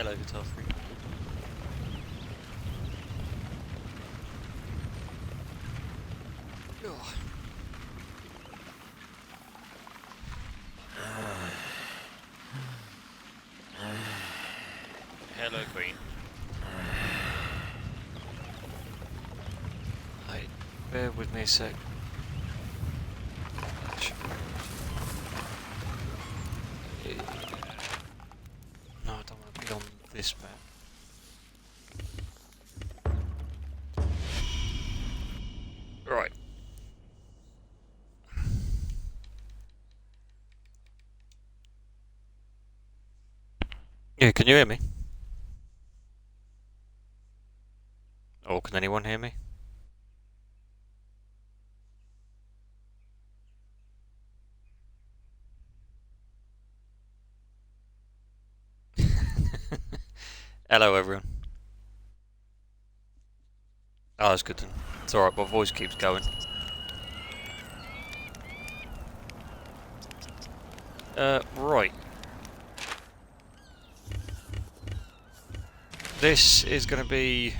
Hello, Guitar Freak. Oh. Hello, Queen. Hey, bear with me a sec. No, I don't want to be on this map. Right. Yeah, can you hear me? Or can anyone hear me? Hello, everyone. Oh, that's good then. It's alright, my voice keeps going. Right. This is going to be...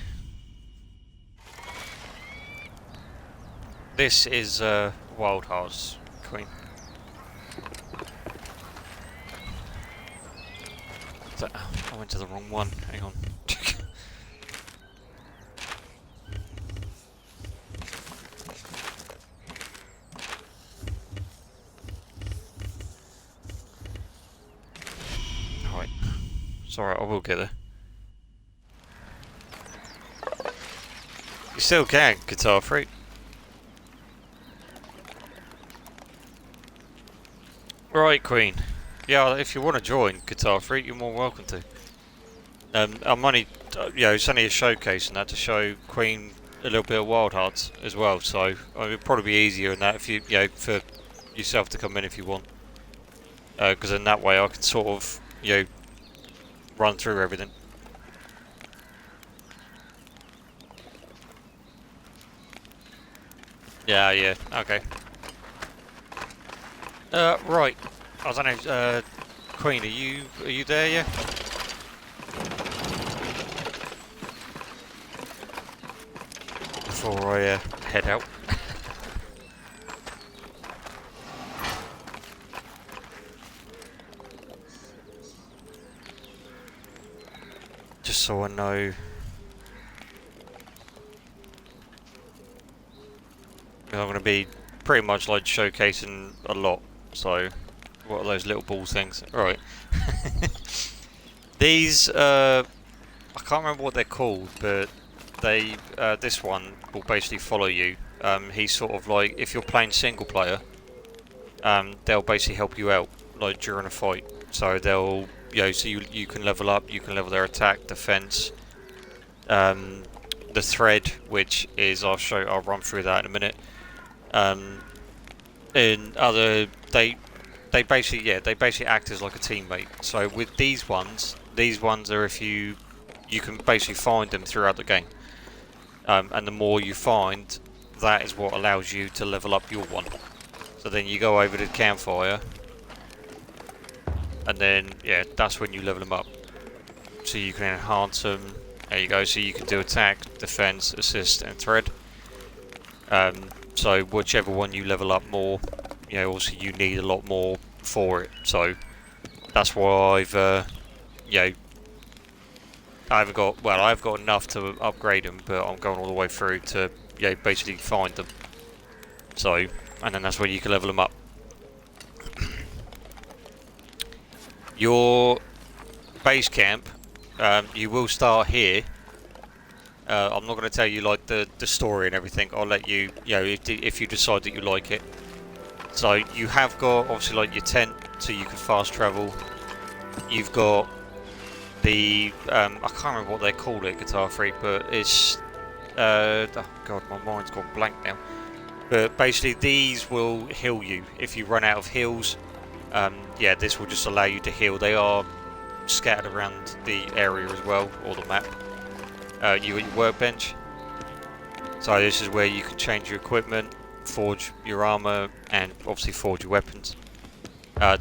This is, Wild Hearts, Queen. I went to the wrong one. Hang on. Alright. Sorry, I will get there. You still can, Guitar Freak. Right, Queen. Yeah, if you want to join Guitar Freak, you're more welcome to. I'm only, it's only a showcase and that to show Queen a little bit of Wild Hearts as well. So it would probably be easier in that if you, for yourself to come in if you want, because in that way I can sort of, run through everything. Yeah, okay. Right. I don't know, Queen, are you there yet? Before I head out. Just so I know. I'm going to be pretty much like showcasing a lot. So, what are those little ball things? Right. These, I can't remember what they're called, but they, this one will basically follow you. He's sort of like, if you're playing single player, they'll basically help you out, like during a fight. So they'll, so you can level up, you can level their attack, defense, the thread, which is, I'll run through that in a minute. In other, they basically act as like a teammate. So with these ones are if you can basically find them throughout the game, and the more you find, that is what allows you to level up your one. So then you go over to the campfire, and then that's when you level them up. So you can enhance them. There you go. So you can do attack, defense, assist, and thread. So whichever one you level up more, also you need a lot more for it. So that's why I've got enough to upgrade them, but I'm going all the way through to basically find them. So, and then that's where you can level them up. Your base camp, you will start here. I'm not going to tell you like the story and everything. I'll let you, if you decide that you like it. So you have got obviously like your tent, so you can fast travel. You've got the I can't remember what they call it, Guitar Freak, but it's oh god, my mind's gone blank now. But basically, these will heal you if you run out of heals. This will just allow you to heal. They are scattered around the area as well, or the map. You got your workbench. So this is where you can change your equipment, forge your armor, and obviously forge your weapons.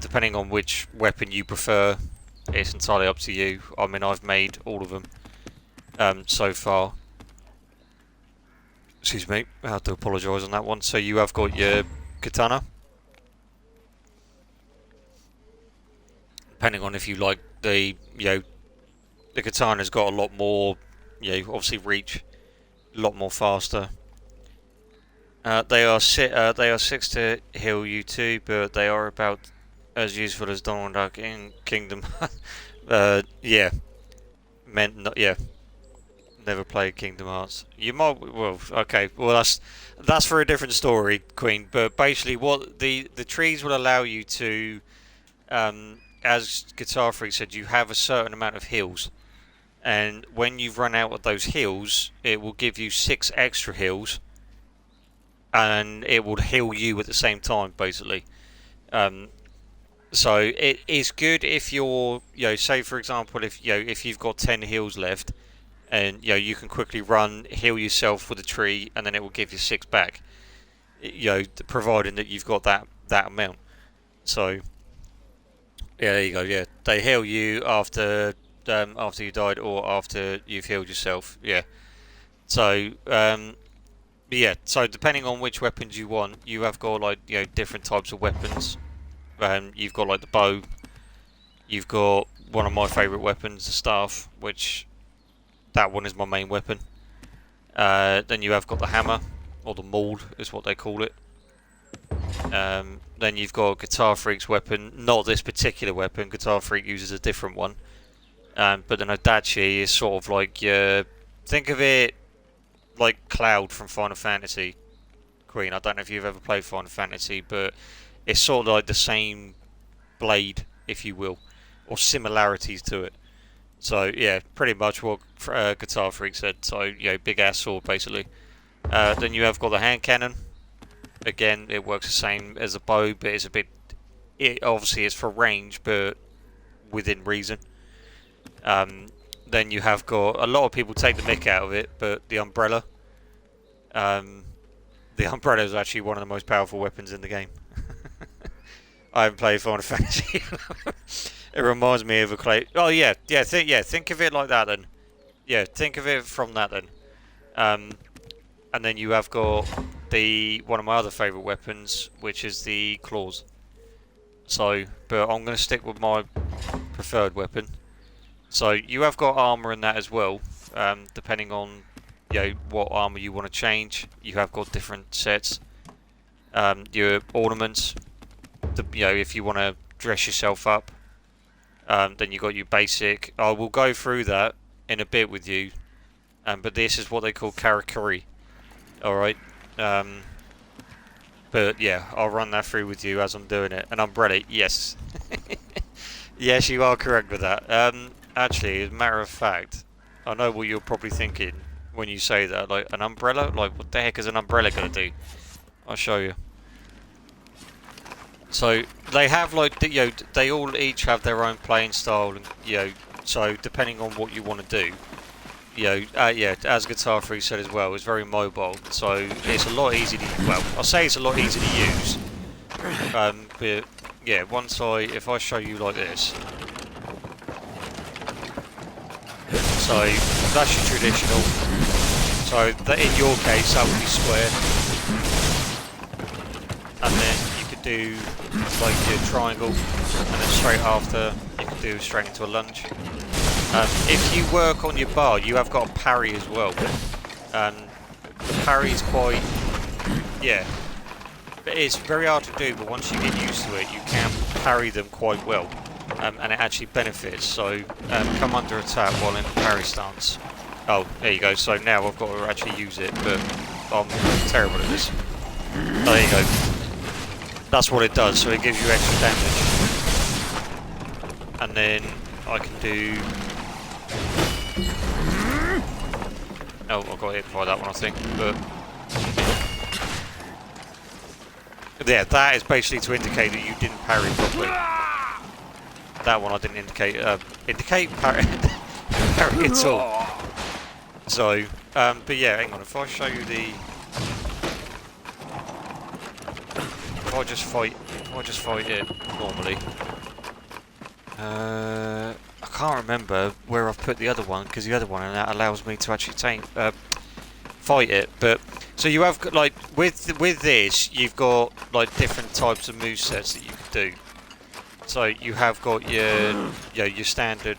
Depending on which weapon you prefer, it's entirely up to you. I mean, I've made all of them so far. Excuse me, I have to apologise on that one. So you have got your katana. Depending on if you like the, the katana's got a lot more, obviously reach, a lot more faster. They are 6 to heal you too, but they are about as useful as Donald Duck in Kingdom. Yeah, yeah. Never played Kingdom Hearts. You might, well, okay, well that's for a different story, Queen. But basically, what the trees will allow you to, as Guitar Freak said, you have a certain amount of heals, and when you've run out of those heals, it will give you 6 extra heals, and it will heal you at the same time, basically. So it is good if you're, say for example, if you've got 10 heals left, and you can quickly run, heal yourself with a tree, and then it will give you 6 back. Providing that you've got that amount. So yeah, there you go. Yeah, they heal you after you died or after you've healed yourself. Yeah. So yeah. So depending on which weapons you want, you have got like different types of weapons. You've got like the bow. You've got one of my favourite weapons, the staff, which that one is my main weapon. Then you have got the hammer, or the maul is what they call it. Then you've got Guitar Freak's weapon, not this particular weapon, Guitar Freak uses a different one. But the Nodachi is sort of like, think of it like Cloud from Final Fantasy, Queen. I don't know if you've ever played Final Fantasy, but it's sort of like the same blade, if you will, or similarities to it. So yeah, pretty much what Guitar Freak said. So big ass sword basically. Then you have got the hand cannon. Again, it works the same as a bow, but it's a bit. Obviously, it's for range, but within reason. Then you have got a lot of people take the mick out of it, but the umbrella. The umbrella is actually one of the most powerful weapons in the game. I haven't played Final Fantasy. It reminds me of a clay. Oh yeah. Think of it like that then. Yeah, think of it from that then. And then you have got one of my other favourite weapons, which is the claws. So, but I'm going to stick with my preferred weapon. So you have got armour in that as well. Depending on what armour you want to change, you have got different sets. Your ornaments. If you want to dress yourself up. Then you got your basic. I will go through that in a bit with you, but this is what they call karakuri. Alright, but yeah, I'll run that through with you as I'm doing it. An umbrella, yes. Yes, you are correct with that. Actually, as a matter of fact, I know what you're probably thinking when you say that. Like, an umbrella? Like, what the heck is an umbrella going to do? I'll show you. So they have like they all each have their own playing style, and so depending on what you want to do, yeah, as Guitar Freak said as well, it's very mobile, so it's a lot easier to, well, I'll say it's a lot easier to use. But yeah, if I show you like this, so that's your traditional. So that in your case that would be square, and then do like your triangle, and then straight after you can do straight into a lunge. If you work on your bar, you have got a parry as well. The parry is quite, it's very hard to do, but once you get used to it, you can parry them quite well, and it actually benefits. So come under attack while in the parry stance. Oh, there you go. So now I've got to actually use it, but I'm terrible at this. Oh, there you go. That's what it does, so it gives you extra damage. And then I can do... Oh, I got hit by that one, I think. But yeah, that is basically to indicate that you didn't parry properly. That one I didn't indicate parry, parry at all. So, but yeah, hang on, if I show you the... If I just fight it normally. I can't remember where I've put the other one, because the other one and that allows me to actually fight it. But so you have got, like, with this, you've got like different types of movesets that you can do. So you have got your your standard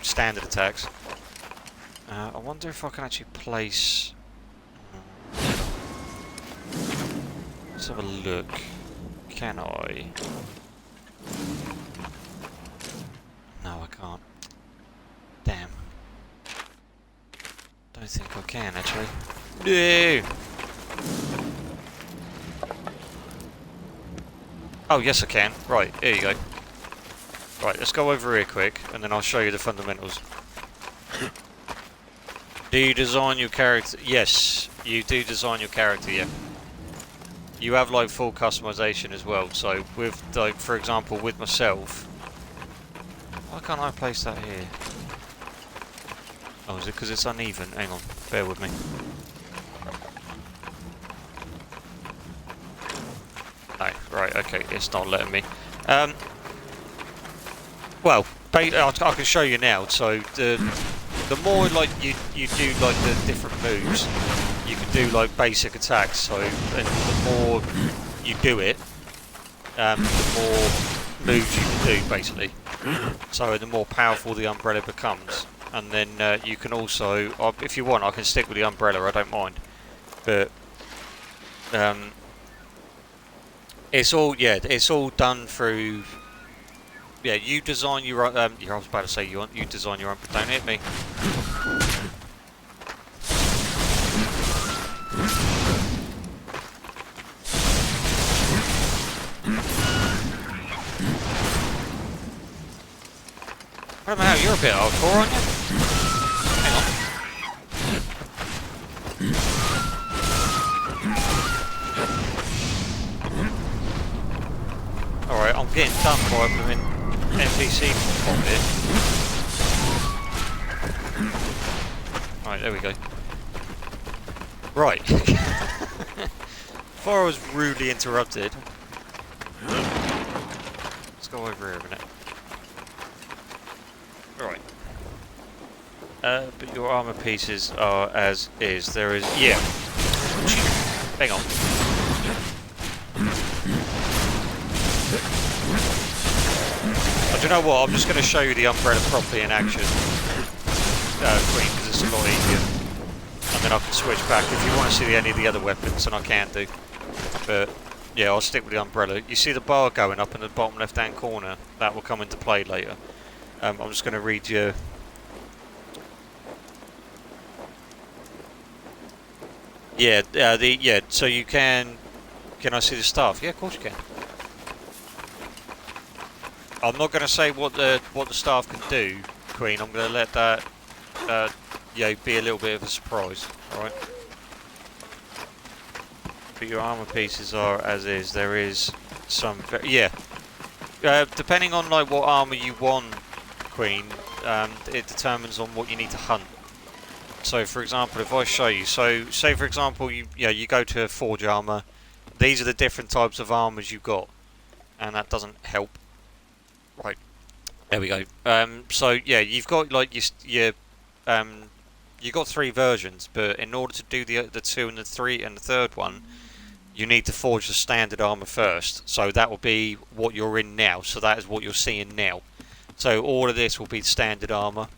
standard attacks. I wonder if I can actually place. Let's have a look. Can I? No, I can't. Damn. Don't think I can actually. No. Oh yes, I can. Right, here you go. Right, let's go over here quick, and then I'll show you the fundamentals. Do you design your character? Yes, you do design your character, yeah. You have like full customization as well, so with, like, for example, with myself... Why can't I place that here? Oh, is it because it's uneven? Hang on, bear with me. No, right, okay, it's not letting me. Well, I can show you now. So the more like you do like the different moves, you can do like basic attacks. So and the more you do it, the more moves you can do basically. So the more powerful the umbrella becomes, and then you can also, if you want, I can stick with the umbrella. I don't mind, but it's all done through. Yeah, you design your own. I was about to say you design your own. Don't hit me. I don't know, you're a bit hardcore, aren't you? Hang on. Alright, I'm getting done by blooming NPC bomb here. Right, there we go. Right. Before I was rudely interrupted. Let's go over here a minute. Right. But your armor pieces are as is. There is... Yeah. Hang on. Do you know what? I'm just going to show you the umbrella properly in action, Queen, because it's a lot easier. And then I can switch back if you want to see any of the other weapons, and I can do. But yeah, I'll stick with the umbrella. You see the bar going up in the bottom left-hand corner? That will come into play later. I'm just going to read you. Yeah, so you can. Can I see the staff? Yeah, of course you can. I'm not going to say what the staff can do, Queen. I'm going to let that, be a little bit of a surprise. All right. But your armor pieces are as is. There is some, depending on like what armor you want, Queen, it determines on what you need to hunt. So, for example, if I show you, so say for example, you go to Forge armor. These are the different types of armors you've got, and that doesn't help. Right, there we go. So yeah, you've got like you got 3 versions, but in order to do the 2 and the 3 and the third one, you need to forge the standard armor first. So that will be what you're in now. So that is what you're seeing now. So all of this will be standard armor.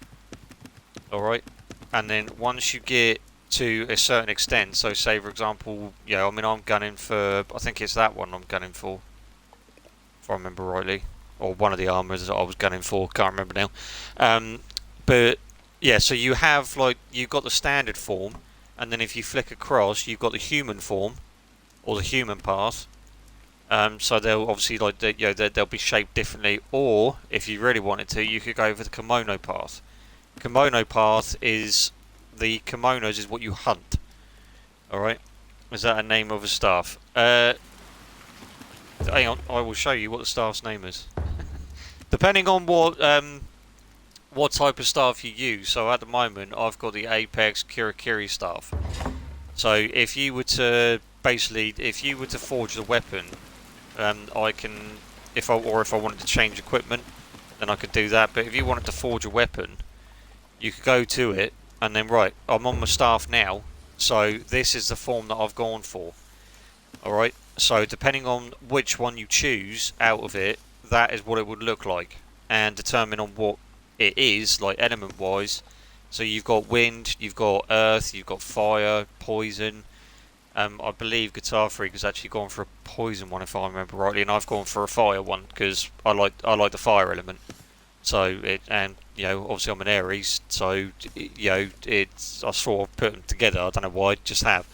All right, and then once you get to a certain extent, so say for example, I'm gunning for. I think it's that one I'm gunning for, if I remember rightly. Or one of the armors that I was gunning for, can't remember now. But yeah, so you have like you've got the standard form, and then if you flick across, you've got the human form, or the human path. So they'll obviously like they'll be shaped differently. Or if you really wanted to, you could go for the kimono path. Kimono path is the kimonos is what you hunt. All right, is that a name of a staff? Hang on, I will show you what the staff's name is. Depending on what type of staff you use. So at the moment, I've got the Apex Kirikiri staff. So if you were to forge the weapon, I can if I wanted to change equipment, then I could do that. But if you wanted to forge a weapon, you could go to it, and then right, I'm on my staff now, so this is the form that I've gone for. Alright, so depending on which one you choose out of it, that is what it would look like, and determine on what it is, like element wise. So you've got wind, you've got earth, you've got fire, poison. I believe Guitar Freak has actually gone for a poison one if I remember rightly, and I've gone for a fire one because I like the fire element. So and obviously I'm an Aries, so it's I sort of put them together. I don't know why, just have.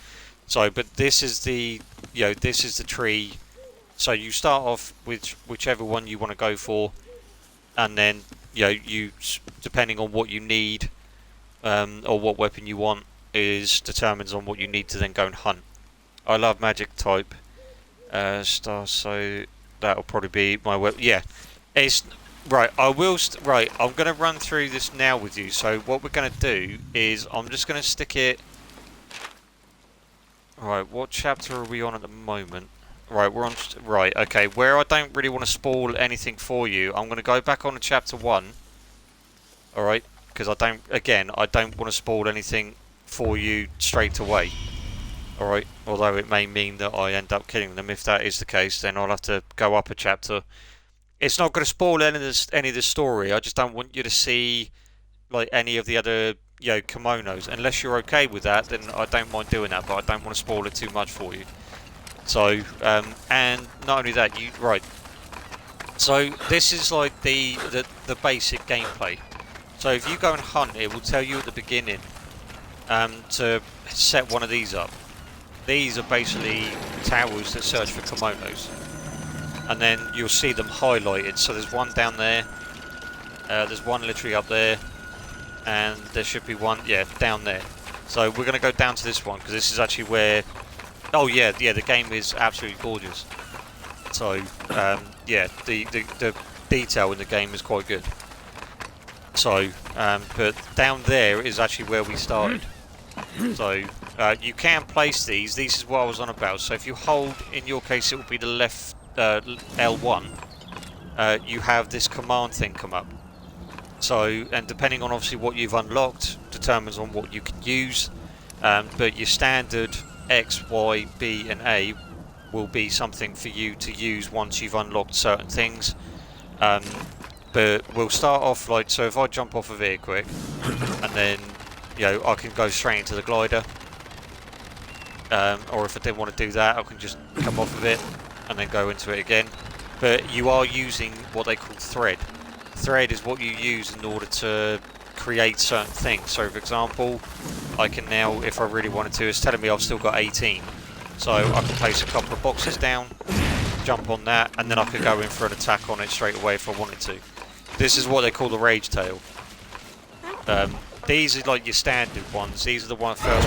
So, but this is the this is the tree. So you start off with whichever one you want to go for, and then you depending on what you need, or what weapon you want is determines on what you need to then go and hunt. I love magic type star, so that'll probably be my weapon. Yeah, it's right. I will. Right, I'm going to run through this now with you. So what we're going to do is I'm just going to stick it. Right, what chapter are we on at the moment? Right, we're on. Right, okay. Where I don't really want to spoil anything for you, I'm going to go back on to chapter 1. All right, because I don't want to spoil anything for you straight away. Alright, although it may mean that I end up killing them. If that is the case, then I'll have to go up a chapter. It's not going to spoil any of the story. I just don't want you to see like any of the other kimonos. Unless you're okay with that, then I don't mind doing that, but I don't want to spoil it too much for you. So, and not only that, right. So this is like the basic gameplay. So if you go and hunt, it will tell you at the beginning to set one of these up. These are basically towers that search for kimonos, and then you'll see them highlighted. So there's one down there, there's one literally up there, and there should be one, down there. So we're going to go down to this one because this is actually where, the game is absolutely gorgeous. So the detail in the game is quite good. So but down there is actually where we started. So you can place these. This is what I was on about. So if you hold, in your case, it will be the left L1. You have this command thing come up. So, and depending on obviously what you've unlocked, determines on what you can use. But your standard X, Y, B, and A will be something for you to use once you've unlocked certain things. But we'll start off like so. If I jump off of here quick, and then I can go straight into the glider. Or if I didn't want to do that, I can just come off of it and then go into it again. But you are using what they call thread. Thread is what you use in order to create certain things. So for example, I can now, if I really wanted to, it's telling me I've still got 18. So I can place a couple of boxes down, jump on that, and then I could go in for an attack on it straight away if I wanted to. This is what they call the Rage Tail. These are like your standard ones. These are the first ones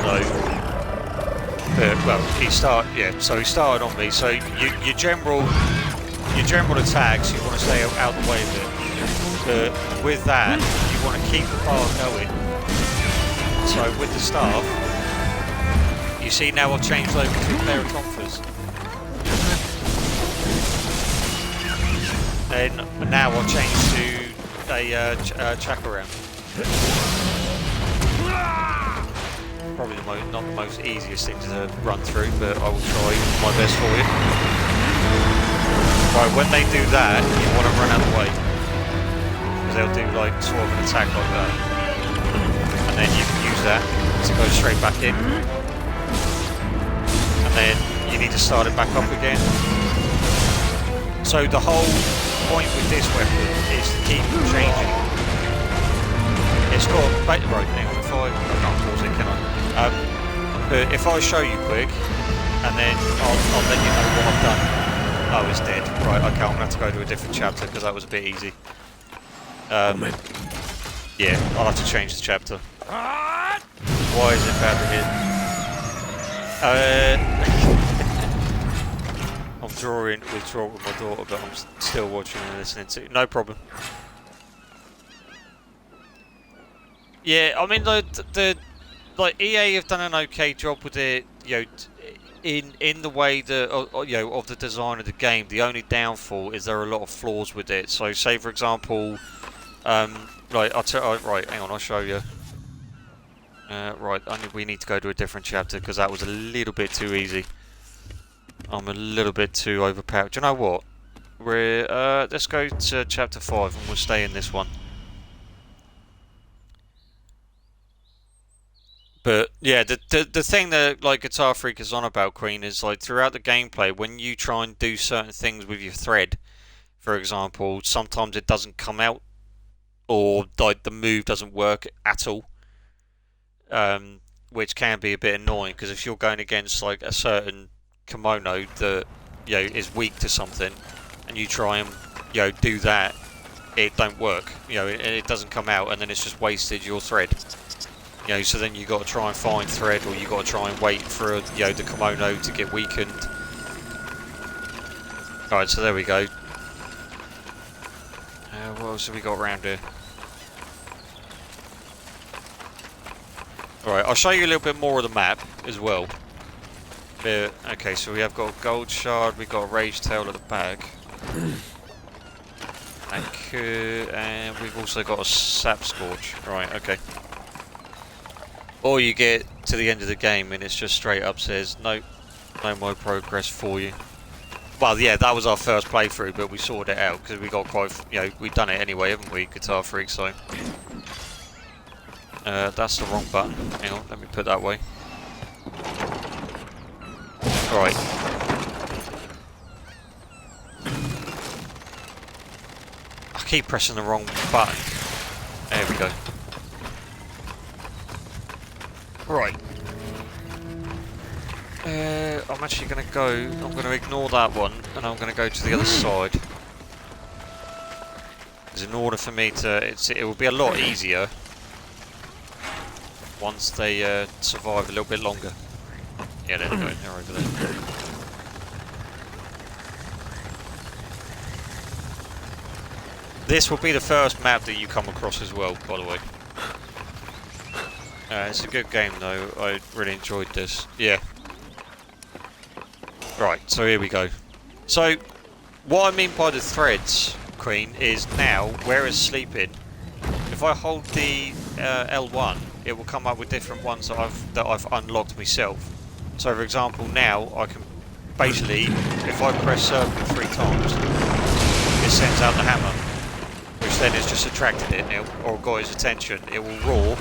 that you so he started on me. So your general attacks, you want to stay out the way of it. But with that, you want to keep the bar going. So with the staff, you see now I've changed over to a pair of tonfas. Then now I've changed to a chakaram. Probably not the most easiest thing to run through, but I will try my best for you. Right, when they do that, you want to run out of the way. Because they'll do like sort of an attack like that. And then you can use that to go straight back in. And then you need to start it back up again. So the whole point with this weapon is to keep changing. It's got, right, hang on, I can't pause it, can I? But if I show you quick, and then I'll let you know what I've done. Oh, it's dead. Right, okay, I'm going to have to go to a different chapter because that was a bit easy. Yeah, I'll have to change the chapter. Why is it bad to hit? I'm drawing with my daughter, but I'm still watching and listening to. No problem. Yeah, I mean the like EA have done an okay job with it. in the way that you know, of the design of the game, the only downfall is there are a lot of flaws with it. So, say for example, right, right, hang on, I'll show you. Right, we need to go to a different chapter because that was a little bit too easy. I'm a little bit too overpowered. Do you know what? Let's go to chapter 5 and we'll stay in this one. But yeah, the thing that like Guitar Freak is on about, Queen, is like throughout the gameplay, when you try and do certain things with your thread, for example, sometimes it doesn't come out, or like the move doesn't work at all, which can be a bit annoying because if you're going against like a certain kimono that, you know, is weak to something, and you try and, you know, do that, it don't work, you know, it doesn't come out, and then it's just wasted your thread. You know, so then you got to try and find thread, or you got to try and wait for, you know, the kimono to get weakened. Alright, so there we go. What else have we got around here? Alright, I'll show you a little bit more of the map as well. Okay, so we have got a gold shard, we've got a rage tail at the back. And we've also got a sap scorch. Right, okay. Or you get to the end of the game and it's just straight up says, nope, no more progress for you. Well, yeah, that was our first playthrough, but we sorted it out because we got quite, you know, we've done it anyway, haven't we, Guitar Freak, so. That's the wrong button. Hang on, let me put that way. Right. I keep pressing the wrong button. There we go. Right. I'm actually going to go, I'm going to ignore that one, and I'm going to go to the other side. Because in order for me to, it will be a lot easier once they survive a little bit longer. Yeah, there they go, they're over there. This will be the first map that you come across as well, by the way. It's a good game though, I really enjoyed this. Yeah. Right, so here we go. So, what I mean by the threads, Queen, is now, where it's sleeping, if I hold the L1, it will come up with different ones that I've unlocked myself. So for example, now I can basically, if I press circle 3 times, it sends out the hammer, which then has just attracted it or got his attention. It will roar.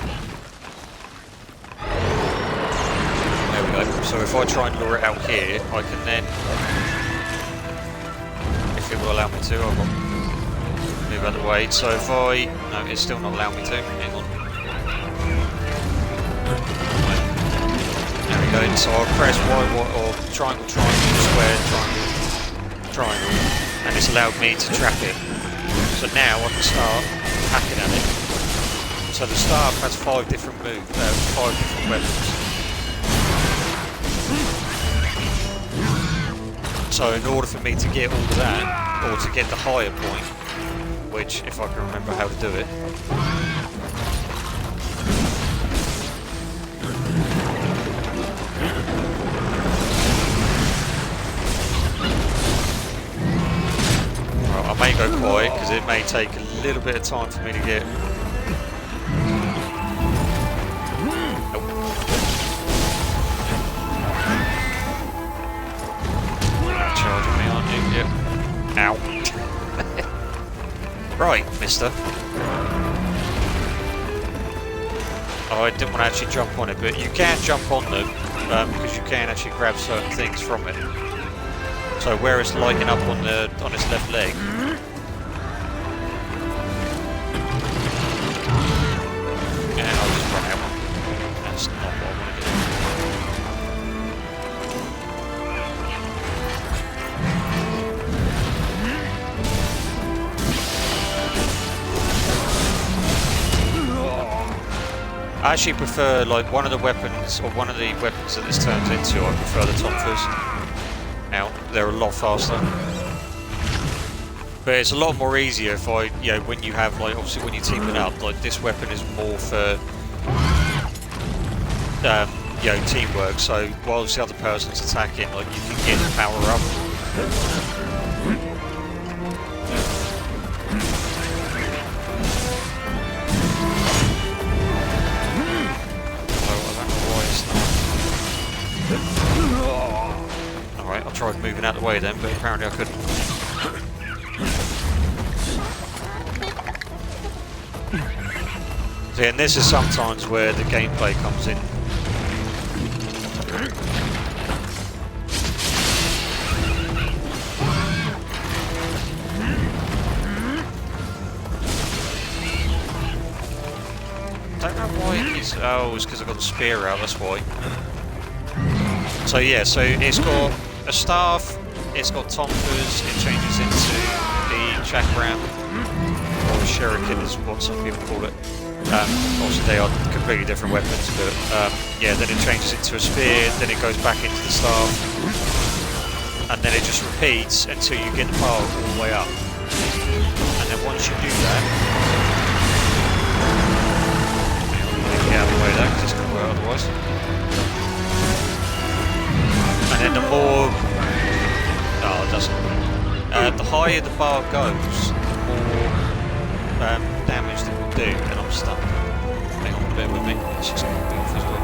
There we go. So if I try and lure it out here, I can then, if it will allow me to, I'll move out of the way. So if no, it's still not allowing me to. Hang on. There we go. So I'll press Y, or triangle, triangle, square, triangle, triangle, and it's allowed me to trap it. So now I can start hacking at it. So the staff has 5 different moves, 5 different weapons. So in order for me to get all of that, or to get the higher point, which if I can remember how to do it, well, I may go quiet because it may take a little bit of time for me to get. Charging me, aren't you? Yep. Ow. Right, mister. Oh, I didn't want to actually jump on it, but you can jump on them because you can actually grab certain things from it. So where it's lighting up on its left leg. And I'll just run out. That's not what I want to do. I actually prefer, like, one of the weapons that this turns into, I prefer the Tonfas. Now, they're a lot faster. But it's a lot more easier if when you have, like, obviously when you team it up, like, this weapon is more for, teamwork. So whilst the other person's attacking, like you can get the power up. Alright, I tried moving out of the way then, but apparently I couldn't. So, and this is sometimes where the gameplay comes in. Don't know why it's... Oh, it's because I got the spear out, that's why. So yeah, so it's got a staff, it's got tonfas, it changes into the chakram, or a shuriken is what some people call it. Obviously they are completely different weapons, but yeah, then it changes into a spear, then it goes back into the staff, and then it just repeats until you get the power all the way up. And then once you do that, get out of the way there, because it's going to work otherwise. And then the more... Oh, it doesn't. The higher the bar goes, the more damage it will do, and I'm stuck. Hang on, bear with me. It's just going to be off as well.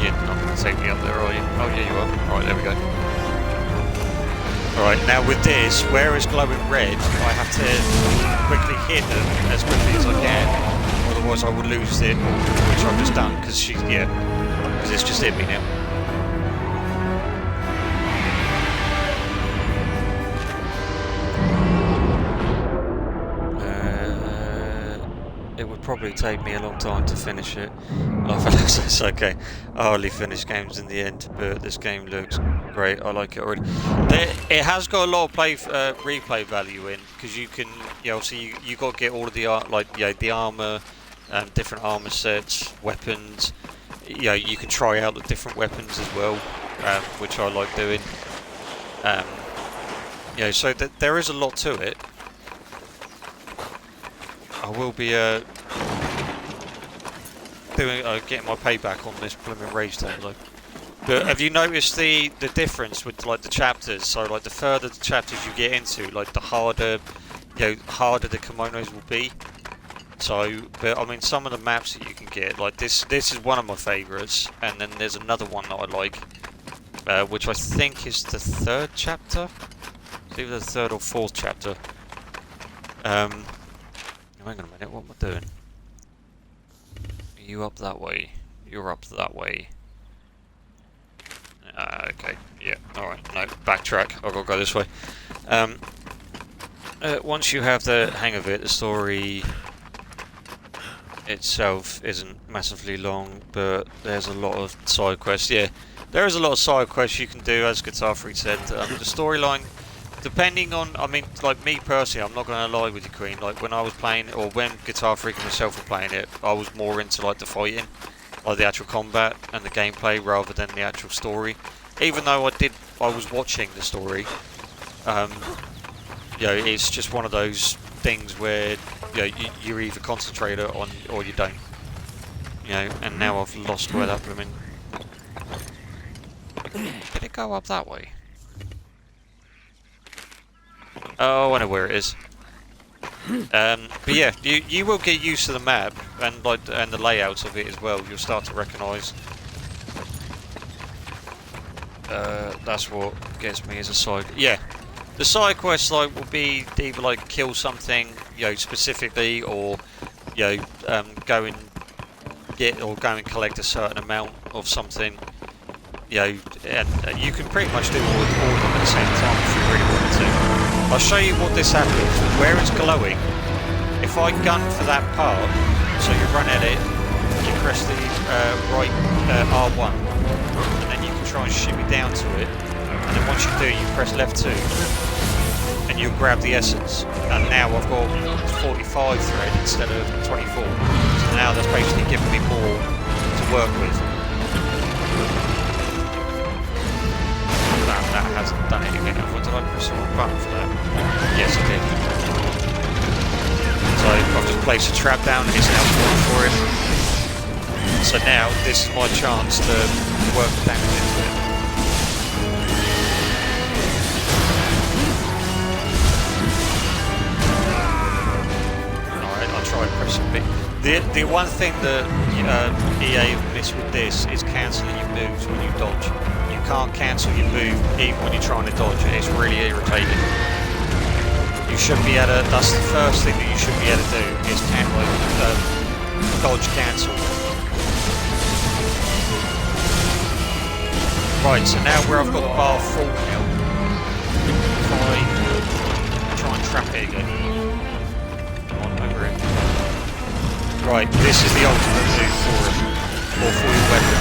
You're not going to take me up there, are you? Oh, yeah, you are. Alright, there we go. Alright, now with this, where it's glowing red, I have to quickly hit them as quickly as I can, otherwise I will lose it, which I've just done, because because it's just hit me now. It would probably take me a long time to finish it. It's okay. I hardly finish games in the end, but this game looks great. I like it already. It has got a lot of replay value in, because you can, obviously you got to get all of the the armor, different armor sets, weapons. You can try out the different weapons as well, which I like doing. So there is a lot to it. I will be getting my payback on this blooming rage time though. But have you noticed the difference with like the chapters? So like the further the chapters you get into, like the harder harder the kimonos will be. So, but I mean, some of the maps that you can get, like this is one of my favourites, and then there's another one that I like, which I think is the third chapter. It's either the third or fourth chapter. Hang on a minute, what am I doing? Are you up that way? You're up that way. Okay, yeah, alright, no, backtrack, I've got to go this way. Once you have the hang of it, the story itself isn't massively long, but there's a lot of side quests. Yeah, there is a lot of side quests you can do, as Guitar Freak said. The storyline, depending on, I mean, like me personally, I'm not going to lie with you, Queen. Like when I was playing, or when Guitar Freak and myself were playing it, I was more into like the fighting, like the actual combat and the gameplay, rather than the actual story. Even though I was watching the story. It's just one of those things where you're either concentrate on or you don't. And now I've lost where that blooming. Did it go up that way? Oh, I know where it is. But yeah, you will get used to the map and the layouts of it as well. You'll start to recognise. That's what gets me as a side. Yeah, the side quests will be either kill something specifically, or go and collect a certain amount of something. And you can pretty much do all of them at the same time if you really wanted to. I'll show you what this happens. Where it's glowing, if I gun for that part, so you run at it, you press the right R1, and then you can try and shoot me down to it, and then once you do, you press left 2, and you'll grab the essence, and now I've got 45 thread instead of 24, so now that's basically giving me more to work with. That hasn't done anything. What did I press? press the wrong button for that. Yes, I did. So I've just placed a trap down and it's now falling for it. So now this is my chance to work damage into it. Alright, I'll try and press a bit. The one thing that EA have missed with this is cancelling your moves when you dodge. You can't cancel your move even when you're trying to dodge it. It's really irritating. You should be able to, that's the first thing that you should be able to do, is dodge cancel. Right, so now where I've got the bar full now, if I try and trap it again. Come on, over it. Right, this is the ultimate move for it, or for your weapon.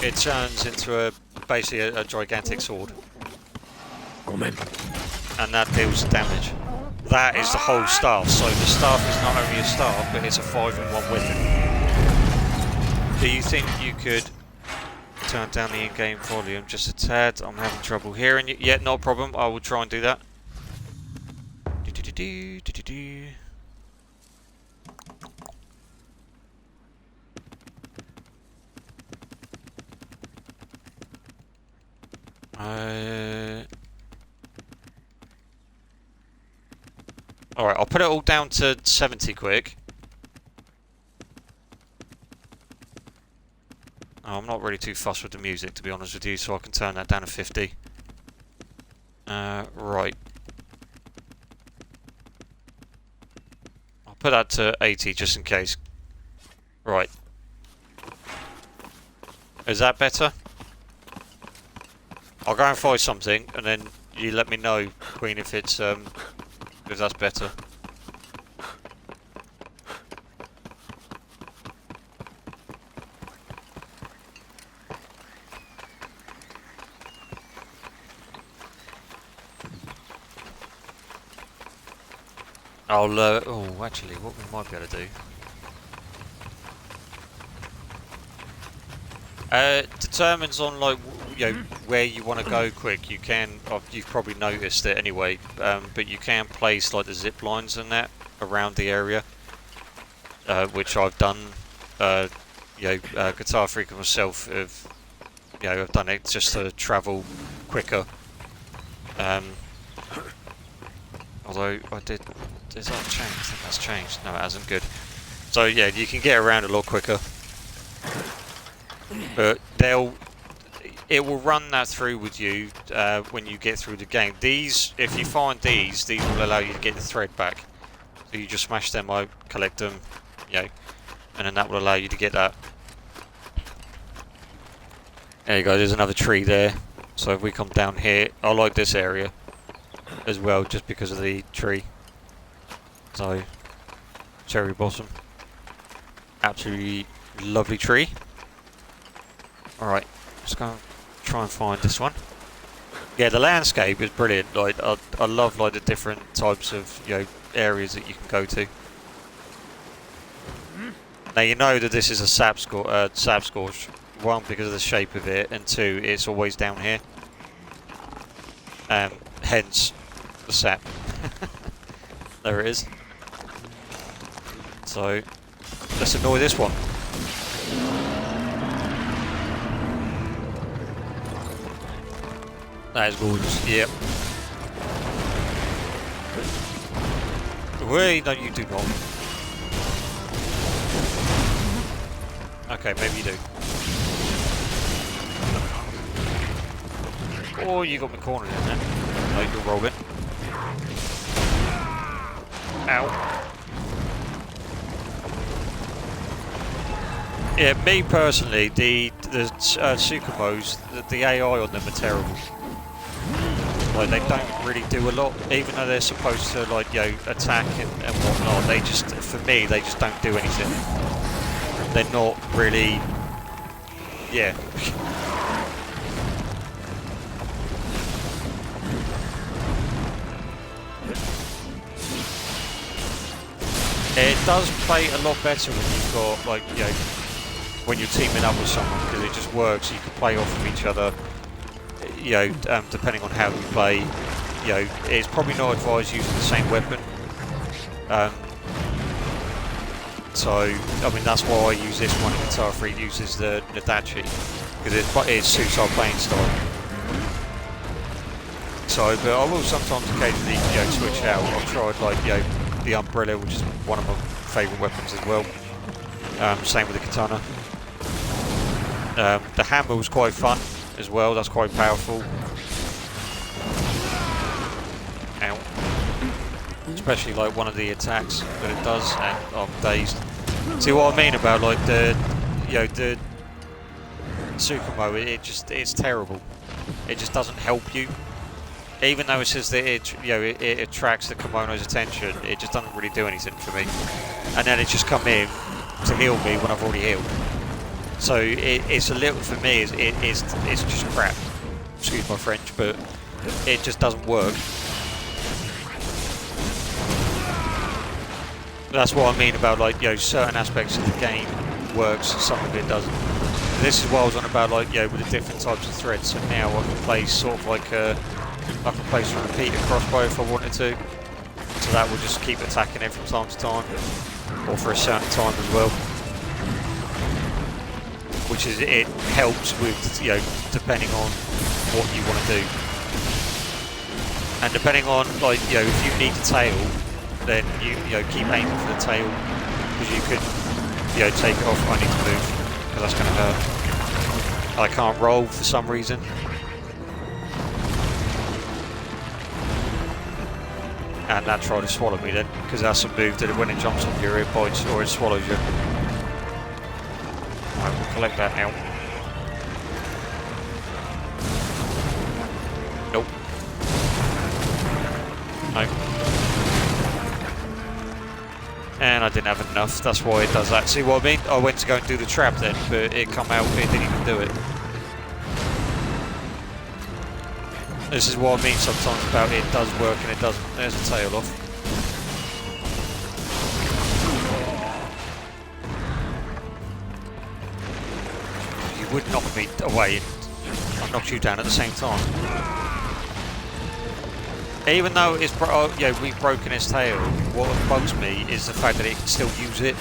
It turns into basically a gigantic sword. And that deals damage. That is the whole staff, so the staff is not only a staff, but it's a 5-in-1 weapon. Do you think you could turn down the in-game volume just a tad? I'm having trouble hearing you. Yeah, no problem, I will try and do that. Alright, I'll put it all down to 70 quick. Oh, I'm not really too fussed with the music, to be honest with you, so I can turn that down to 50. Right. I'll put that to 80 just in case. Right. Is that better? I'll go and find something, and then you let me know, Queen, if it's if that's better. I'll oh, actually, what we might be able to do. Determines on like where you want to go quick. You can, you've probably noticed it anyway, but you can place like the zip lines and that around the area, which I've done. Guitar Freak and myself have, I've done it just to travel quicker. Although I did, does that change? I think that's changed. No, it hasn't. Good. So yeah, you can get around a lot quicker. But it will run that through with you when you get through the game. These, if you find these will allow you to get the thread back. So you just smash them out, collect them, and then that will allow you to get that. There you go, there's another tree there. So if we come down here, I like this area as well, just because of the tree. So, cherry blossom. Absolutely lovely tree. Alright, let's go and try and find this one. Yeah, the landscape is brilliant. Like I love like the different types of areas that you can go to. Now you know that this is a sap scorch. One, because of the shape of it, and two, it's always down here. Hence the sap. There it is. So let's annoy this one. That is gorgeous, yep. Wait, no you do not. Okay, maybe you do. Oh, you got me cornered in there. No, you're rolling. Ow. Yeah, me personally, the Sukimos, the AI on them are terrible. Like, they don't really do a lot, even though they're supposed to, like, attack and whatnot. They just, for me, they just don't do anything. They're not really, yeah. It does play a lot better when you've got, like, when you're teaming up with someone, because it just works. You can play off of each other, you know, depending on how you play. You know, it's probably not advised using the same weapon. So, I mean, that's why I use this one. Guitar Freak uses the Nadachi, because it suits our playing style. So, but I will sometimes occasionally, you know, switch out. I've tried, like, you know, the Umbrella, which is one of my favourite weapons as well. Same with the Katana. The hammer was quite fun as well. That's quite powerful. Ow. Especially like one of the attacks that it does, and I'm dazed. See what I mean about like the, you know, the Tsukumo? It's terrible. It just doesn't help you. Even though it says that it, you know, it attracts the kimono's attention, it just doesn't really do anything for me. And then it's just come in to heal me when I've already healed. So it's a little, for me, it's just crap. Excuse my French, but it just doesn't work. That's what I mean about, like, you know, certain aspects of the game works, some of it doesn't. And this is what I was on about, like, you know, with the different types of threads. So now I can place sort of like I can place a repeater crossbow if I wanted to. So that will just keep attacking it from time to time, or for a certain time as well. Which is, it helps with, you know, depending on what you want to do. And depending on, like, you know, if you need a tail, then you know, keep aiming for the tail, because you could, you know, take it off. I need to move, because that's going to hurt. I can't roll for some reason. And that tried to swallow me then, because that's a move that when it jumps on you, it bites or it swallows you. Right, we'll collect that now. Nope. No. And I didn't have enough, that's why it does that. See what I mean? I went to go and do the trap then, but it come out, it didn't even do it. This is what I mean sometimes about it does work and it doesn't. There's a tail off. You would knock me away and I knocked you down at the same time. Even though it's you know, we've broken its tail, what bugs me is the fact that it can still use it.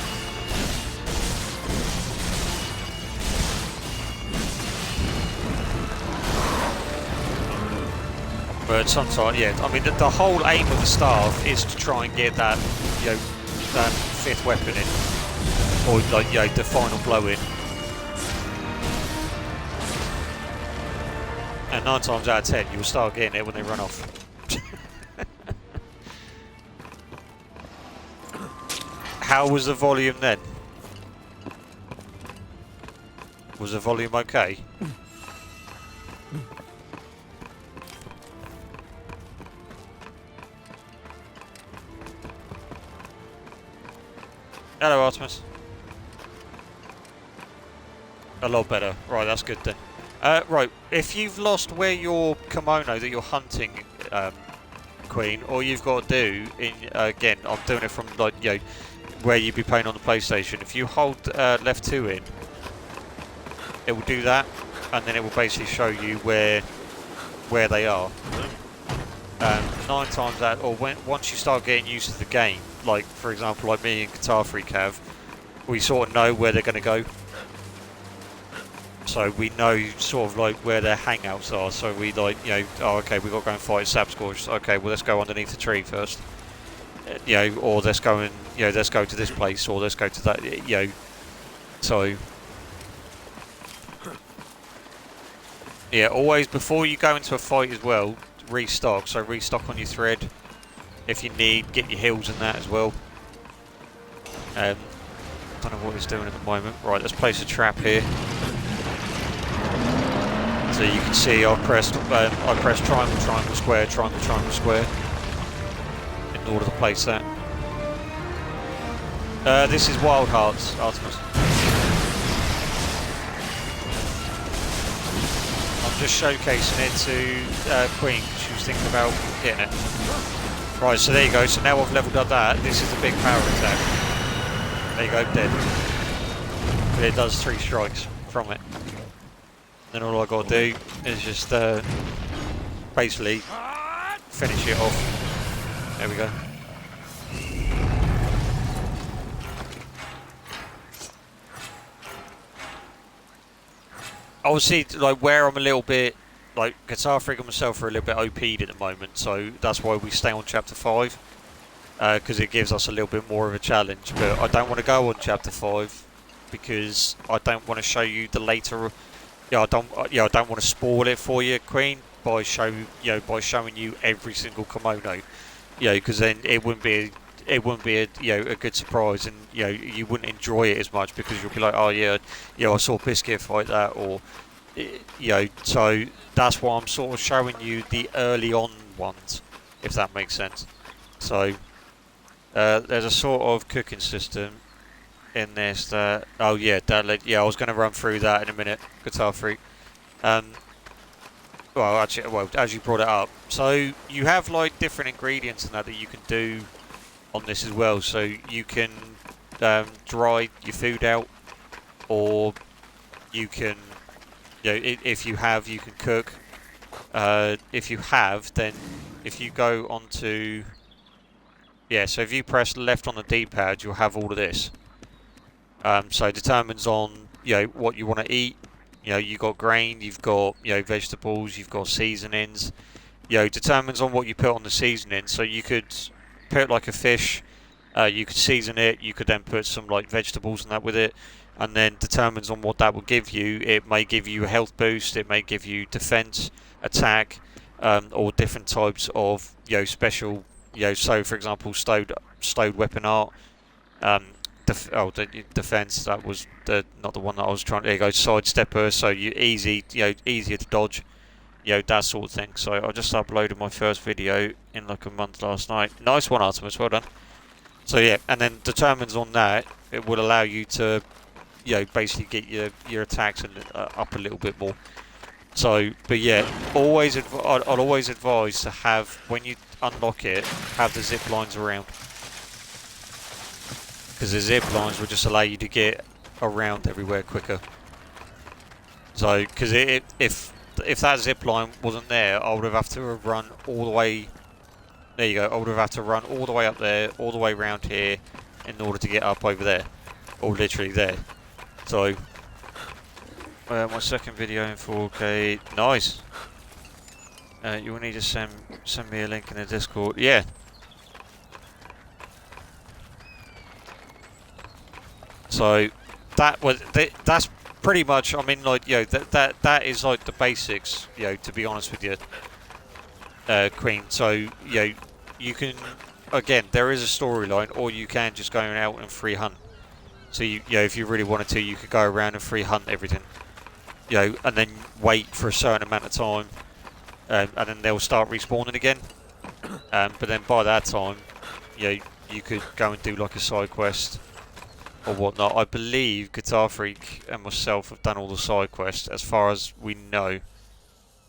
But sometimes, yeah, I mean, the whole aim of the staff is to try and get that, you know, that fifth weapon in, or like, you know, the final blow in. And 9 times out of 10, you'll start getting it when they run off. How was the volume then? Was the volume okay? Hello, Artemis. A lot better. Right, that's good then. Right, if you've lost where your kimono that you're hunting, Queen, all you've got to do, again, I'm doing it from, like, you know, where you'd be playing on the PlayStation. If you hold left 2 in, it will do that, and then it will basically show you where they are. 9 times out, or once you start getting used to the game, like for example, like me and Guitar Freak have, we sort of know where they're going to go. So we know sort of like where their hangouts are. So we, like, you know, oh, okay, we've got to go and fight Sapscorch. Okay, well, let's go underneath the tree first. You know, or let's go and, you know, let's go to this place, or let's go to that, you know. So yeah, always before you go into a fight as well, restock. So restock on your thread if you need, get your heals and that as well. Don't know what he's doing at the moment. Right, let's place a trap here. So you can see I pressed triangle, triangle, square, triangle, triangle, square in order to place that. This is Wild Hearts, Artemis. I'm just showcasing it to Queen, because she was thinking about getting it. Right, so there you go. So now I've leveled up that. This is the big power attack. There you go, dead. but it does 3 strikes from it. Then all I got to do is just basically finish it off. There we go. Obviously, like where I'm a little bit, like Guitar Freak and myself are a little bit OP'd at the moment, so that's why we stay on Chapter 5, because it gives us a little bit more of a challenge. But I don't want to go on Chapter 5 because I don't want to show you the later. I don't want to spoil it for you, Queen, by showing you every single kimono, because then it wouldn't be a good surprise, and you wouldn't enjoy it as much because you'll be like, oh yeah, I saw Biscuit fight that, or so that's why I'm sort of showing you the early on ones, if that makes sense. So there's a sort of cooking system in this that I was going to run through that in a minute, Guitar Freak. Well, as you brought it up, so you have like different ingredients and that you can do on this as well. So you can dry your food out, or you can, if you have, you can cook. If you have, then if you go onto, so if you press left on the D-pad, you'll have all of this. So it determines on what you want to eat. You've got grain, you've got vegetables, you've got seasonings. Determines on what you put on the seasoning. So you could put like a fish, you could season it, you could then put some like vegetables and that with it, and then determines on what that will give you. It may give you a health boost, it may give you defense, attack, or different types of special, so for example stowed weapon art, the defense, that was not the one that I was trying to. There you go, sidestepper, so you easier to dodge, that sort of thing. So I just uploaded my first video in like a month last night. Nice one, Artemis, well done. So yeah, and then determines on that, it will allow you to basically get your attacks up a little bit more. So, but yeah, I'd always advise to have, when you unlock it, have the zip lines around, because the zip lines will just allow you to get around everywhere quicker. So, because if that zip line wasn't there, I would have to run all the way. There you go. I would have had to run all the way up there, all the way around here, in order to get up over there, or literally there. So, my second video in 4K. Nice. You will need to send me a link in the Discord. Yeah. So that's pretty much. I mean, like that is like the basics. To be honest with you, Queen. So you can, again, there is a storyline, or you can just go out and free hunt. So if you really wanted to, you could go around and free hunt everything. And then wait for a certain amount of time, and then they'll start respawning again. But then by that time, you could go and do like a side quest or whatnot. I believe Guitar Freak and myself have done all the side quests as far as we know.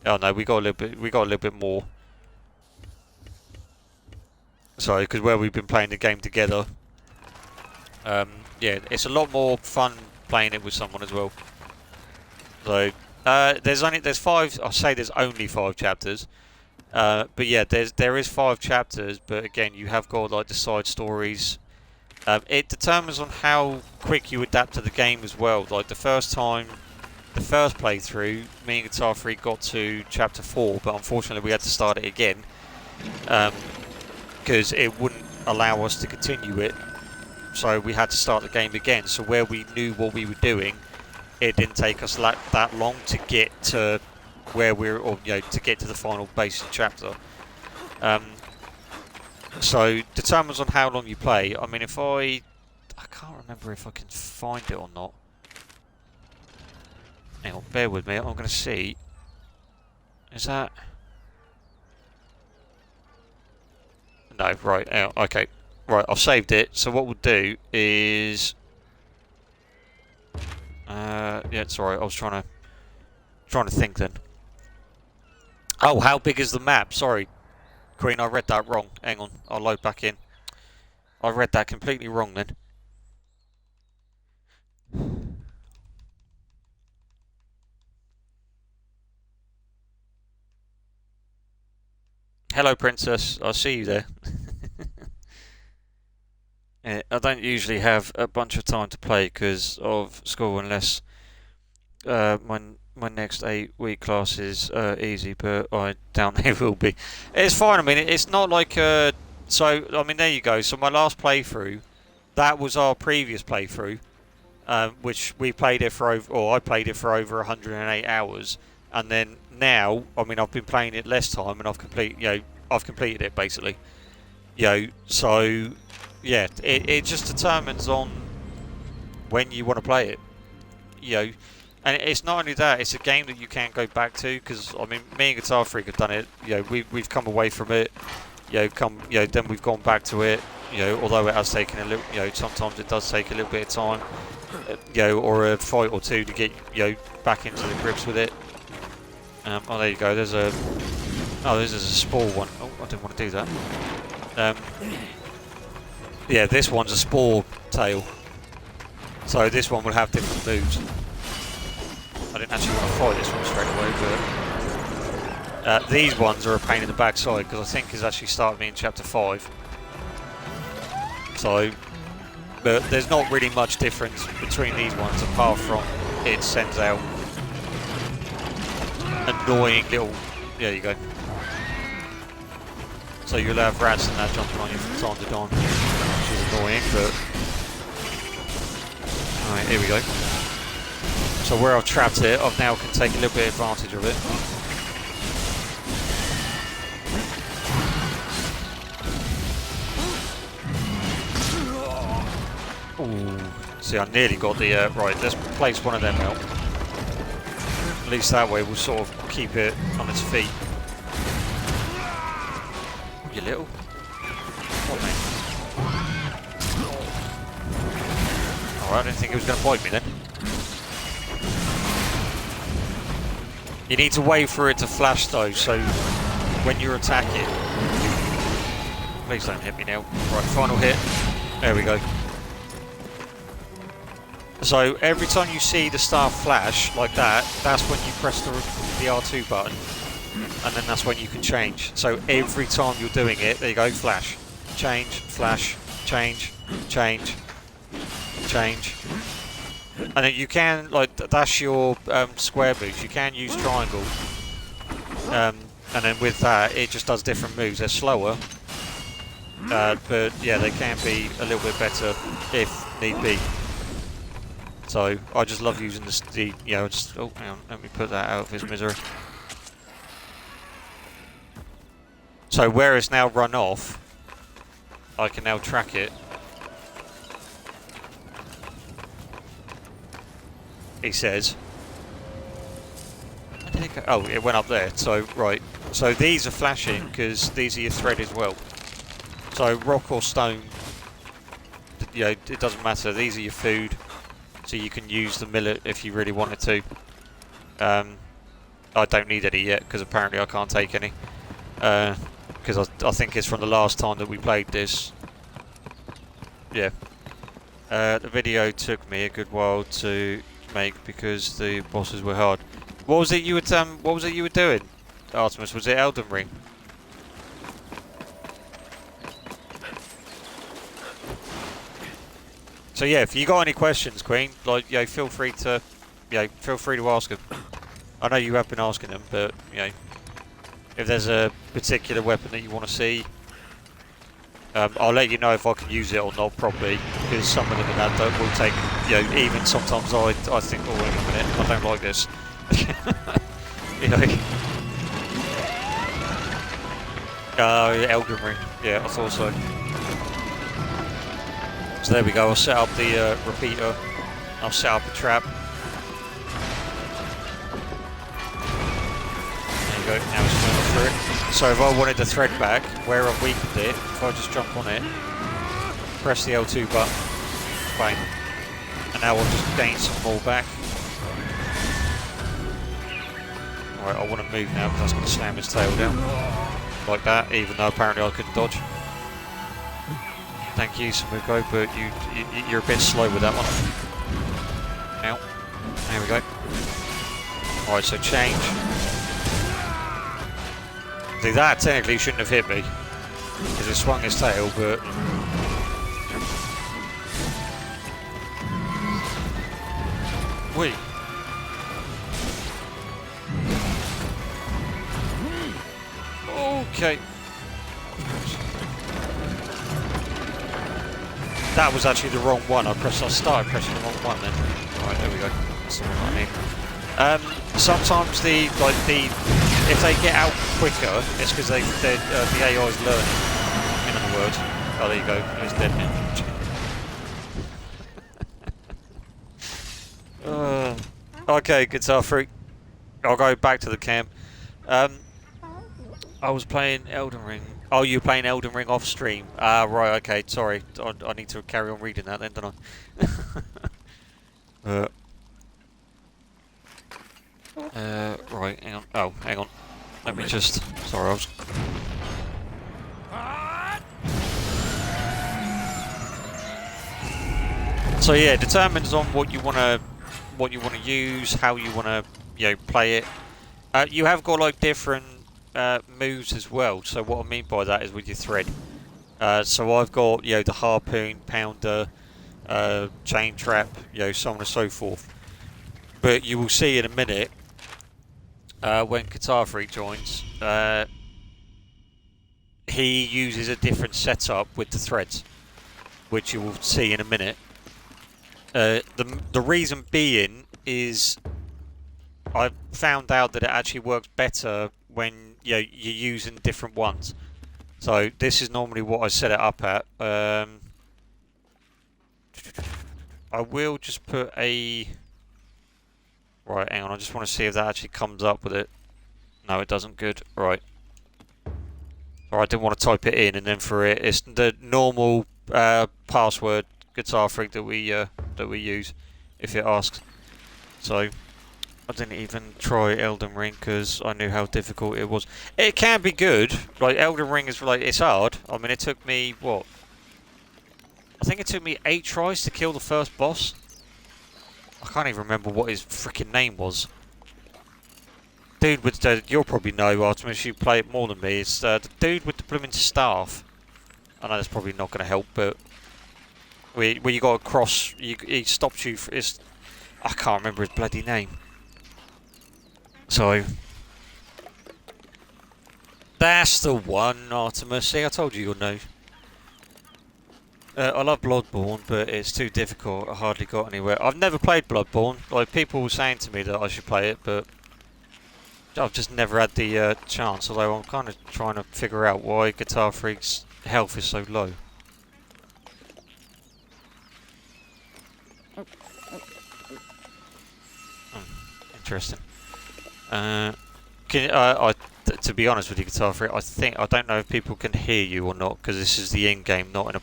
Oh no, we got a little bit more. Sorry, because where we've been playing the game together, yeah, it's a lot more fun playing it with someone as well. So there's 5. I say there's only 5 chapters, but yeah, there is 5 chapters. But again, you have got like the side stories. It determines on how quick you adapt to the game as well. Like the first playthrough, me and Guitar Freak got to chapter 4, but unfortunately we had to start it again because it wouldn't allow us to continue it. So we had to start the game again. So where we knew what we were doing, it didn't take us that long to get to where to get to the final basic chapter. So determines on how long you play. I mean, I can't remember if I can find it or not. Hang on, bear with me. I'm going to see. Is that? No, right. Okay, right. I've saved it. So what we'll do is. Yeah, it's alright. I was trying to think then. Oh, how big is the map? Sorry, Queen, I read that wrong. Hang on, I'll load back in. I read that completely wrong then. Hello, Princess. I see you there. Yeah, I don't usually have a bunch of time to play because of school, unless my next 8 week class is easy, but I doubt they will be. It's fine. I mean, it's not like so. I mean, there you go. So my last playthrough, that was our previous playthrough, which we played it for over, or I played it for over 108 hours, and then now, I mean, I've been playing it less time, and I've completed it basically. So yeah, it just determines on when you want to play it. You know, and it's not only that; it's a game that you can go back to. Because I mean, me and Guitar Freak have done it. We've come away from it. Then we've gone back to it. Although it has taken a little. Sometimes it does take a little bit of time. Or a fight or two to get back into the grips with it. Oh, there you go. This is a spore one. Oh, I didn't want to do that. Yeah, this one's a spore tail. So this one will have different moves. I didn't actually want to fight this one straight away, but these ones are a pain in the backside because I think it's actually started me in chapter 5. So, but there's not really much difference between these ones apart from it sends out annoying little. There you go. So you'll have rats and that jumping on you from time to time, which is annoying, but... Alright, here we go. So where I've trapped it, I now can take a little bit of advantage of it. Ooh. See, I nearly got the... right, let's place one of them out. At least that way we'll sort of keep it on its feet. You little. What, mate? Alright, I didn't think it was going to bite me then. You need to wait for it to flash though, so when you're attacking... Please don't hit me now. Right, final hit. There we go. So every time you see the star flash like that, that's when you press the R2 button. And then that's when you can change. So every time you're doing it, there you go, flash, change, flash, change, change, change. And then you can, like, that's your square moves. You can use triangle. And then with that, it just does different moves. They're slower. But yeah, they can be a little bit better if need be. So I just love using oh, hang on, let me put that out of his misery. So where it's now run off, I can now track it. He says. Where did it go? Oh, it went up there. So, right. So these are flashing because these are your thread as well. So rock or stone, it doesn't matter. These are your food. So you can use the millet if you really wanted to. I don't need any yet because apparently I can't take any. Because I think it's from the last time that we played this. Yeah. The video took me a good while to make because the bosses were hard. What was it you were doing, Artemis? Was it Elden Ring? So yeah, if you got any questions, Queen, like feel free to ask them. I know you have been asking them, but if there's a particular weapon that you want to see, I'll let you know if I can use it or not properly, because some of them in that will take, even sometimes I think, oh wait a minute, I don't like this. Elden Ring, yeah, I thought so. So there we go, I'll set up the repeater, I'll set up a trap. There you go, now it's moving through it. So if I wanted the thread back, where I've weakened it, if I just jump on it, press the L2 button, bang, and now I'll just gain some more back. Alright, I want to move now because that's going to slam his tail down, like that, even though apparently I couldn't dodge. Thank you, Samuko, but you're a bit slow with that one. Ow. There we go. Alright, so change. See, that technically shouldn't have hit me, because it swung his tail, but... Wait. Okay. That was actually the wrong one. I started pressing the wrong one then. Alright, there we go. That's what I mean. Sometimes if they get out quicker, it's because the AI is learning. In other words. Oh, there you go. It's dead now. Okay, Guitar Freak. I'll go back to the camp. I was playing Elden Ring. Oh, you're playing Elden Ring off stream. Right, okay, sorry. I need to carry on reading that then, don't I? Right, hang on. Oh, hang on. Let me just... Sorry, I was... So yeah, it determines on what you wanna use, how you wanna play it. You have got like different moves as well. So what I mean by that is with your thread. So I've got the harpoon, pounder, chain trap, so on and so forth. But you will see in a minute when Guitar Freak joins, he uses a different setup with the threads, which you will see in a minute. The reason being is I found out that it actually works better when you're using different ones. So this is normally what I set it up at. I will just put a... Right, hang on, I just want to see if that actually comes up with it. No, it doesn't. Good. Right. Alright, I didn't want to type it in, and then for it, it's the normal password Guitar Freak that we use, if it asks. So I didn't even try Elden Ring because I knew how difficult it was. It can be good. Like Elden Ring is it's hard. I mean, it took me what? I think it took me 8 tries to kill the first boss. I can't even remember what his freaking name was. Dude with the, you'll probably know, Artemis, you play it more than me. It's the dude with the blooming staff. I know that's probably not going to help, but where you got to cross, he stops you. I can't remember his bloody name. So that's the one, Artemis. See, I told you you'll know. I love Bloodborne, but it's too difficult. I hardly got anywhere. I've never played Bloodborne. Like people were saying to me that I should play it, but I've just never had the chance. Although I'm kind of trying to figure out why Guitar Freak's health is so low. Interesting. To be honest with you, Guitar Freak, I don't know if people can hear you or not because this is the in-game, not in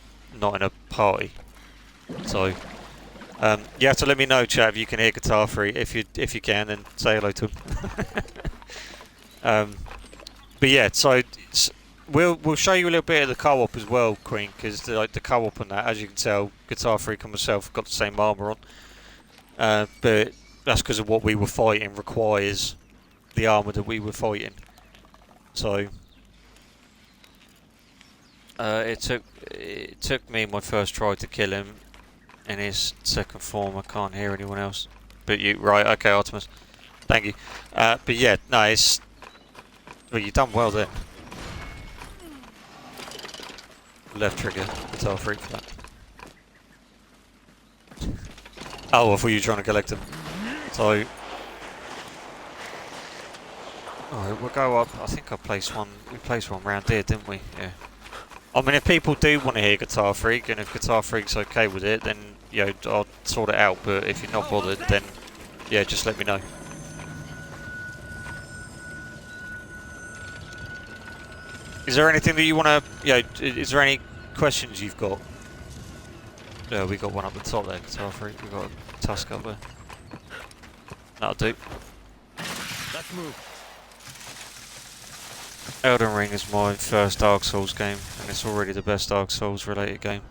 a party. So you have to let me know, chat, if you can hear Guitar Freak. If you can, then say hello to him. But yeah, so we'll show you a little bit of the co-op as well, Queen, because the co-op on that, as you can tell, Guitar Freak and myself have got the same armour on. But that's because of what we were fighting requires the armour that we were fighting. So it took me my first try to kill him in his second form. I can't hear anyone else. But you, right? Okay, Artemis. Thank you. But yeah, no, it's. Well, you've done well then. Left trigger, Guitar Freak for that. Oh, I thought you were trying to collect him. So, alright, we'll go up. I think I placed one. We placed one round here, didn't we? Yeah. I mean, if people do want to hear Guitar Freak, and if Guitar Freak's okay with it, then I'll sort it out. But if you're not bothered, then yeah, just let me know. Is there anything that you want to? Is there any questions you've got? Yeah, we got one up the top there, Guitar Freak. We got a tusk up there. That'll do. Let's move. Elden Ring is my first Dark Souls game, and it's already the best Dark Souls related game.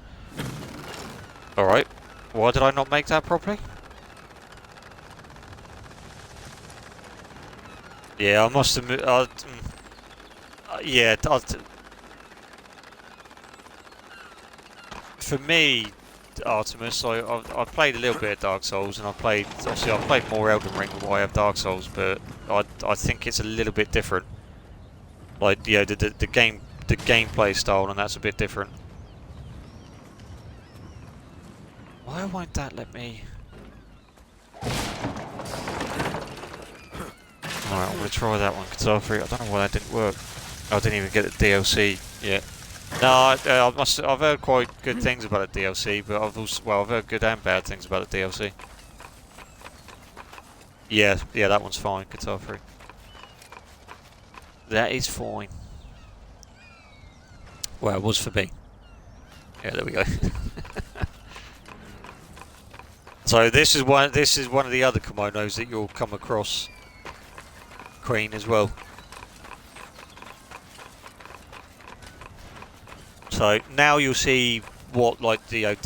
Alright, why did I not make that properly? Yeah, I must admit, Yeah, for me, Artemis, I played a little bit of Dark Souls, and I played more Elden Ring than what I have Dark Souls, but I think it's a little bit different. Like, you know, the gameplay style, and that's a bit different. Why won't that let me? Alright, I'm gonna try that one. Guitar Freak. I don't know why that didn't work. I didn't even get the DLC yet. No, I've heard quite good things about the DLC, but I've heard good and bad things about the DLC. Yeah, that one's fine. Guitar Freak. That is fine. Well, it was for me. Yeah, there we go. So this is one of the other kimonos that you'll come across, Queen, as well. So now you'll see what, like, the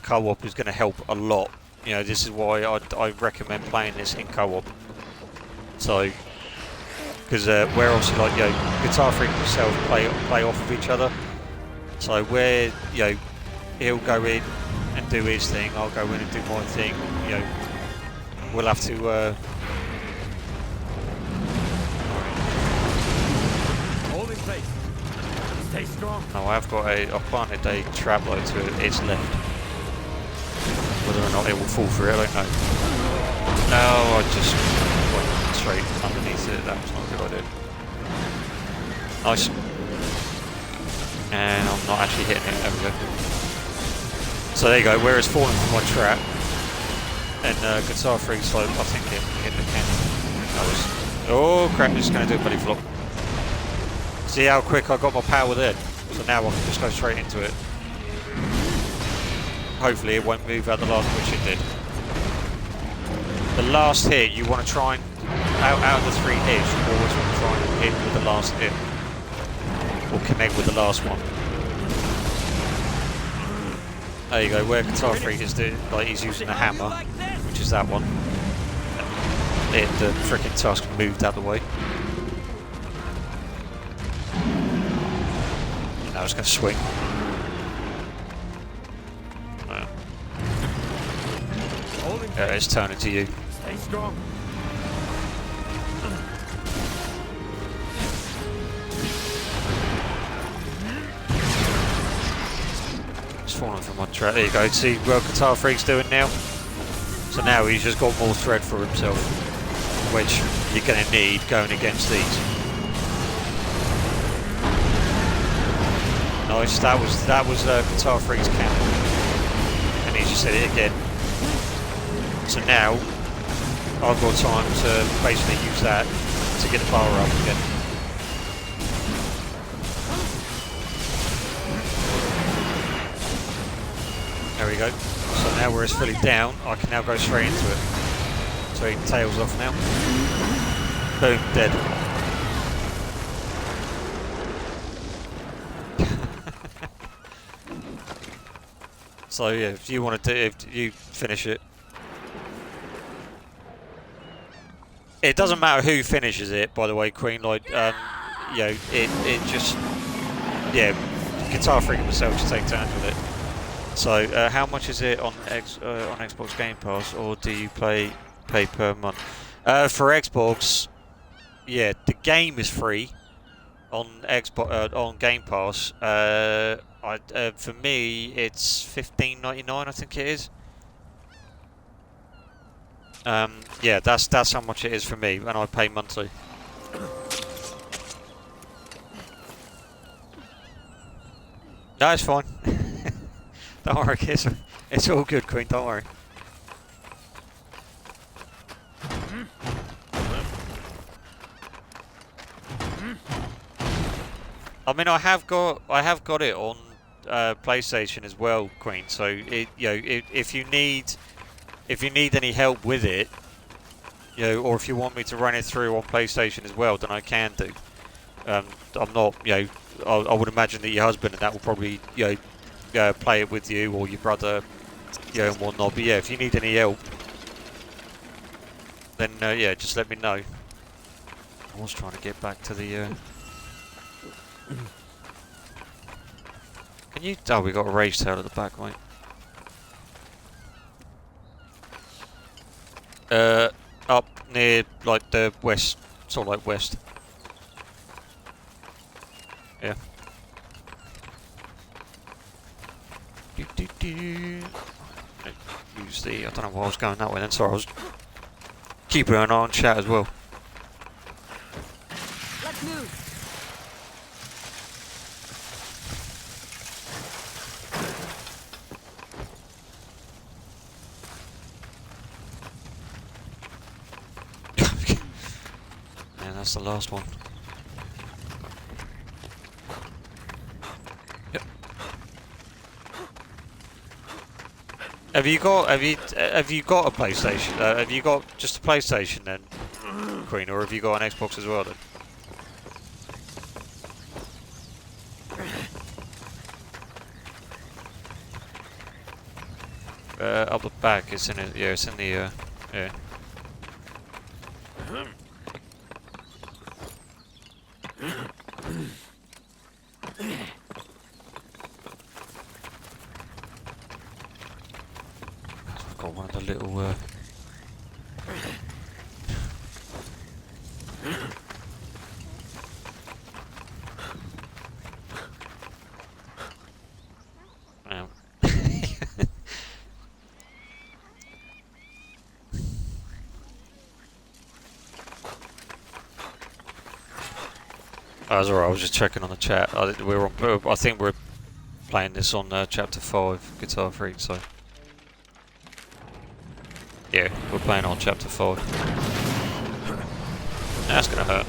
co-op is going to help a lot. You know, this is why I recommend playing this in co-op. So, because where obviously, like, you know, Guitar Freak themselves play off of each other. So where, you know, he'll go in and do his thing, I'll go in and do my thing. You know, we'll have to. Hold in place. Stay strong. No, I've planted a trap load to its left. Whether or not it will fall through it, I don't know. No, I just went straight underneath it. That was not a good idea. Nice. And I'm not actually hitting it. There we go. So there you go. Where it's falling from my trap, and Guitar Freak's like, I think it hit the can. Oh crap! It's going to do a bloody flop. See how quick I got my power there? So now I can just go straight into it. Hopefully it won't move out the last, which it did. The last hit, you want to try and, out of the 3 hits, you always want to try and hit with the last hit. Or connect with the last one. There you go, where Guitar Freak is doing, like, he's using the hammer, which is that one. And the frickin' tusk moved out of the way. Now it's going to swing. Yeah, it's turning to you. Stay strong. It's falling from one track. There you go. See what Guitar Freak's doing now? So now he's just got more thread for himself, which you're going to need going against these. Nice. That was Guitar Freak's cannon, and he just hit it again. So now I've got time to basically use that to get the bar up again. There we go. So now where it's fully down, I can now go straight into it. So he tails off now. Boom, dead. So yeah, if you want to do, if you finish it. It doesn't matter who finishes it, by the way, Queen. Like, you know, it just, yeah, Guitar Freak himself just take turns with it. So, how much is it on Xbox Game Pass, or do you pay per month? For Xbox, yeah, the game is free on Xbox on Game Pass. For me, it's $15.99, I think it is. Yeah, that's how much it is for me, and I pay monthly. No, it's fine. Don't worry, it's all good, Queen. Don't worry. I mean, I have got it on PlayStation as well, Queen. So you know, if you need any help with it, you know, or if you want me to run it through on PlayStation as well, then I can do. I'm not, you know, I would imagine that your husband and that will probably, you know, play it with you, or your brother, you know, and whatnot. But yeah, if you need any help, then yeah, just let me know. I was trying to get back to the Can you? Oh, we got a rage tail at the back, mate. Up near like the west, sort of like west. Yeah. Use the. I don't know why I was going that way then. Sorry, I was keeping an eye on chat as well. Let's move. Yeah, that's the last one. Yep. Have you got a PlayStation? Have you got just a PlayStation then, Queen, or have you got an Xbox as well then? Up the back, it's in it. Yeah, it's in the. Yeah. I've got one of the little. Ow. That's alright. I was just checking on the chat. I think we're playing this on chapter 5, Guitar Freak. So yeah, we're playing on chapter 5. That's gonna hurt.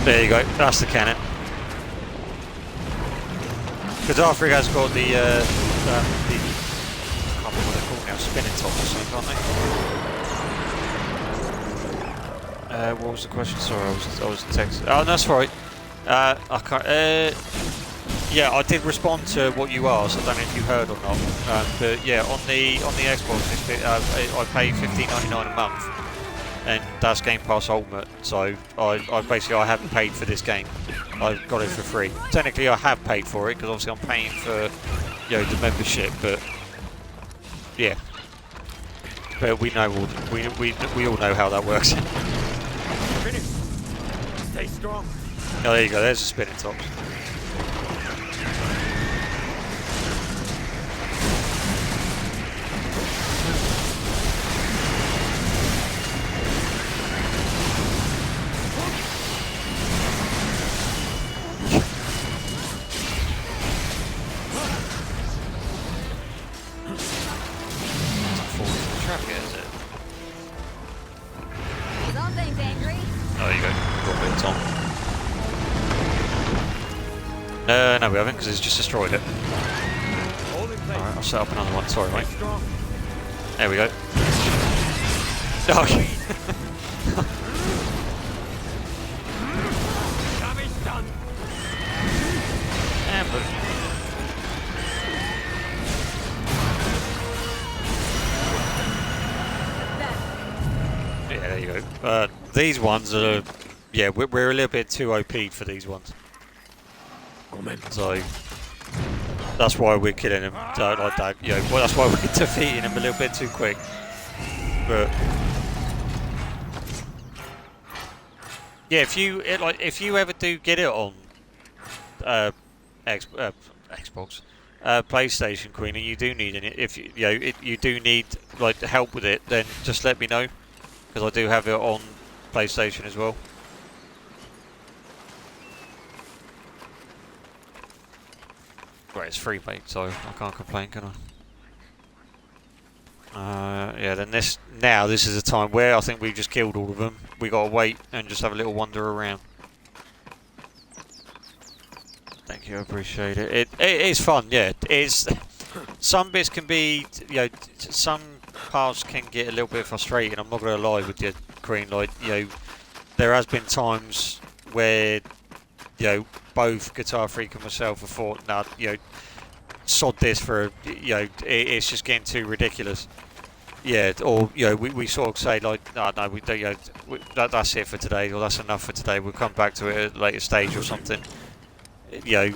There you go. That's the cannon. Guitar Freak has got the I can't remember what they're called now. Spinning top or something, can't they? What was the question? Sorry, I was texting. Oh, that's right. I can't. Yeah, I did respond to what you asked. I don't know if you heard or not. But yeah, on the Xbox, I pay $15.99 a month, and that's Game Pass Ultimate. So I basically I haven't paid for this game. I got it for free. Technically, I have paid for it because obviously I'm paying for the membership. But yeah, but we know we all know how that works. Finish. Stay strong. Oh, there you go. There's the spinning tops. Something's angry. Oh, there you go. Got a bit of time. No, we haven't, because it's just destroyed it. Hold in place. Alright, I'll set up another one. Sorry, Stay mate. strong. There we go. Okay. Damage done. And boom. Yeah, there you go. These ones are... Yeah, we're a little bit too OP for these ones. So... That's why we're killing them like that. Well, that's why we're defeating them a little bit too quick. But... Yeah, if you ever do get it on Xbox, PlayStation, Queen, and you do need it, if you do need like help with it, then just let me know, because I do have it on PlayStation as well. Right, it's free, mate, so I can't complain, can I? Yeah, then this is a time where I think we just killed all of them. We gotta wait and just have a little wander around. Thank you, I appreciate it. It is fun, yeah. It's some bits can be, some parts can get a little bit frustrating. I'm not gonna lie with you, Queen. Like, there has been times where, both Guitar Freak and myself have thought, nah, sod this for, it's just getting too ridiculous. Yeah, or we sort of say like, no, we don't, that's it for today, or that's enough for today. We'll come back to it at a later stage or something. you know,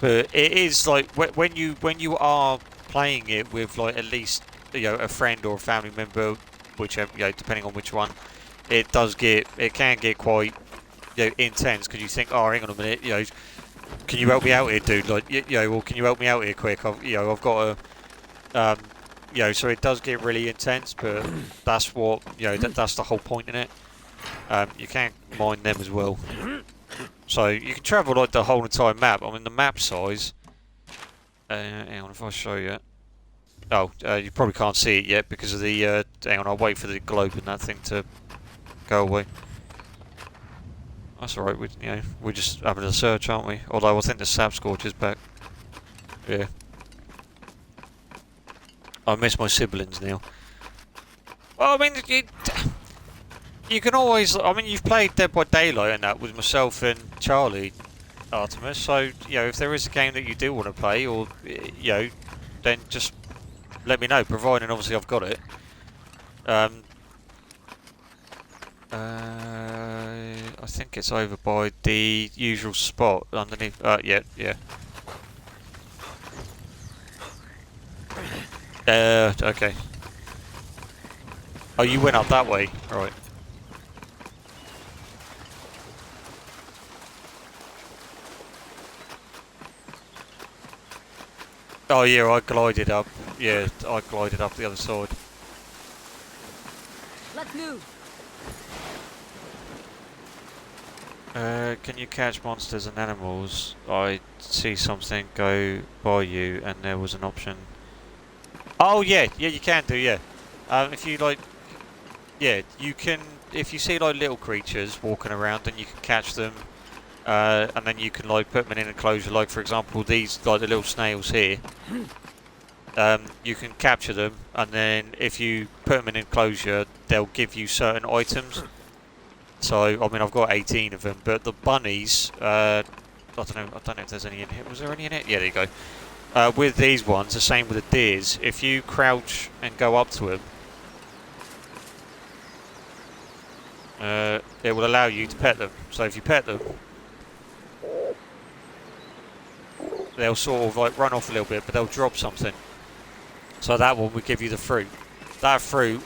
but it is like when you are playing it with like at least a friend or a family member, whichever depending on which one, it can get quite intense because you think, oh, hang on a minute, can you help me out here, dude? Like, well, can you help me out here quick? I've got a so it does get really intense, but that's what that's the whole point in it. You can't mine them as well, so you can travel like the whole entire map. I mean, the map size. Hang on, if I show you. Oh, you probably can't see it yet because of the. Hang on, I'll wait for the globe and that thing to go away. That's alright. We're just having a search, aren't we? Although I think the sap scorch is back. Yeah. I miss my siblings now. Well, I mean, you can always. I mean, you've played Dead by Daylight and that with myself and Charlie, Artemis. So if there is a game that you do want to play, or then just let me know. Providing obviously I've got it. I think it's over by the usual spot underneath. Yeah. Okay. Oh, you went up that way, right? Oh yeah, I glided up. Yeah, I glided up the other side. Let's move. Can you catch monsters and animals? I see something go by you, and there was an option. Oh yeah, you can do, yeah. If you like, yeah, you can. If you see like little creatures walking around, then you can catch them, and then you can like put them in an enclosure. Like for example, these like the little snails here. You can capture them, and then if you put them in an enclosure, they'll give you certain items. So I mean, I've got 18 of them, but the bunnies, I don't know if there's any in here. Was there any in it? Yeah, there you go. With these ones, the same with the deers. If you crouch and go up to them, it will allow you to pet them. So if you pet them, they'll sort of like run off a little bit, but they'll drop something. So that one will give you the fruit. That fruit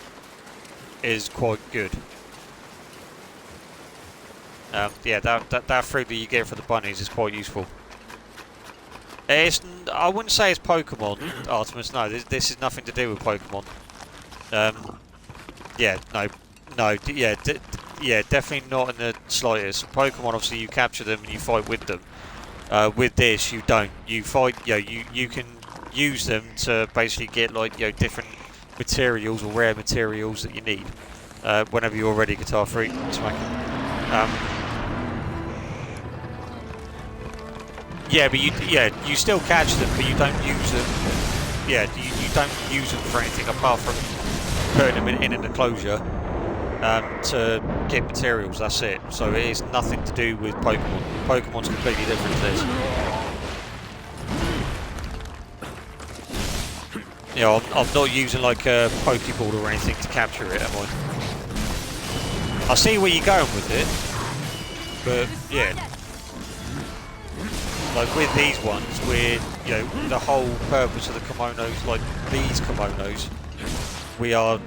is quite good. Yeah, that fruit that you get for the bunnies is quite useful. I wouldn't say it's Pokemon, Artemis. No, this is nothing to do with Pokemon. Yeah, yeah, definitely not in the slightest. Pokemon, obviously, you capture them and you fight with them. With this, you don't. You fight. You can use them to basically get like different materials or rare materials that you need. Whenever you're ready, Guitar Freak, smack. Yeah, but you still catch them, but you don't use them. Yeah, you don't use them for anything apart from putting them in an enclosure to get materials. That's it. So it is nothing to do with Pokemon. Pokemon's completely different to this. I'm not using like a Pokeball or anything to capture it, am I? I see where you're going with it, but yeah. Like with these ones, the whole purpose of the kimonos, like these kimonos, we are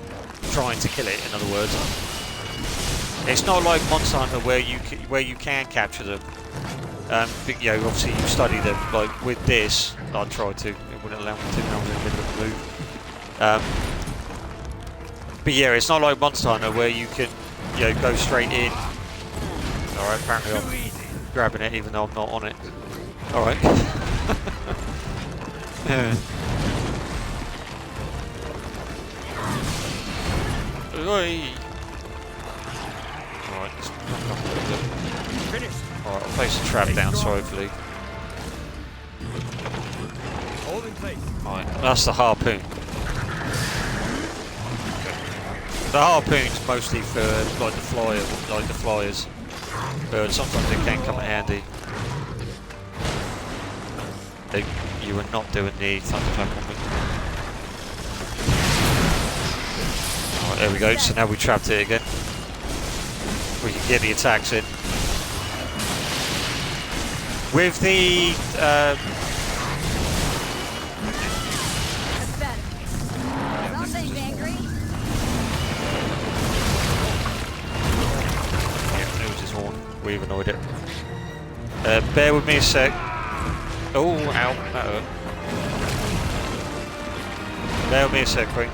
trying to kill it. In other words, it's not like Monster Hunter where you can capture them. Obviously you study them. Like with this, I tried to. It wouldn't allow me to. I was in the middle of the move. But yeah, it's not like Monster Hunter where you can, go straight in. All right, apparently I'm grabbing it even though I'm not on it. Alright. Yeah. Alright, let's back up a little bit. Finished. Alright, I'll place the trap down, so hopefully. Hold in place. Alright, that's the harpoon. The harpoon's mostly for like the flyers. But sometimes it can come in handy. You were not doing the thunderclap on me. Alright, there we go. So now we trapped it again. We can get the attacks in. With the That's better. Something's angry. yeah, it was his horn. We've annoyed it. Bear with me a sec. Oh, ow, that hurt. Bear with me a sec, Queen.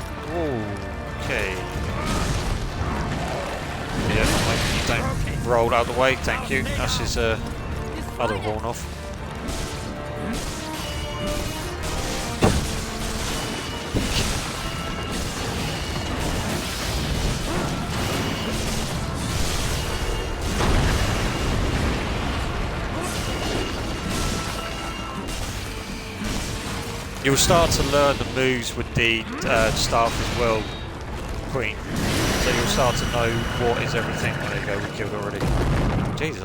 Okay. Yeah, wait, you don't roll out of the way, thank you. That's his other horn off. You'll start to learn the moves with the staff as well, Queen. So you'll start to know what is everything. There you go, we killed already. Jesus,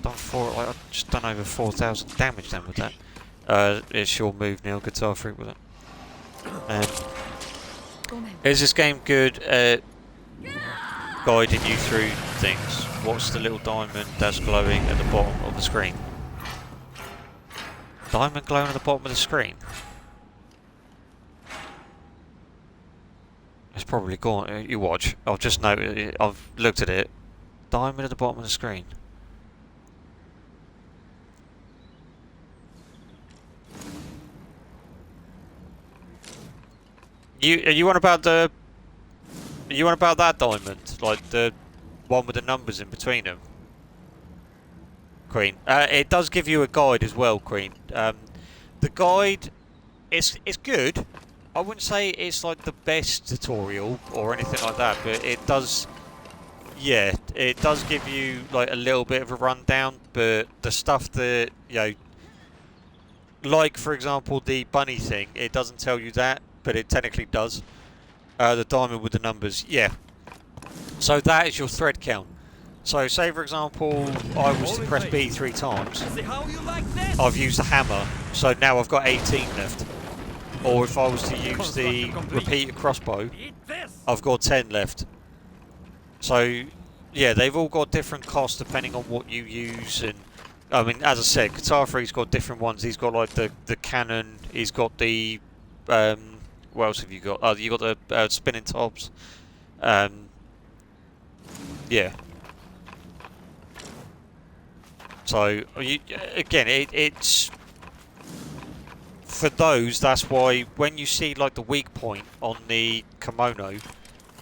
I've just done over 4,000 damage then with that. It's your move, Neil. Guitar Freak with it. Is this game good at guiding you through things? What's the little diamond that's glowing at the bottom of the screen? Diamond glowing at the bottom of the screen? It's probably gone. You watch. I've just noted it. I've looked at it. Diamond at the bottom of the screen. You want about the? You want about that diamond, like the one with the numbers in between them? Queen. It does give you a guide as well, Queen. The guide, it's good. I wouldn't say it's like the best tutorial or anything like that, but it does. Yeah, it does give you like a little bit of a rundown. But the stuff that like for example the bunny thing, it doesn't tell you that, but it technically does. The diamond with the numbers, yeah. So that is your thread count. So say for example I was to press B 3 times, I've used the hammer, so now I've got 18 left. Or if I was to use the repeater crossbow, I've got 10 left. So yeah, they've all got different costs depending on what you use. And I mean, as I said, Guitar Freak's got different ones. He's got like the cannon, he's got the what else have you got? Oh, you got the spinning tops. Yeah. So again, it's for those. That's why when you see like the weak point on the kimono,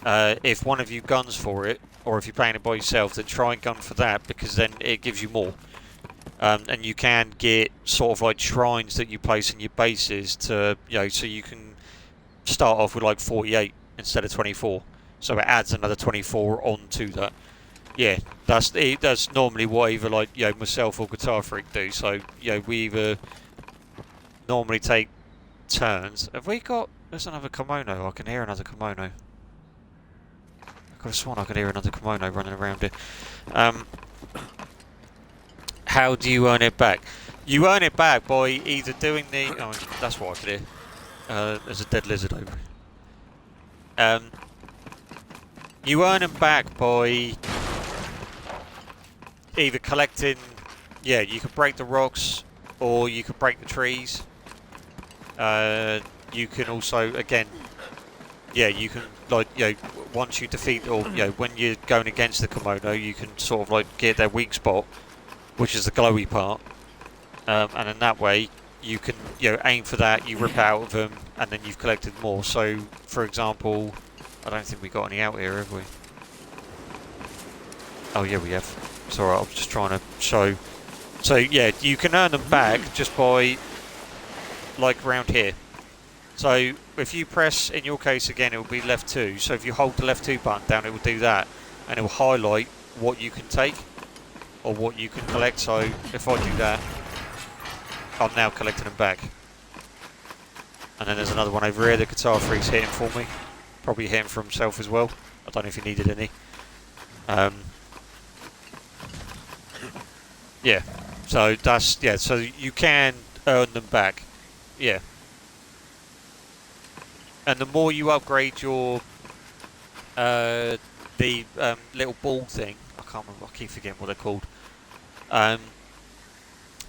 if one of you guns for it, or if you're playing it by yourself, then try and gun for that, because then it gives you more. And you can get sort of like shrines that you place in your bases to, so you can start off with like 48 instead of 24. So it adds another 24 onto that. Yeah, that's normally what either like myself or Guitar Freak do. So we either normally take turns. Have we got? There's another kimono. I can hear another kimono. I could have sworn I could hear another kimono running around here. How do you earn it back? You earn it back by either doing the. Oh, that's what I could hear. There's a dead lizard over here. You earn them back by either collecting. Yeah, you can break the rocks, or you can break the trees. You can also, again, yeah, you can like once you defeat, or when you're going against the kimono, you can sort of like get their weak spot, which is the glowy part, and in that way you can aim for that, you rip out of them, and then you've collected more. So for example, I don't think we got any out here, have we? Oh yeah, we have. It's alright, I was just trying to show. So yeah, you can earn them back just by like around here. So if you press, in your case again, it will be left 2. So if you hold the left 2 button down, it will do that, and it will highlight what you can take or what you can collect. So if I do that, I'm now collecting them back. And then there's another one over here. The Guitar Freak's hitting for me. Probably hitting for himself as well. I don't know if he needed any. Yeah. So that's So you can earn them back. Yeah. And the more you upgrade your the little ball thing, I can't remember. I keep forgetting what they're called.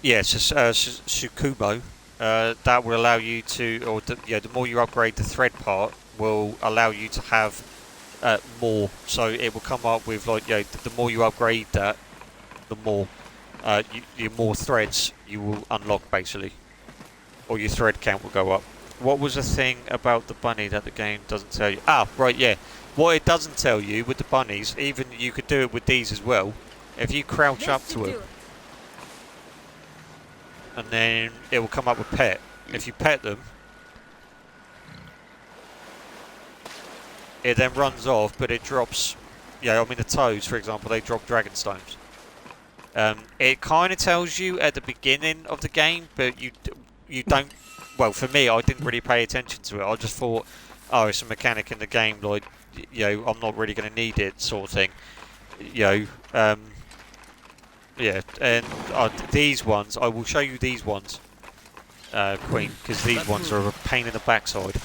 Yes, Sukumo. That will allow you to, or the more you upgrade the thread part, will allow you to have more. So it will come up with like, the more you upgrade that, the more, your more threads you will unlock basically, or your thread count will go up. What was the thing about the bunny that the game doesn't tell you? Ah, right, yeah. What it doesn't tell you with the bunnies, even you could do it with these as well. If you crouch up to it, and then it will come up with pet. If you pet them, it then runs off, but it drops. Yeah, I mean the toads, for example, they drop dragon stones. It kind of tells you at the beginning of the game, but you don't. Well, for me, I didn't really pay attention to it. I just thought, oh, it's a mechanic in the game, like, I'm not really going to need it, sort of thing. Yeah, and these ones, I will show you these ones, Queen, because these ones are a pain in the backside.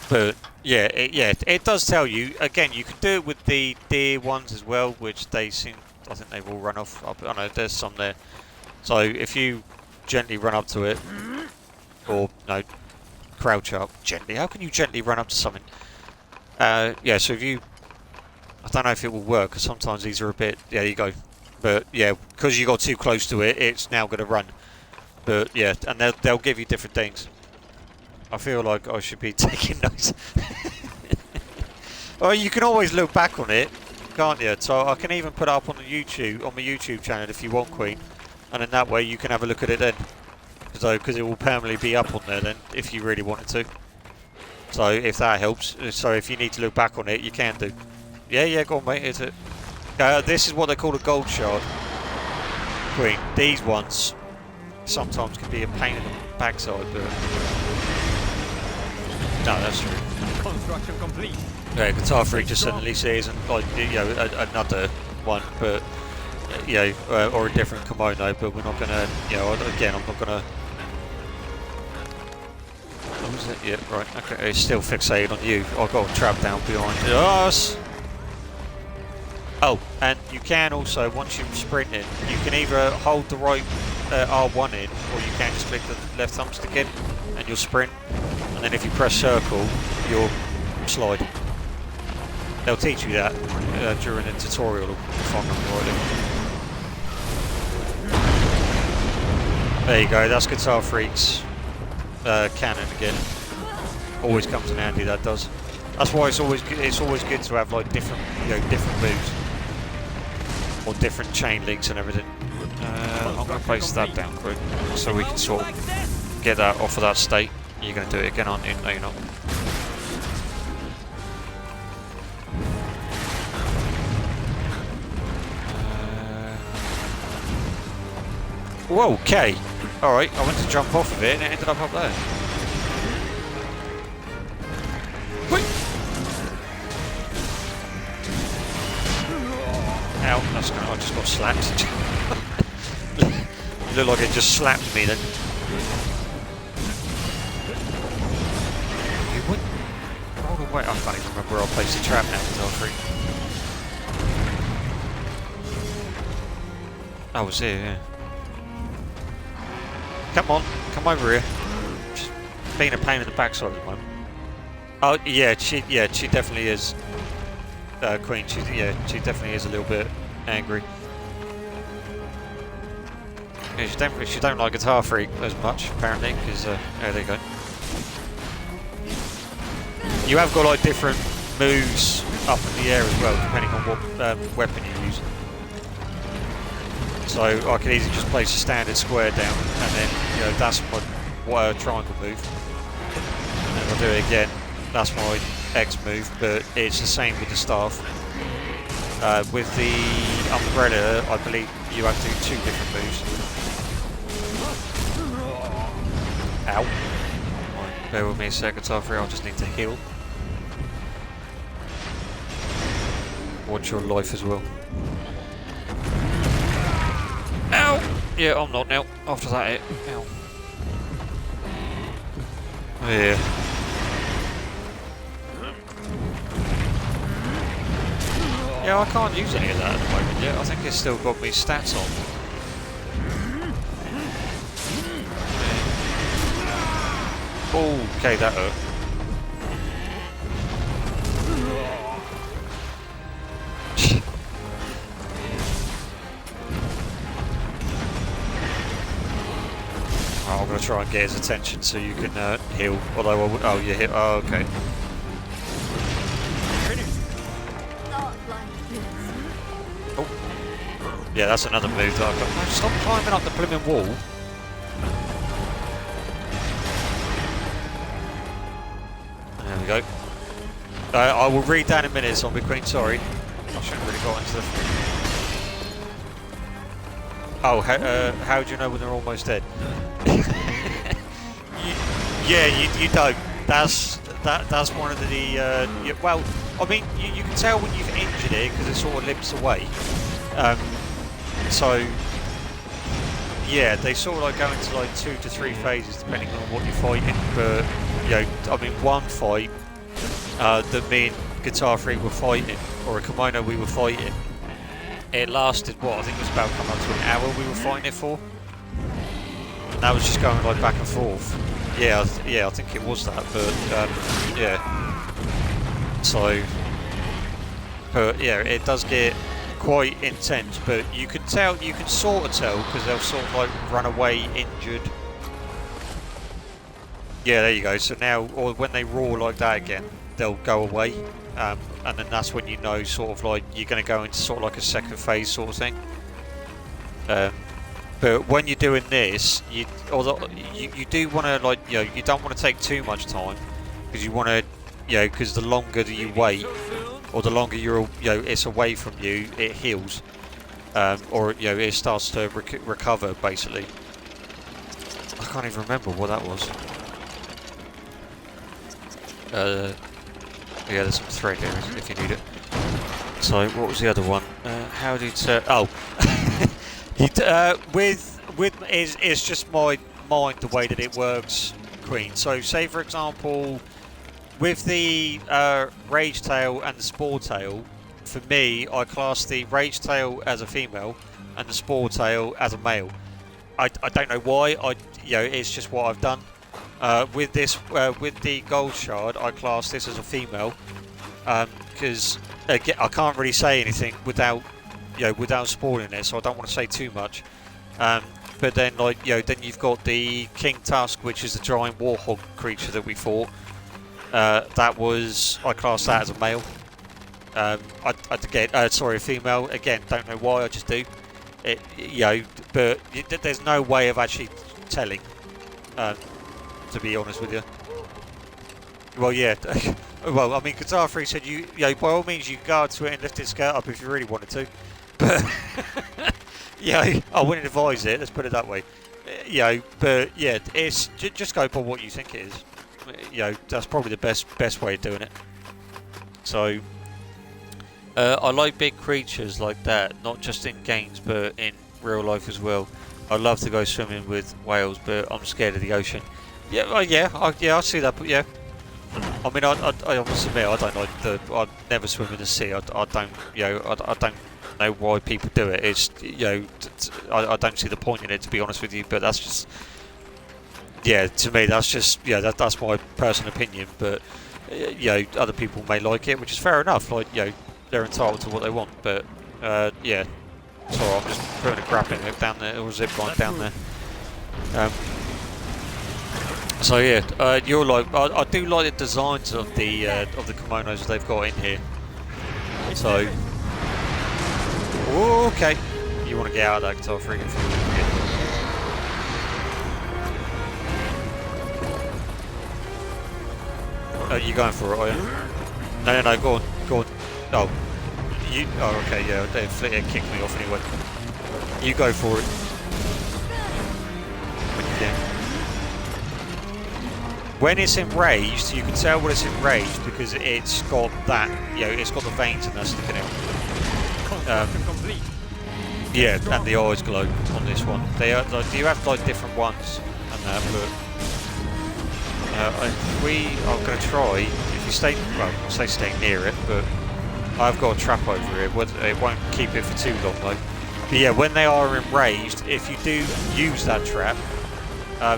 But yeah, it does tell you. Again, you can do it with the deer ones as well, which I think they've all run off. I know there's some there. So if you gently run up to it, or no, crouch up gently. How can you gently run up to something? Yeah, so if you, I don't know if it will work, because sometimes these are a bit, yeah, there you go. But yeah, because you got too close to it, it's now going to run. But yeah, and they'll give you different things. I feel like I should be taking notes. Well, you can always look back on it, can't you? So I can even put it up on the YouTube, on my YouTube channel if you want, Queen. And in that way you can have a look at it then. Because it will permanently be up on there then, if you really wanted to. So if that helps, so if you need to look back on it, you can do. Yeah, go on, mate. Is it? This is what they call a gold shard, Queen. These ones sometimes can be a pain in the backside, but no, that's true. Construction complete. Yeah, Guitar Freak just suddenly sees and like another one, but or a different kimono. But we're not gonna, again, I'm not gonna. What was it? Yeah, right. Okay, it's still fixated on you. I've got a trap down behind us. Oh, and you can also, once you're sprinting, you can either hold the right R1 in, or you can just click the left thumbstick in, and you'll sprint. And then if you press circle, you'll slide. They'll teach you that during the tutorial, if I remember rightly. There you go. That's Guitar Freak's cannon again. Always comes in handy. That does. That's why it's always good to have like different moves or different chain links and everything. I'm going to place that down quick so we can sort of get that off of that state. You're going to do it again, aren't you? No, you're not. Whoa, okay. Alright, I went to jump off of it and it ended up there. Whee! Ow, that's gonna, I just got slapped. It looked like it just slapped me then. You would roll away. I can't even remember where I placed the trap now because I was free. I was here, yeah. Come on, come over here. Just being a pain in the backside at the moment. Oh yeah, she definitely is. Queen, she definitely is a little bit angry. Yeah, she don't like Guitar Freak as much apparently, because there you go. You have got like different moves up in the air as well, depending on what weapon you use. So I can easily just place a standard square down, and then that's my triangle move. And then I'll do it again. That's my X move, but it's the same with the staff. With the umbrella, I believe you have to do 2 different moves. Ow. Right, bear with me a second, Guitar. I just need to heal. Watch your life as well. Ow! Yeah, I'm not now. After that hit. Ow. Yeah. Yeah, I can't use any of that at the moment yet. I think it's still got me stats on. Oh, okay, that hurt. Right, I'm going to try and get his attention so you can heal. Although I would. Oh, you hit. Oh, okay. Not like this. Oh. Yeah, that's another move that I've got. No, stop climbing up the blooming wall. There we go. I will read that in a minute, Zombie Queen, sorry. I shouldn't really got into the... Oh, how do you know when they're almost dead? you don't. That's one of the... well, I mean, you can tell when you've injured it because it sort of limps away. So, yeah, they sort of like go into like 2 to 3 phases depending on what you're fighting. But, you know, I mean, one fight that me and Guitar Freak were fighting, or a kimono we were fighting, it lasted, what, I think it was about coming up to an hour we were fighting it for. And that was just going like back and forth. Yeah, I think it was that, but, yeah. So, but yeah, it does get quite intense, but you can tell, you can sort of tell, because they'll sort of like run away injured. Yeah, there you go. So now, or when they roar like that again, they'll go away, and then that's when you know sort of like you're going to go into sort of like a second phase sort of thing. But when you're doing this, you do want to, like, you know, you don't want to take too much time, because you want to, you know, because the longer that you wait, or the longer you're, you know, it's away from you, it heals, or, you know, it starts to recover basically. I can't even remember what that was. Yeah, there's some thread here if you need it. So what was the other one? How did it's just my mind the way that it works, Queen. So say for example, with the Rage Tail and the Spore Tail, for me, I class the Rage Tail as a female and the Spore Tail as a male. I don't know why. You know, it's just what I've done. With this, with the Gold Shard, I class this as a female, because I can't really say anything without, you know, without spoiling it. So I don't want to say too much. But then, like, you know, then you've got the King Tusk, which is the giant warhog creature that we fought. That was, I class that as a male. Sorry, a female. Again, don't know why. I just do. You know, but there's no way of actually telling. To be honest with you. Well, yeah. Well, I mean, Guitar Freak said you know, by all means you can go to it and lift its skirt up if you really wanted to. But yeah, I wouldn't advise it. Let's put it that way. You know, but yeah, it's just go by what you think it is. You know, that's probably the best way of doing it. So I like big creatures like that, not just in games but in real life as well. I love to go swimming with whales, but I'm scared of the ocean. Yeah, I see that. But yeah, I mean, I must admit, I don't like I'd never swim in the sea. I don't, you know, I don't know why people do it. It's, you know, I don't see the point in it, to be honest with you. But that's just, yeah, to me, that's just, yeah, that's my personal opinion. But you know, other people may like it, which is fair enough. Like, you know, they're entitled to what they want. But yeah. Sorry, I'm just putting a grappling hook down there, or a zip line down there. So yeah, you're like, I do like the designs of the kimonos they've got in here. So, okay, you want to get out of that Guitar Freak if you you're going for it, are you? No, go on. Oh. Oh, okay, yeah, it kicked me off anyway. You go for it. Yeah. When it's enraged, you can tell when it's enraged because it's got that, you know, it's got the veins in there sticking out. Yeah, and the eyes glow on this one. They are, like, you have like different ones and that, but we are going to try, if you stay, well, I'll say stay near it, but I've got a trap over here. It won't keep it for too long though. But yeah, when they are enraged, if you do use that trap,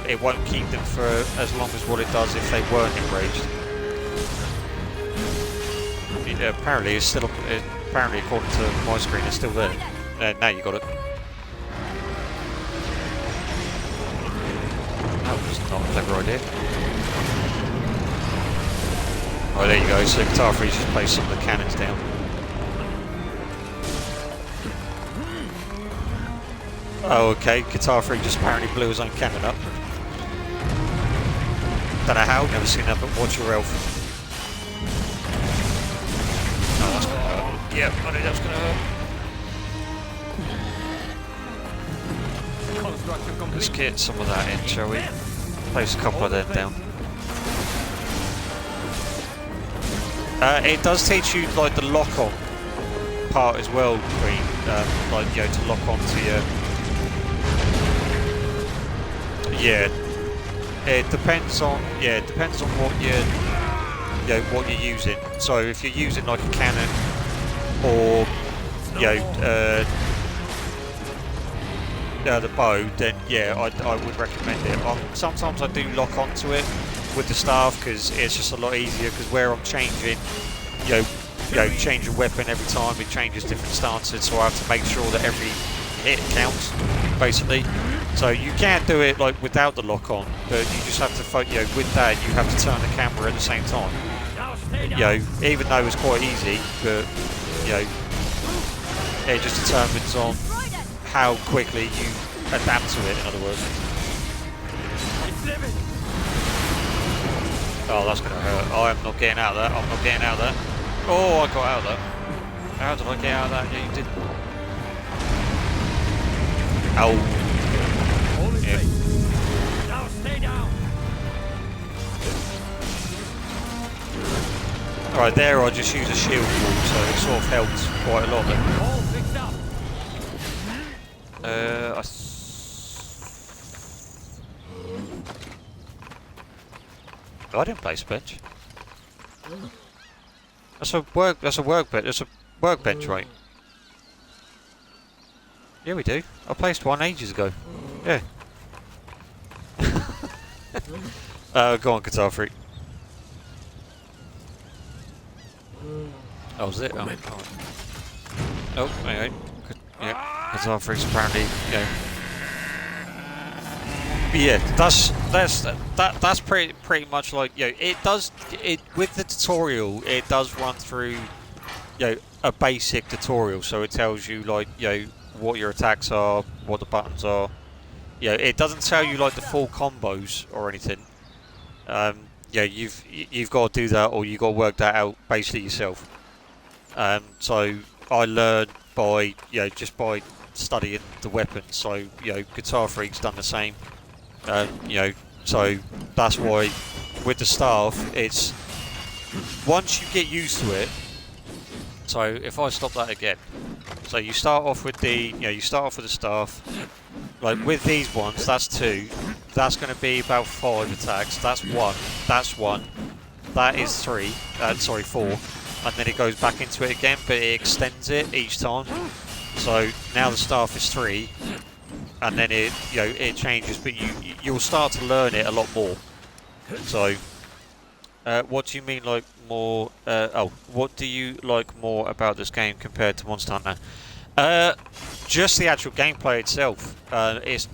it won't keep them for as long as what it does if they weren't enraged. Apparently, it's still. Apparently, according to my screen, it's still there. Now you got it. That was not a clever idea. Oh, there you go. So Guitar Freeze just placed some of the cannons down. Oh, okay. Guitar Freak just apparently blew his own cannon up. Don't know how. Never seen that, but watch your health. Oh, that's gonna hurt. Yeah, I knew that was gonna hurt. Construction complete. Let's get some of that in, shall we? Place a couple of them down. It does teach you like the lock-on part as well, Queen. Like to lock onto your. Yeah, it depends on what what you're using. So if you're using like a cannon or the bow, then yeah, I would recommend it. Sometimes I do lock onto it with the staff because it's just a lot easier. Because where I'm changing, change a weapon every time, it changes different stances, so I have to make sure that every hit counts, basically. So you can do it like without the lock on, but you just have to, with that you have to turn the camera at the same time. Even though it's quite easy, but it just determines on how quickly you adapt to it. In other words. Oh, that's gonna hurt. I am not getting out of that. I'm not getting out of that. Oh, I got out of that. How did I get out of that? Yeah, you didn't. Ow. Yeah. Now stay down. Alright, there I just use a shield wall, so it sort of helped quite a lot then. All fixed up. I didn't place a bench. That's a workbench, right? Yeah, we do. I placed one ages ago. Yeah. Go on, Guitar Freak. Oh, was it? Oh, anyway. Yeah, Guitar Freak's apparently, But yeah, that's pretty much like, it with the tutorial, it does run through, a basic tutorial, so it tells you like, what your attacks are, what the buttons are. It doesn't tell you like the full combos or anything. You've got to do that, or you've got to work that out basically yourself. So I learned by just by studying the weapons. So Guitar Freak's done the same. So that's why with the staff, it's once you get used to it. So if I stop that again, so you start off with the staff. Like with these ones, that's 2. That's going to be about 5 attacks. That's 1. That's 1. That is 3. Sorry, 4. And then it goes back into it again, but it extends it each time. So now the staff is 3, and then it changes. But you'll start to learn it a lot more. So what do you mean like more? What do you like more about this game compared to Monster Hunter? Just the actual gameplay itself. It's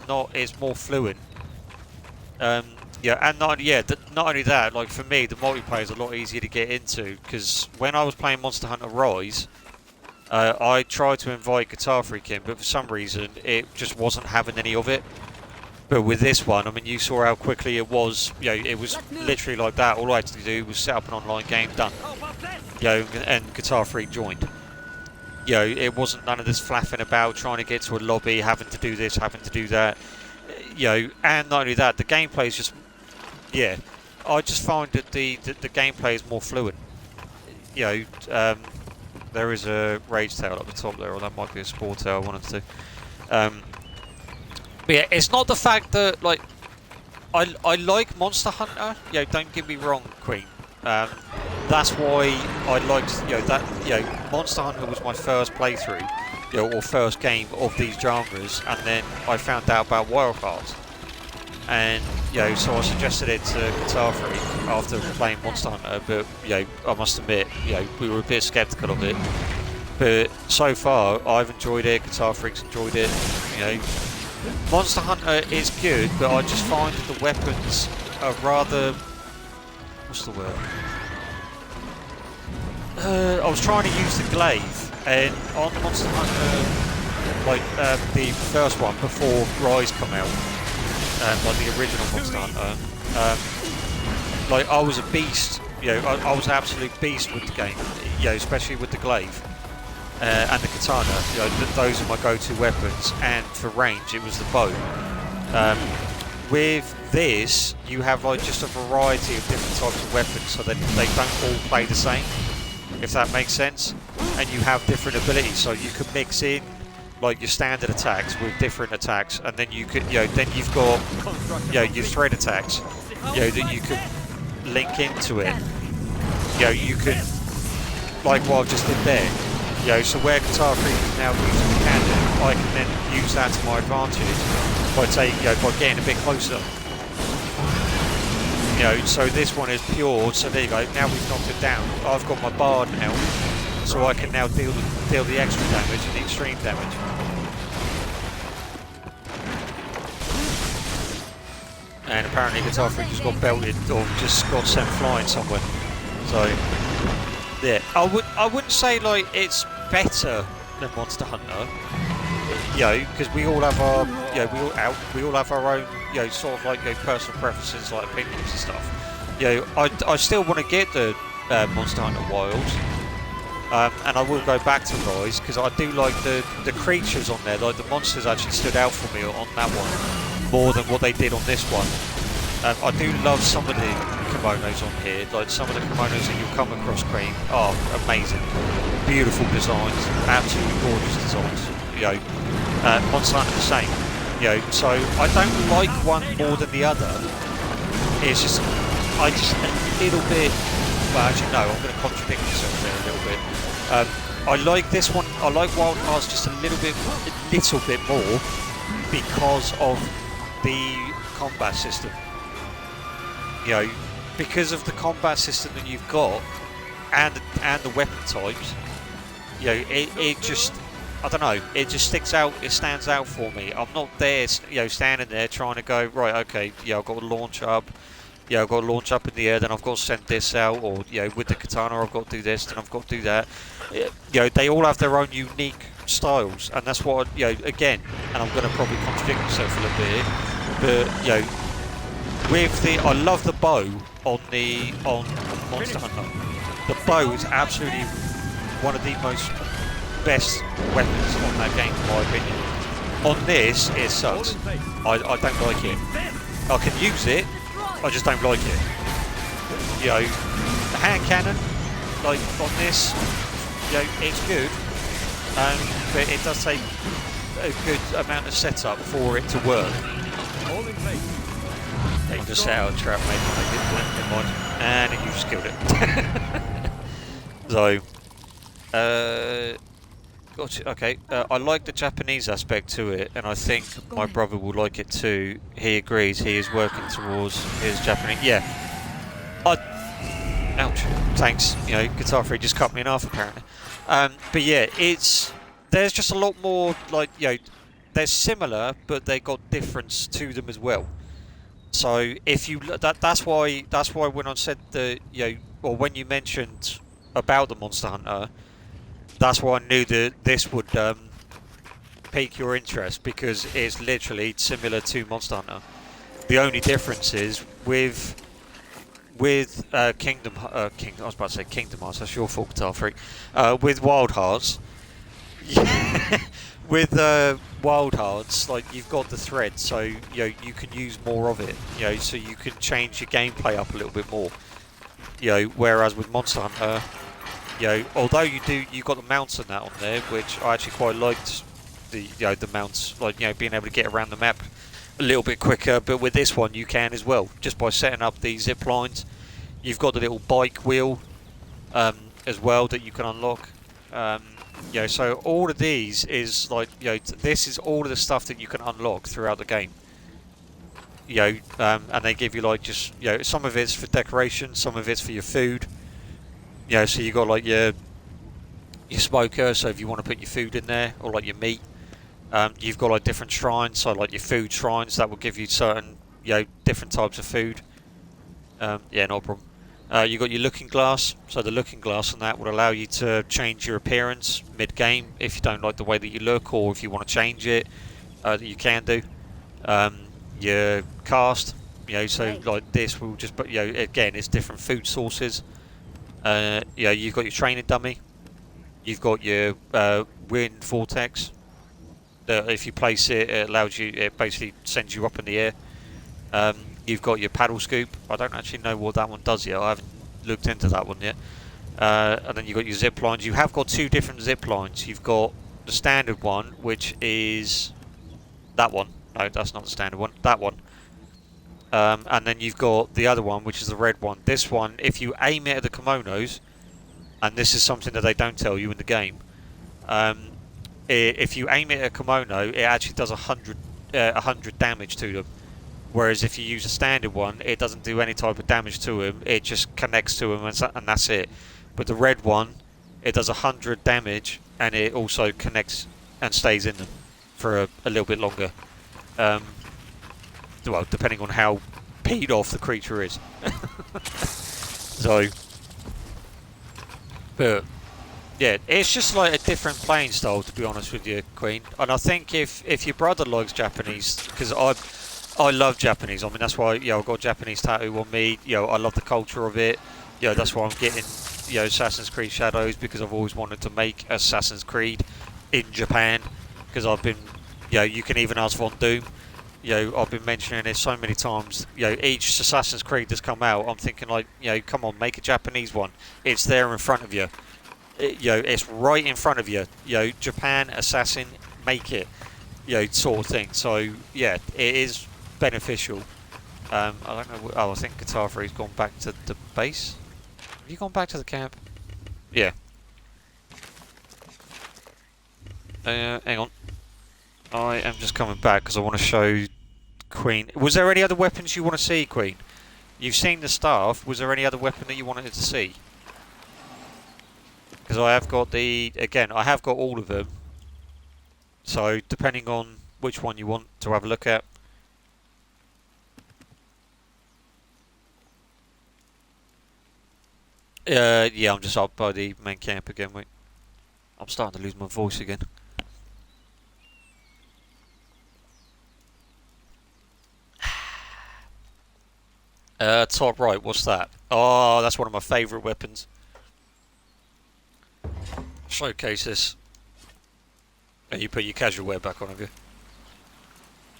more fluent. And not only that. Like for me, the multiplayer is a lot easier to get into because when I was playing Monster Hunter Rise, I tried to invite Guitar Freak in, but for some reason it just wasn't having any of it. But with this one, I mean, you saw how quickly it was. It was literally like that. All I had to do was set up an online game, done. And Guitar Freak joined. It wasn't none of this flapping about, trying to get to a lobby, having to do this, having to do that. And not only that, the gameplay is just, I just find that the gameplay is more fluent. There is a Rage Tail at the top there, or that might be a Spore Tail, one of the two. But yeah, it's not the fact that, like, I like Monster Hunter, don't get me wrong, Queen. that's why I liked, Monster Hunter was my first playthrough, or first game of these genres, and then I found out about Wild Hearts. And so I suggested it to Guitar Freak after playing Monster Hunter, but I must admit, we were a bit skeptical of it. But so far, I've enjoyed it. Guitar Freak's enjoyed it. Monster Hunter is good, but I just find the weapons are rather, what's the word? I was trying to use the glaive, and on Monster Hunter, the first one before Rise come out. Like the original Monster Hunter, I was a beast. I was an absolute beast with the game. Especially with the glaive and the katana. Those are my go-to weapons. And for range, it was the bow. With this, you have just a variety of different types of weapons, so that they don't all play the same. If that makes sense. And you have different abilities, so you can mix in your standard attacks with different attacks, and then you could, then you've got, your thread attacks, that you can link into it. You could, like what I just did there. So where Guitar Freak is now using the cannon, I can then use that to my advantage by getting a bit closer. So this one is pure. So there you go. Now we've knocked it down. I've got my bard now, so I can now deal the extra damage and the extreme damage. And apparently Guitar Freak just got belted or just got sent flying somewhere. So yeah, I wouldn't say it's better than Monster Hunter. Because we all have our we all have our own sort of personal preferences, opinions and stuff. I still want to get the Monster Hunter Wilds. And I will go back to Rise because I do like the creatures on there. The monsters actually stood out for me on that one more than what they did on this one. I do love some of the kimonos on here. Some of the kimonos that you'll come across, Cream, are amazing, beautiful designs, absolutely gorgeous designs. Monster Hunter the same. So I don't like one more than the other. It's just a little bit. Well, actually, no, I'm going to contradict myself there a little bit. I like this one. I like Wild Hearts just a little bit more because of the combat system. Because of the combat system that you've got, and the weapon types. It just, I don't know. It just sticks out. It stands out for me. I'm not there, standing there trying to go right. Okay, I've got to launch up. I've got to launch up in the air, then I've got to send this out, or with the katana I've got to do this, then I've got to do that. They all have their own unique styles, and that's what again. And I'm going to probably contradict myself a little bit, but I love the bow on Monster Hunter. The bow is absolutely one of the most best weapons on that game, in my opinion. On this, it sucks. I don't like it. I can use it. I just don't like it. The hand cannon, on this, it's good, but it does take a good amount of setup for it to work. I just set out a trap, mate, when I did in mind, and you just killed it. So, gotcha. Okay, I like the Japanese aspect to it, and I think my brother will like it too. He agrees. He is working towards his Japanese. Yeah. Ouch. Thanks. Guitar Freak just cut me in half apparently. But yeah, there's just a lot more they're similar, but they got difference to them as well. So if you that's why when I said or when you mentioned about the Monster Hunter. That's why I knew that this would pique your interest, because it's literally similar to Monster Hunter. The only difference is with Kingdom Hearts. That's your fault, Guitar Freak. With Wild Hearts, with Wild Hearts, you've got the thread, so you can use more of it. So you can change your gameplay up a little bit more. Whereas with Monster Hunter. Although you got the mounts and that on there, which I actually quite liked, the mounts, being able to get around the map a little bit quicker. But with this one, you can as well, just by setting up the zip lines. You've got the little bike wheel, as well that you can unlock. You know, so all of these is like, you know, this is all of the stuff that you can unlock throughout the game. You know, and they give you like just, you know, some of it's for decoration, some of it's for your food. You know, so you got like your smoker, so if you want to put your food in there, or like your meat. You've got like different shrines, so like your food shrines that will give you certain, you know, different types of food. Yeah, no problem. You've got your looking glass, so the looking glass on that will allow you to change your appearance mid-game if you don't like the way that you look, or if you want to change it, you can do. Your cast, you know, so like this will just, but you know, again, it's different food sources. You know, you've got your training dummy, you've got your wind vortex. If you place it, it allows you, it basically sends you up in the air. You've got your paddle scoop. I don't actually know what that one does yet. I haven't looked into that one yet. And then you've got your zip lines. You have got two different zip lines. You've got the standard one, which is that one. No, that's not the standard one. That one. And then you've got the other one, which is the red one. This one, if you aim it at the kimonos, and this is something that they don't tell you in the game, if you aim it at a kimono, it actually does 100 damage to them. Whereas if you use a standard one, it doesn't do any type of damage to him. It just connects to him, and that's it. But the red one, it does 100 damage, and it also connects and stays in them for a little bit longer. Well, depending on how peed off the creature is. So, but yeah, it's just like a different playing style, to be honest with you, Queen. And I think if your brother likes Japanese, because I love Japanese. I mean, that's why, you know, I've got a Japanese tattoo on me. You know, I love the culture of it. You know, that's why I'm getting, you know, Assassin's Creed Shadows, because I've always wanted to make Assassin's Creed in Japan. Because I've been, you know, you can even ask Von Doom. You know, I've been mentioning it so many times. You know, each Assassin's Creed that's come out, I'm thinking like, you know, come on, make a Japanese one. It's there in front of you. You know, it's right in front of you. You know, Japan, Assassin, make it. You know, sort of thing. So, yeah, it is beneficial. I don't know. Oh, I think Guitar Free's gone back to the base. Have you gone back to the camp? Yeah. Hang on. I am just coming back because I want to show Queen. Was there any other weapons you want to see, Queen? You've seen the staff. Was there any other weapon that you wanted to see? Because I have got again, I have got all of them. So, depending on which one you want to have a look at. Yeah, I'm just up by the main camp again, wait. I'm starting to lose my voice again. Top right, what's that? Oh, that's one of my favourite weapons. Showcase this. And you put your casual wear back on, have you?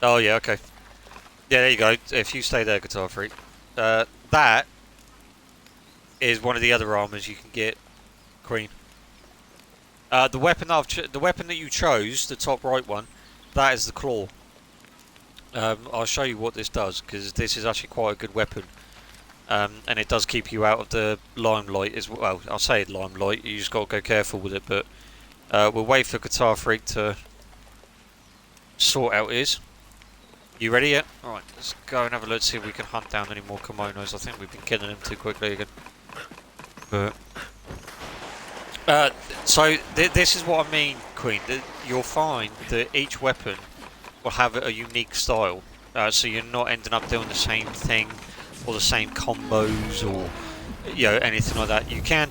Oh yeah, okay. Yeah, there you go. If you stay there, Guitar Freak. That is one of the other armors you can get, Queen. The weapon that you chose, the top right one, that is the claw. I'll show you what this does, because this is actually quite a good weapon. And it does keep you out of the limelight as well. I'll say limelight, you just got to go careful with it, but we'll wait for Guitar Freak to sort out his. You ready yet? Alright, let's go and have a look, see if we can hunt down any more kimonos. I think we've been killing them too quickly again. But so this is what I mean, Queen. You'll find that each weapon will have a unique style, so you're not ending up doing the same thing or the same combos or, you know, anything like that. You can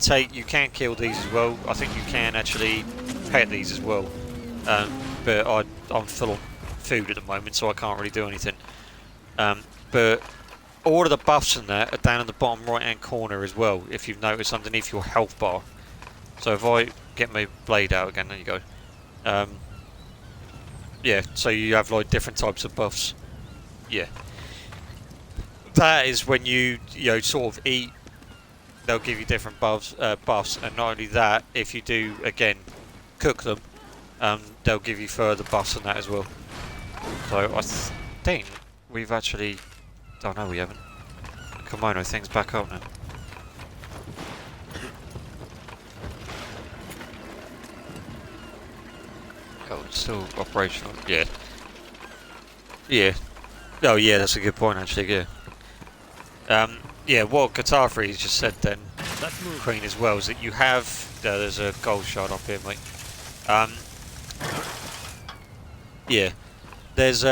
kill these as well. I think you can actually pet these as well, but I'm full on food at the moment, so I can't really do anything. But all of the buffs in there are down in the bottom right hand corner as well, if you've noticed, underneath your health bar. So if I get my blade out again, there you go. Yeah, so you have like different types of buffs. Yeah. That is when you know, sort of eat, they'll give you different buffs, and not only that, if you do, again, cook them, they'll give you further buffs on that as well. So I think we've actually, oh no we haven't. The kimono thing's back up now. Oh, it's still operational. Yeah. Yeah. Oh, yeah, that's a good point, actually, yeah. Yeah, what Guitar Freeze just said then, Let's move. Queen, as well, is that you have... there's a gold shard up here, mate. Yeah. There's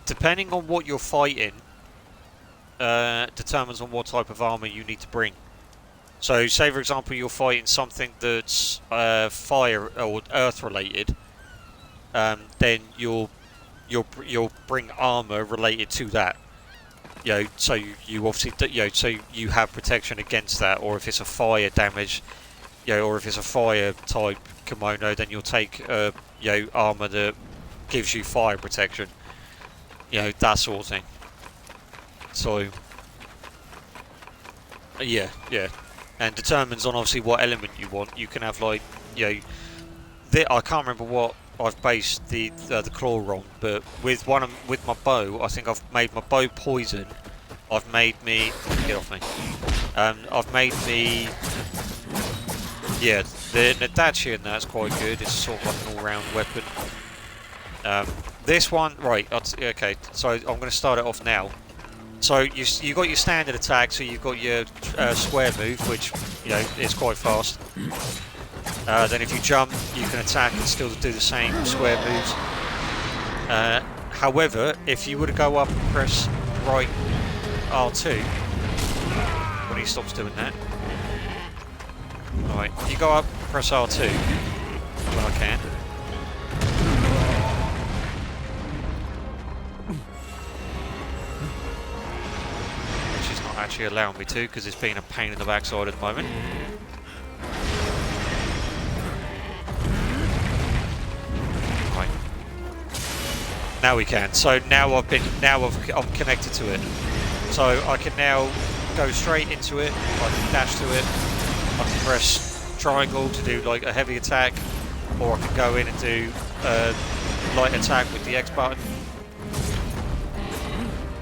depending on what you're fighting, determines on what type of armor you need to bring. So, say for example you're fighting something that's fire or earth related, then you'll bring armor related to that. You know, so you obviously so you have protection against that. Or if it's a fire damage, or if it's a fire type kimono, then you'll take armor that gives you fire protection. That sort of thing. So yeah, and determines on obviously what element you want. You can have like I can't remember what I've based the claw on, but with my bow, I think I've made my bow poison. I've made me get off me. I've made me the Nadachi, and that's quite good. It's sort of like an all-round weapon. This one, right? Okay, so I'm going to start it off now. So you got your standard attack, so you've got your square move, which is quite fast. Then if you jump, you can attack and still do the same square moves. However, if you were to go up and press right R2, when he stops doing that. Alright, you go up, press R2, when I can. Which is not actually allowing me to, because it's being a pain in the backside at the moment. Now we can. So now I'm connected to it. So I can now go straight into it. I can dash to it. I can press triangle to do like a heavy attack, or I can go in and do a light attack with the X button.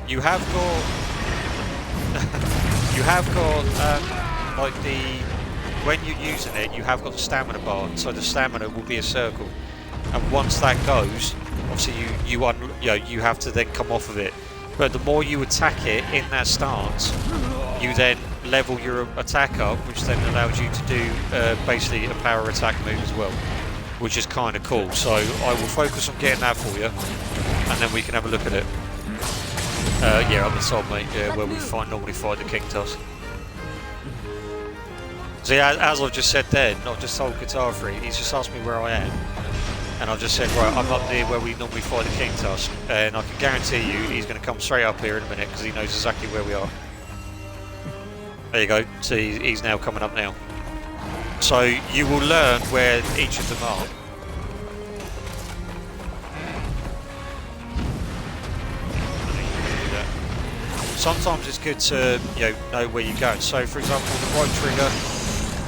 You have got like when you're using it, you have got the stamina bar. So the stamina will be a circle, and once that goes, obviously you have to then come off of it. But the more you attack it in that stance, you then level your attack up, which then allows you to do basically a power attack move as well, which is kind of cool. So I will focus on getting that for you, and then we can have a look at it. Yeah, up the top, mate. Yeah, where we normally fight the King Tusk. So yeah, as I've just said then, I've just told Guitar Freak, he's just asked me where I am. And I've just said, right, I'm up there where we normally fight the King Tusk, and I can guarantee you he's going to come straight up here in a minute, because he knows exactly where we are. There you go, so he's now coming up now. So you will learn where each of them are. Sometimes it's good to know where you're going. So for example, the right trigger,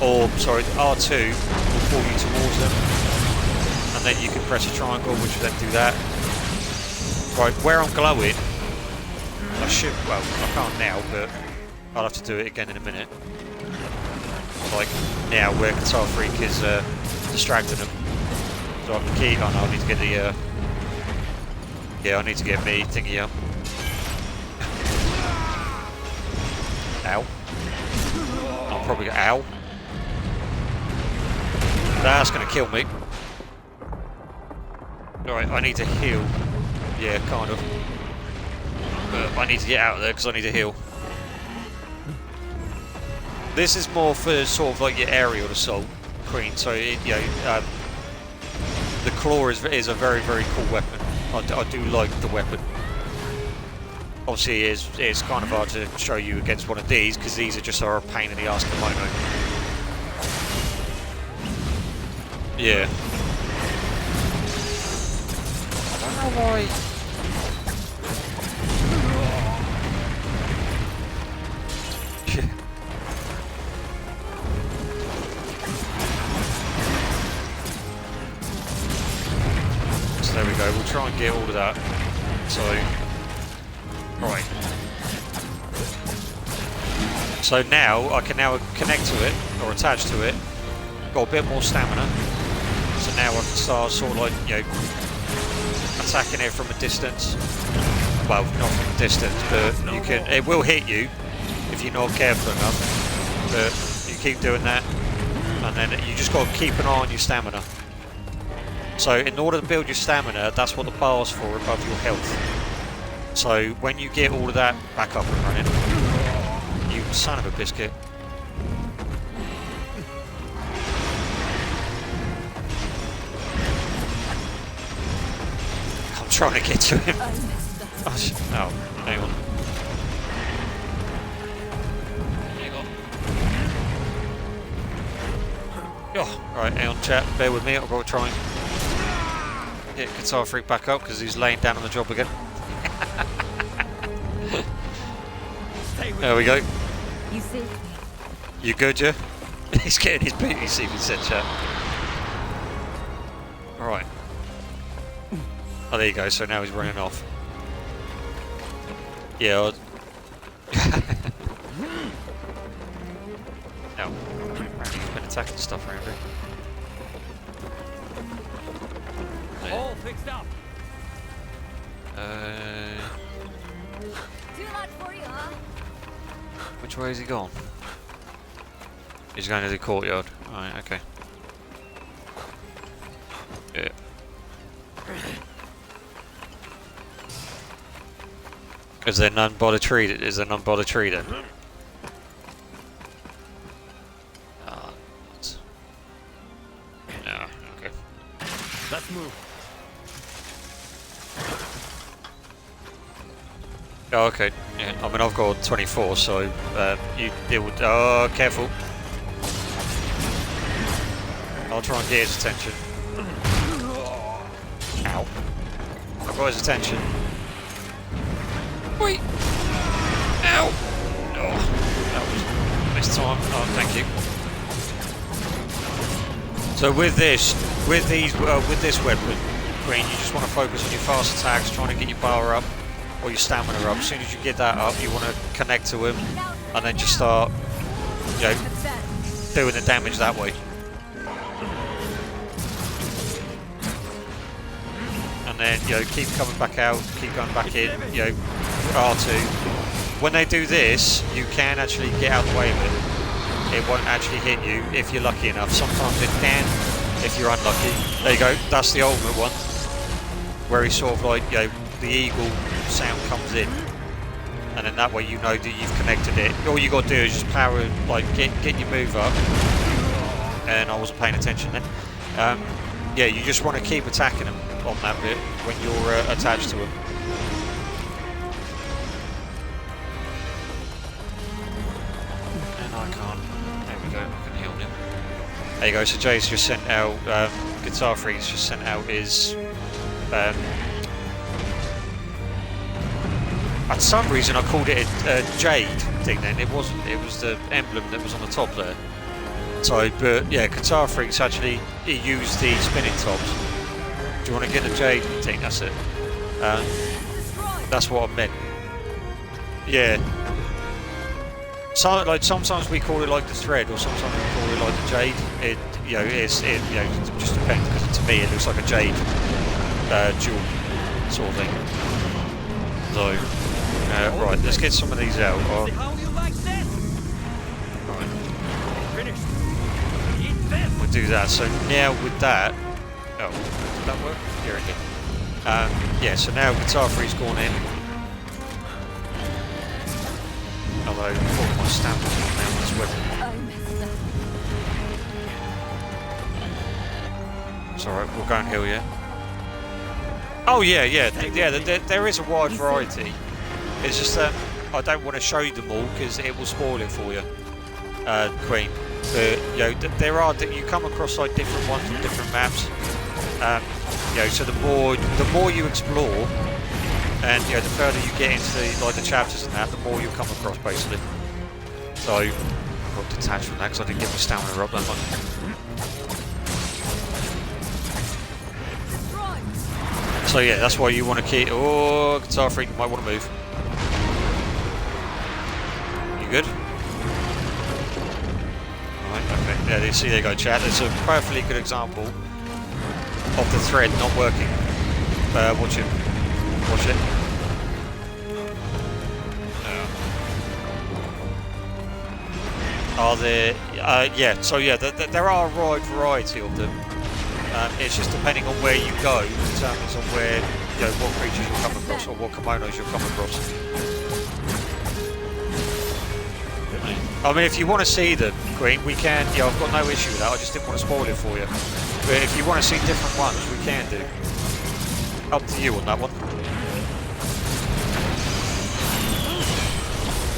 or sorry, the R2 will pull you towards them. And then you can press a triangle, which will then do that. Right, where I'm glowing, I can't now, but I'll have to do it again in a minute. Like now, where Guitar Freak is distracting them. So I can keep on. I need to get the. I need to get me thingy up. Ow. I'm probably ow. That's gonna kill me. Alright, I need to heal. Yeah, kind of. But I need to get out of there because I need to heal. This is more for sort of like your aerial assault, Queen. So, the claw is a very, very cool weapon. I do like the weapon. Obviously, it's kind of hard to show you against one of these because these are just a pain in the ass kimono. Yeah. I don't know why. So there we go. We'll try and get all of that. So, right. So now I can now connect to it or attach to it. Got a bit more stamina. So now I can start sort of like, you know, attacking it from a distance. Well, not from a distance, but you can. It will hit you if you're not careful enough. But you keep doing that, and then you just got to keep an eye on your stamina. So in order to build your stamina, that's what the bar's for, above your health. So when you get all of that back up and running, you son of a biscuit. I'm trying to get to him. I messed up. Oh, oh, hang on. Oh, right, hang on, chat. Bear with me. I've got to try and get Guitar Freak back up because he's laying down on the job again. There we go. You saved me. You good, yeah? He's getting his booty suit, he said, chat. Alright. Oh, there you go. So now he's running off. Yeah. No. Apparently he's been attacking stuff around here. All fixed up. Too much for you, huh? Which way has he gone? He's going to the courtyard. Alright, okay. Yeah. Is there none by the tree? Is there none by the tree then? No, okay. Let's move. Oh, okay. Yeah, I mean, I've got 24, so you deal with. Oh, careful. I'll try and get his attention. Ow. I've got his attention. Wait! Ow! Oh, that was missed time. Oh, thank you. So with this weapon, Queen, you just want to focus on your fast attacks, trying to get your bar up or your stamina up. As soon as you get that up, you want to connect to him, and then just start, you know, doing the damage that way. And then, you know, keep coming back out, keep going back in, you know, R2. When they do this, you can actually get out of the way of it. It won't actually hit you if you're lucky enough. Sometimes it can if you're unlucky. There you go, that's the ultimate one. Where he sort of like, you know, the eagle sound comes in. And then that way you know that you've connected it. All you got to do is just power, like, get your move up. And I wasn't paying attention then. Yeah, you just want to keep attacking him on that bit when you're attached to him. And I can't. There we go, I can heal him. There you go, so Jay's just sent out, Guitar Freak's just sent out his, for some reason I called it a jade thing then, it wasn't, it was the emblem that was on the top there. So, but yeah, Guitar Freaks actually, he used the spinning tops. Do you want to get the jade thing? That's it. That's what I meant. Yeah. So, like, sometimes we call it like the thread, or sometimes we call it like the jade. It, you know, it just depends, because to me it looks like a jade jewel sort of thing. So, right, let's get some of these out. Oh. How you like this? Right. Finished. Eat this. We'll do that. So now with that, oh, did that work? Here it is. Yeah. So now Guitar Freak's gone in. Although all my stamina's gone down this weapon. I messed up. It's alright. We'll go and heal you. Oh yeah, yeah, there is a wide variety. It's just that I don't want to show you them all because it will spoil it for you, Queen. But you know, there are you come across like different ones on different maps. You know, so the more you explore, and you know, the further you get into like the chapters and that, the more you'll come across basically. So I got detached from that because I didn't get my stamina up that much. So yeah, that's why you want to keep. Oh, Guitar Freak, you might want to move. You good? Alright, okay. Yeah, see, there you go, chat. It's a perfectly good example of the thread not working. Watch it. Watch it. Are there? Yeah. So yeah, there are a wide variety of them. It's just depending on where you go, determines on where, you know, what creatures you'll come across or what kimonos you'll come across. I mean, if you want to see them, Queen, we can. Yeah, I've got no issue with that. I just didn't want to spoil it for you. But if you want to see different ones, we can do. Up to you on that one.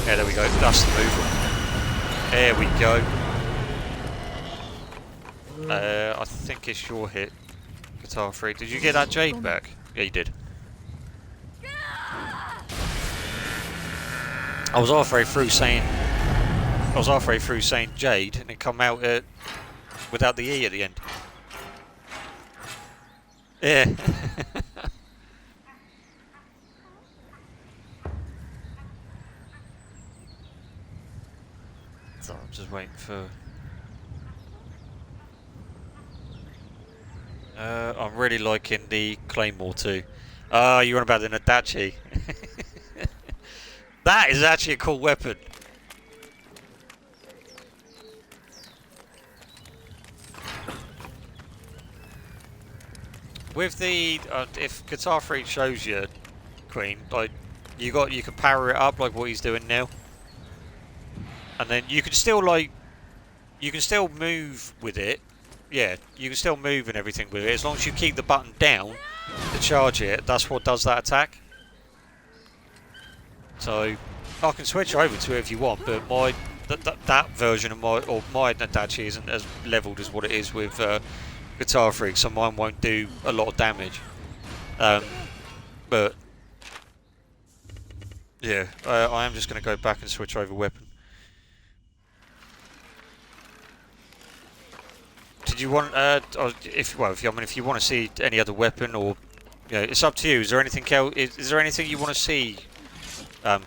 Yeah, there we go. That's the move. There we go. I think it's your hit, Guitar Freak. Did you get that Jade back? Yeah, you did. I was halfway through saying Jade, and it come out without the E at the end. Yeah. So I'm just waiting for. I'm really liking the Claymore too. You want about the Nadachi? That is actually a cool weapon. With the if Guitar Freak shows you, Queen, like you can power it up like what he's doing now, and then you can still move with it. Yeah, you can still move and everything with it as long as you keep the button down to charge it. That's what does that attack. So I can switch over to it if you want, but that version of my Nadachi isn't as leveled as what it is with Guitar Freak, so mine won't do a lot of damage. But yeah, I am just going to go back and switch over weapon. Did you want if you want to see any other weapon, or you know, it's up to you. Is there anything else? Is there anything you want to see,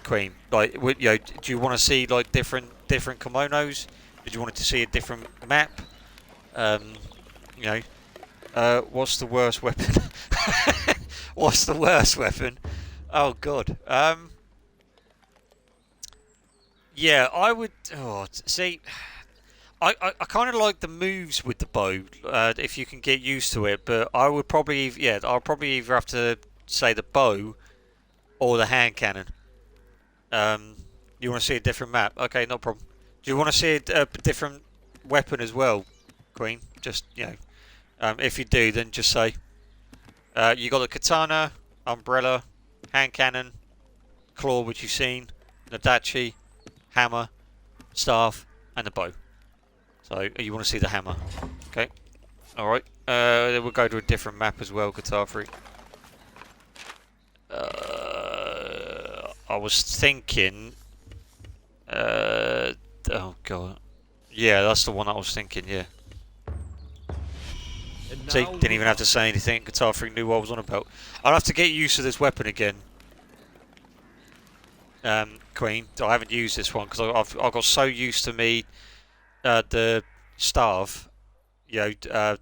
Queen? Like, you know, do you want to see like different kimonos? Did you want to see a different map? You know, what's the worst weapon? What's the worst weapon? Oh God. Yeah, I would. Oh, see. I kind of like the moves with the bow, if you can get used to it, but I would probably, yeah, I'll probably either have to say the bow or the hand cannon. You want to see a different map? Okay, no problem. Do you want to see a different weapon as well, Queen? Just, you know, if you do, then just say. You got the katana, umbrella, hand cannon, claw, which you've seen, Nadachi, hammer, staff, and the bow. So you want to see the hammer, okay? All right. Then we'll go to a different map as well, Guitar Freak. I was thinking. Oh God. Yeah, that's the one I was thinking. Yeah. See, didn't even have to say anything. Guitar Freak knew what I was on about. I'll have to get used to this weapon again, Queen. I haven't used this one because I got so used to me. The staff, you know,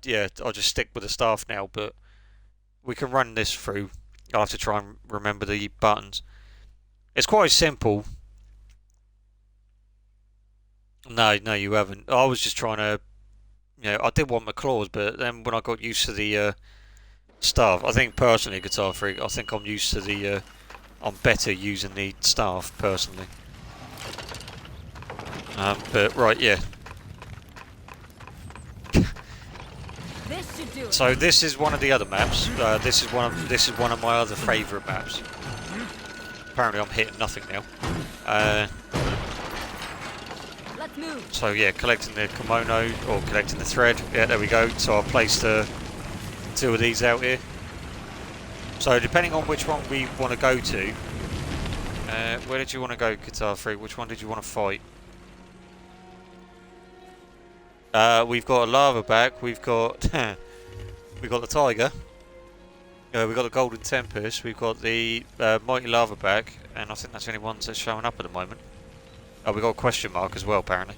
yeah, I'll just stick with the staff now, but we can run this through. I'll have to try and remember the buttons. It's quite simple. No, you haven't. I was just trying to, you know, I did want my claws, but then when I got used to the staff, I think personally, Guitar Freak, I think I'm used to the, I'm better using the staff personally. But right, yeah. This should do it. So this is one of the other maps. This is one of my other favourite maps. Apparently, I'm hitting nothing now. Let's move. So yeah, collecting the kimono or collecting the thread. Yeah, there we go. So I'll place the two of these out here. So depending on which one we want to go to, where did you want to go, Guitar Freak? Which one did you want to fight? We've got a lava back. We've got the tiger. We've got the golden tempest. We've got the mighty lava back, and I think that's the only ones that's showing up at the moment. Oh, we've got a question mark as well, apparently.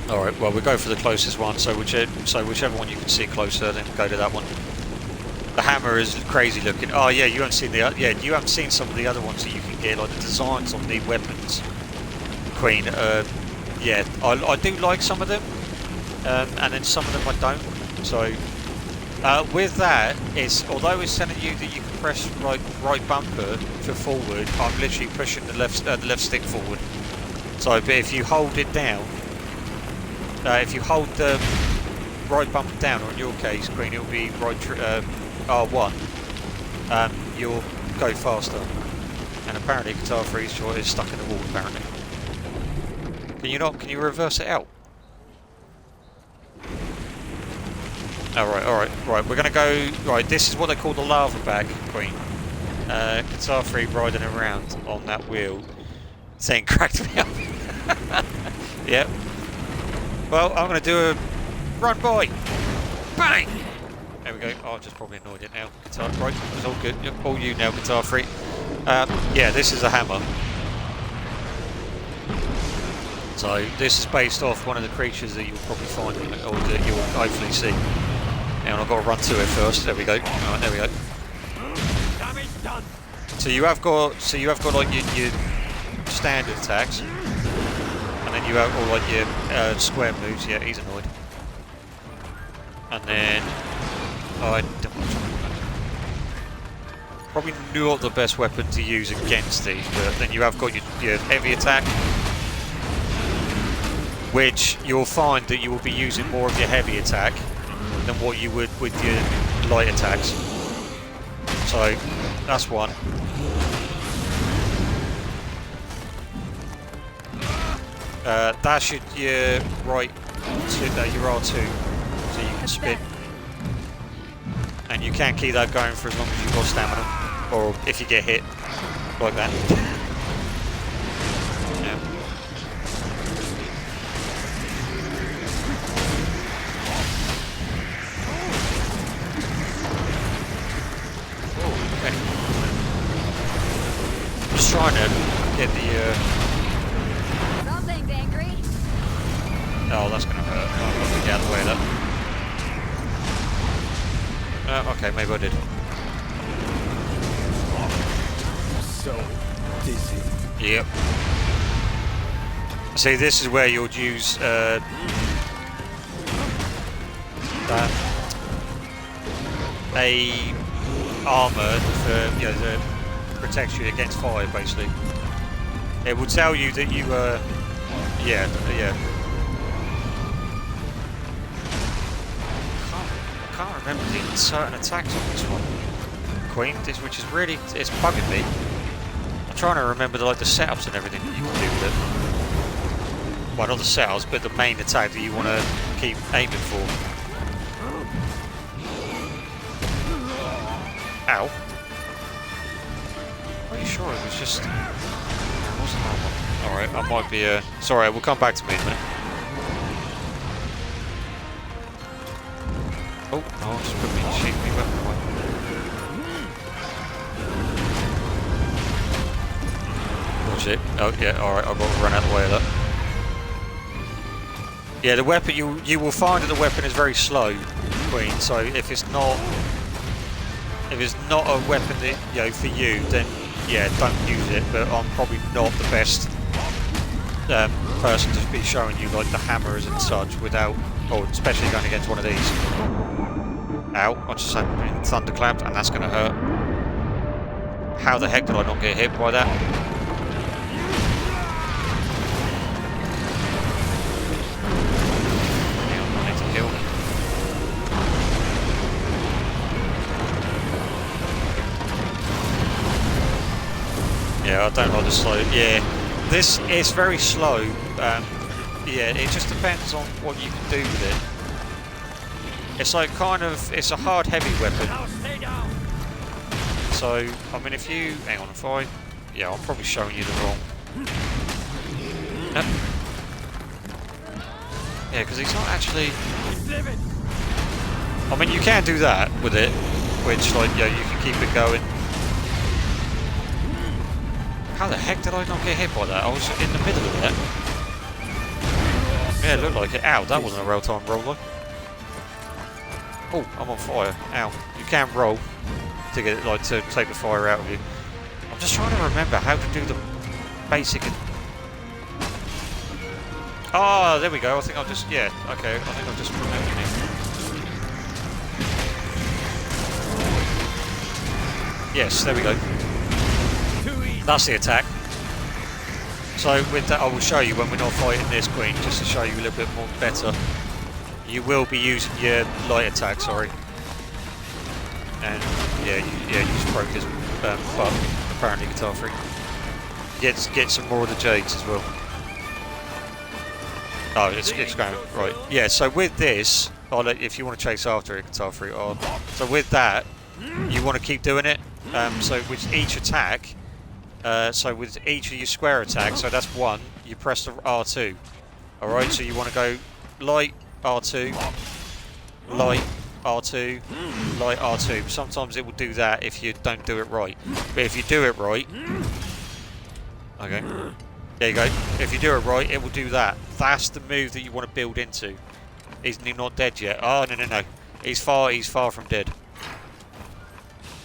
Alright, well, we'll go for the closest one, so whichever one you can see closer, then go to that one. The hammer is crazy looking. Oh yeah, you haven't seen you haven't seen some of the other ones that you can get, like the designs on the weapons, Queen. Yeah, I do like some of them, and then some of them I don't. So with that, although it's telling you that you can press right bumper for forward, I'm literally pushing the left stick forward. So, but if you hold it down, if you hold the right bumper down, or in your case, Queen, it'll be right R1. You'll go faster. And apparently, Guitar Freeze Short is stuck in the wall. Apparently, can you reverse it out? Alright, we're gonna go, right, this is what they call the lava bag, Queen. Guitar Free riding around on that wheel, saying cracked me up. Yep. Well, I'm gonna do a run by. Bang! There we go. Oh, I just probably annoyed it now. Guitar, right, it's all good. All you now, Guitar Free. Yeah, this is a hammer. So, this is based off one of the creatures that you'll probably find, or that you'll hopefully see. Now I've got to run to it first. There we go. Alright, there we go. Damage done. So you have got like your standard attacks, and then you have all like your square moves. Yeah, he's annoyed. And then I don't want to. Probably not the best weapon to use against these, but then you have got your heavy attack, which you'll find that you will be using more of your heavy attack than what you would with your light attacks. So that's one. Dash your right to your R2, so you can spin, and you can keep that going for as long as you've got stamina, or if you get hit like that. Yeah. Okay. Just trying to get the. Something's angry. Oh, that's gonna hurt. Oh, I've got to get out of the way of that. Okay, maybe I did. So dizzy. Yep. See, this is where you'll use that a armor for to protect you against fire. Basically, it will tell you that you yeah. I can't remember the certain attacks on this one, Queen. Which is really it's bugging me. I'm trying to remember the setups and everything that you can do with it. Well, not the setups, but the main attack that you want to keep aiming for. Ow. Are you sure it was just... No, it wasn't that one. Alright, I might be... Sorry, we'll come back to me in a minute. Oh, I'll just put me cheap me weapon away. Watch it. Oh, yeah, alright, I've got to run out of the way of that. Yeah, the weapon, you will find that the weapon is very slow, Queen, so if it's not a weapon that, for you, then yeah, don't use it, but I'm probably not the best person to be showing you like the hammers and such without, or especially going against one of these. Ow, I just had been thunderclapped and that's going to hurt. How the heck did I not get hit by that? Yeah, I don't like the slow. Yeah, this is very slow. Yeah, it just depends on what you can do with it. It's like it's a hard heavy weapon. Now stay down. So, I mean, if you hang on, yeah, I'm probably showing you the wrong. Nope. Yeah, because he's not actually. I mean, you can do that with it, which you can keep it going. How the heck did I not get hit by that? I was in the middle of that. Yeah, it looked like it. Ow, that wasn't a real-time roller. Oh, I'm on fire. Ow. You can roll to get it, like, to take the fire out of you. I'm just trying to remember how to do the basic... Ah, there we go. I think I'll just... Yeah, okay. I think I'll just remember it. Yes, there we go. That's the attack. So with that, I will show you when we're not fighting this queen, just to show you a little bit more better. You will be using your light attack, sorry. And yeah, you just broke his butt, apparently Guitar Freak. Get some more of the jades as well. Oh, it's going right. Yeah, so with this, if you want to chase after it, Guitar Freak. So with that, you want to keep doing it. So with each attack. So with each of your square attacks, so that's one, you press the R2. Alright, so you want to go light, R2, light, R2, light, R2. Sometimes it will do that if you don't do it right. But if you do it right... Okay. There you go. If you do it right, it will do that. That's the move that you want to build into. Isn't he not dead yet? Oh, no. He's far from dead.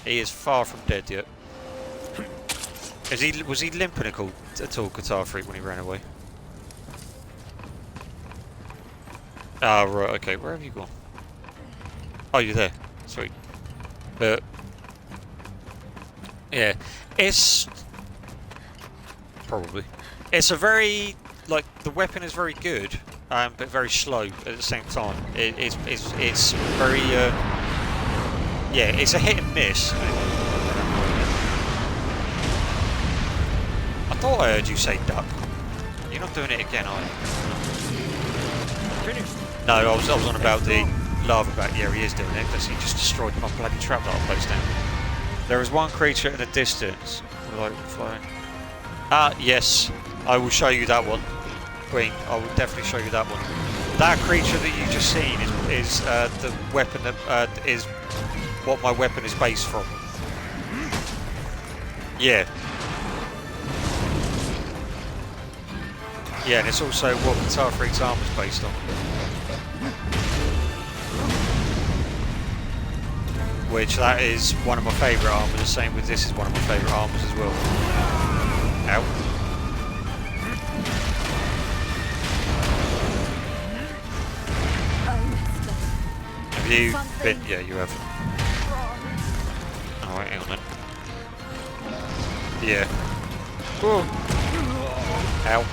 He is far from dead yet. Was he limping at all, Guitar Freak, when he ran away? Ah, right, okay. Where have you gone? Oh, you're there. Sweet. But yeah, it's probably. It's a very, like, the weapon is very good, but very slow at the same time. It's very, yeah, it's a hit and miss. I thought I heard you say duck. You're not doing it again, are you? No, I was on about the lava back. Yeah, he is doing it because he just destroyed my bloody trap that I placed down. There is one creature in the distance. Like flying. Ah, yes. I will show you that one. Queen, I will definitely show you that one. That creature that you just seen is the weapon that is what my weapon is based from. Yeah. Yeah, and it's also what Guitar Freak's armor is based on. Which that is one of my favourite armors. The same with this is one of my favourite armors as well. Ow. Have you been? Yeah, you have. Alright, hang on then. Yeah. Whoa. Ow.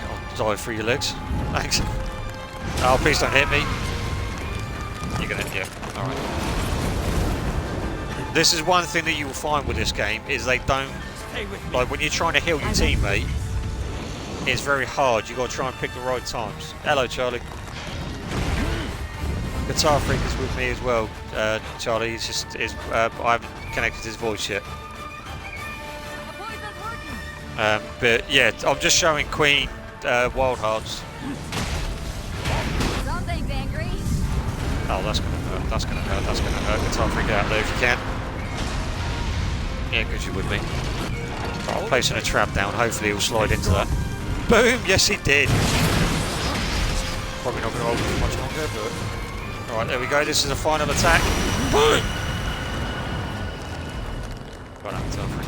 I'll dive through your legs. Thanks. Oh, please don't hit me. You're gonna, yeah, alright. This is one thing that you will find with this game, is they don't, like when you're trying to heal your teammate, it's very hard, you've got to try and pick the right times. Hello, Charlie. Guitar Freak is with me as well, Charlie, he's just, I haven't connected his voice yet. But yeah, I'm just showing Queen Wild Hearts. Oh, that's gonna hurt, that's gonna hurt, that's gonna hurt. Guitar Freak out there if you can. Yeah, good, you're with me. Right, I'm placing a trap down, hopefully he'll slide into that. Boom! Yes, he did! Probably not gonna hold for much longer, but... Alright, there we go, this is a final attack. Boom! Got out, Guitar Freak.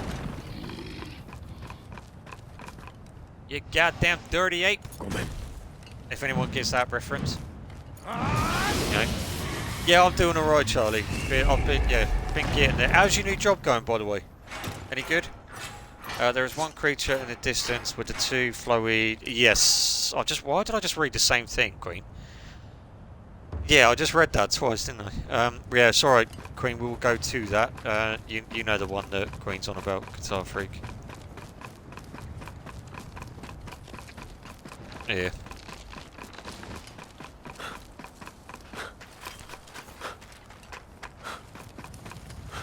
You goddamn dirty ape! If anyone gets that reference. Okay. Yeah, I'm doing alright, Charlie. I've been getting there. How's your new job going, by the way? Any good? There is one creature in the distance with the two flowy... Yes. Why did I just read the same thing, Queen? Yeah, I just read that twice, didn't I? Yeah, it's alright, Queen, we will go to that. You know the one that Queen's on about, Guitar Freak. Yeah.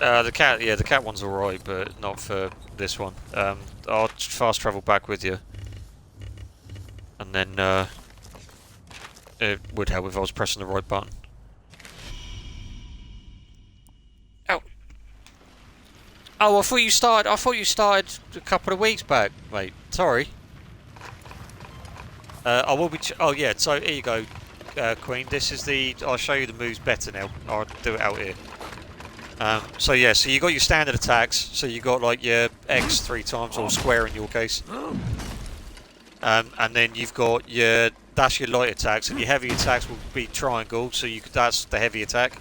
The cat one's alright, but not for this one. I'll fast travel back with you. And then, it would help if I was pressing the right button. Ow! Oh, I thought you started a couple of weeks back, mate. Sorry. I will be. Oh yeah. So here you go, Queen. This is the. I'll show you the moves better now. I'll do it out here. So yeah. So you got your standard attacks. So you got like your X 3 times or square in your case. And then you've got your. That's your light attacks, and your heavy attacks will be triangle. So that's the heavy attack.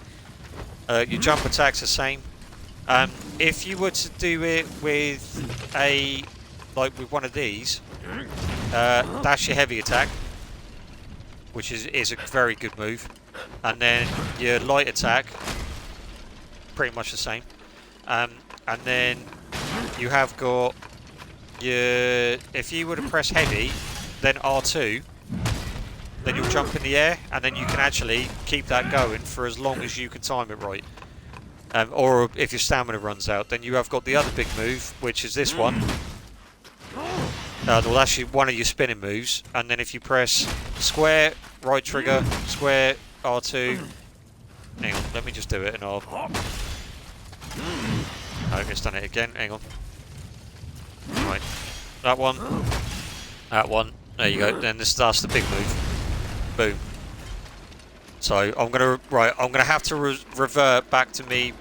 Your jump attacks the same. If you were to do it with with one of these, that's your heavy attack, which is a very good move, and then your light attack, pretty much the same, and then you have got your. If you were to press heavy, then R2, then you'll jump in the air, and then you can actually keep that going for as long as you can time it right. Or if your stamina runs out, then you have got the other big move, which is this one. Well, that's one of your spinning moves, and then if you press square, right trigger, square, R2. Hang on, let me just do it, and I'll. Oh, it's done it again. Hang on. Right, that one, that one. There you go. Then that's the big move. Boom. So I'm gonna have to revert back to me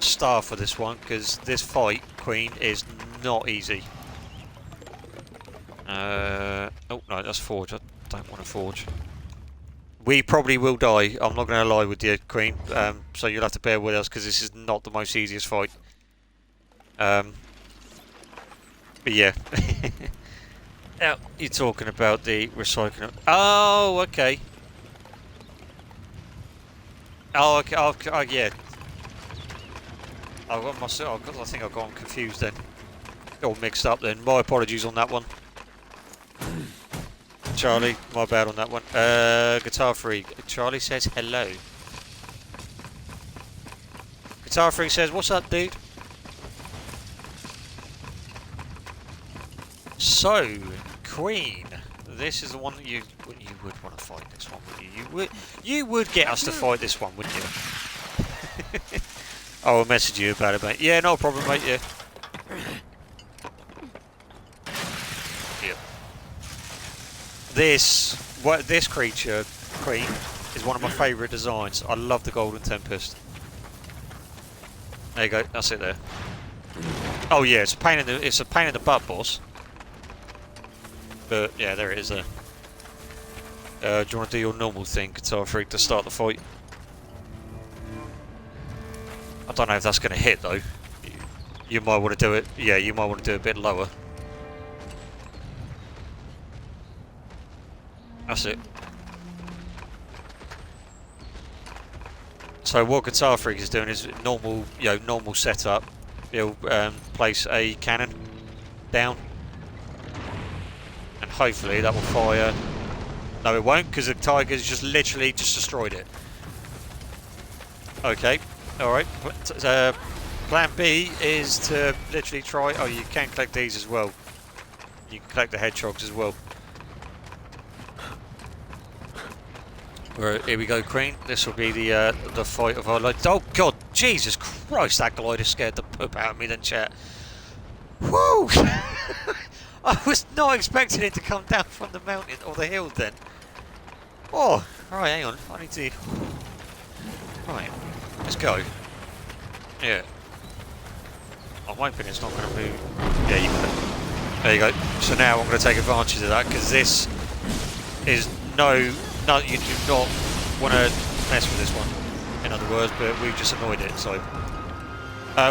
star for this one, because this fight, Queen, is not easy. Oh no, that's Forge. I don't want to Forge. We probably will die. I'm not going to lie with you, Queen. So you'll have to bear with us, because this is not the most easiest fight. But yeah. Now you're talking about the recycling. Oh, okay. Oh, okay. Oh, yeah. I think I got them confused then. All mixed up then. My apologies on that one. Charlie, my bad on that one. Guitar Freak. Charlie says hello. Guitar Freak says, "What's up, dude?" So, Queen. This is the one that you would want to fight this one, wouldn't you? You would get us to fight this one, wouldn't you? I will message you about it, mate. Yeah, no problem, mate. Yeah. Yeah. This creature, Queen, is one of my favourite designs. I love the Golden Tempest. There you go. That's it there. Oh yeah, it's a pain in the butt, boss. But yeah, there it is there. Do you want to do your normal thing, Guitar Freak, to start the fight? I don't know if that's going to hit though. You might want to do it. Yeah, you might want to do it a bit lower. That's it. So what Guitar Freak is doing is normal, normal setup. He'll place a cannon down, and hopefully that will fire. No, it won't, because the Tiger's just literally destroyed it. Okay, all right. Plan B is to literally try. Oh, you can collect these as well. You can collect the hedgehogs as well. Right, here we go, Queen. This will be the fight of our life. Oh God, Jesus Christ! That glider scared the poop out of me, then, chat. Woo! I was not expecting it to come down from the mountain or the hill then. Oh, right, hang on. I need to. Right, let's go. Yeah. I'm hoping it's not going to move. Yeah, you got it. There you go. So now I'm going to take advantage of that, because this is no, you do not want to mess with this one. In other words, but we've just annoyed it. So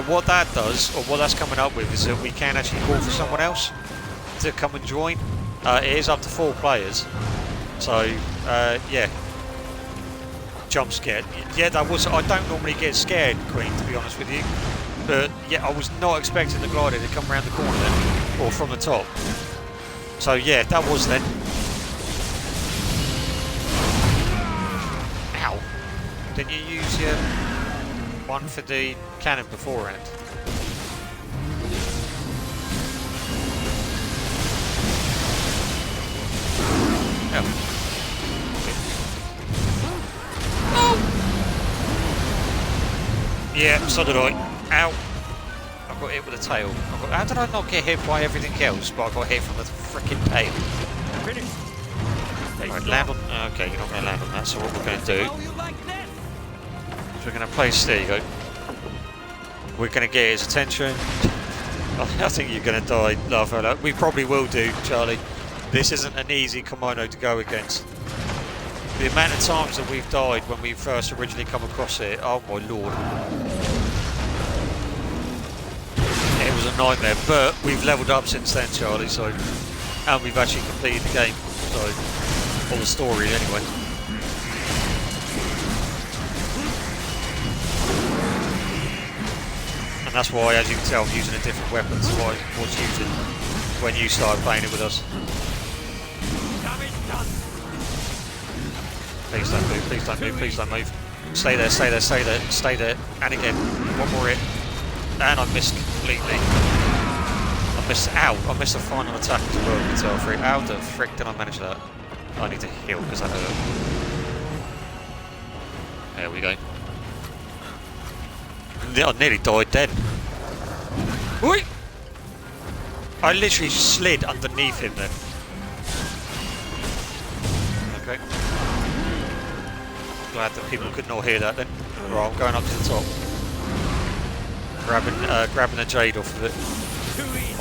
what that does, or what that's coming up with, is that we can actually call for someone else to come and join. It is up to 4 players. So yeah. Jump scared. Yeah, that was. I don't normally get scared, Queen, to be honest with you. But yeah, I was not expecting the glider to come around the corner then, or from the top. So yeah, that was then. Ow! Didn't you use your one for the cannon beforehand? Oh. Yeah, so did I. Ow. I got hit with a tail. How did I not get hit by everything else, but I got hit from the freaking tail? Finish. Stay Right, strong. land on... Okay, you're not going to land on that, so what we're going to do... How you like this? is we're going to place... There you go. We're going to get his attention. I think you're going to die, laugh out loud. We probably will do, Charlie. This isn't an easy kimono to go against. The amount of times that we've died when we first originally come across it, oh my lord. It was a nightmare, but we've leveled up since then, Charlie, so... And we've actually completed the game, so... Or the story, anyway. And that's why, as you can tell, I'm using a different weapon to what I was using when you started playing it with us. Damage done. Please don't move, please don't move, please don't move. Stay there, stay there, stay there, stay there. And again, one more hit. And I missed completely. I missed, ow, I missed the final attack as well, Guitar Freak. How the frick did I manage that? I need to heal because I hurt. There we go. I nearly died then. Oi! I literally slid underneath him then. Okay. Glad that people could not hear that then. Right, I'm going up to the top. Grabbing the jade off of it. Too easy.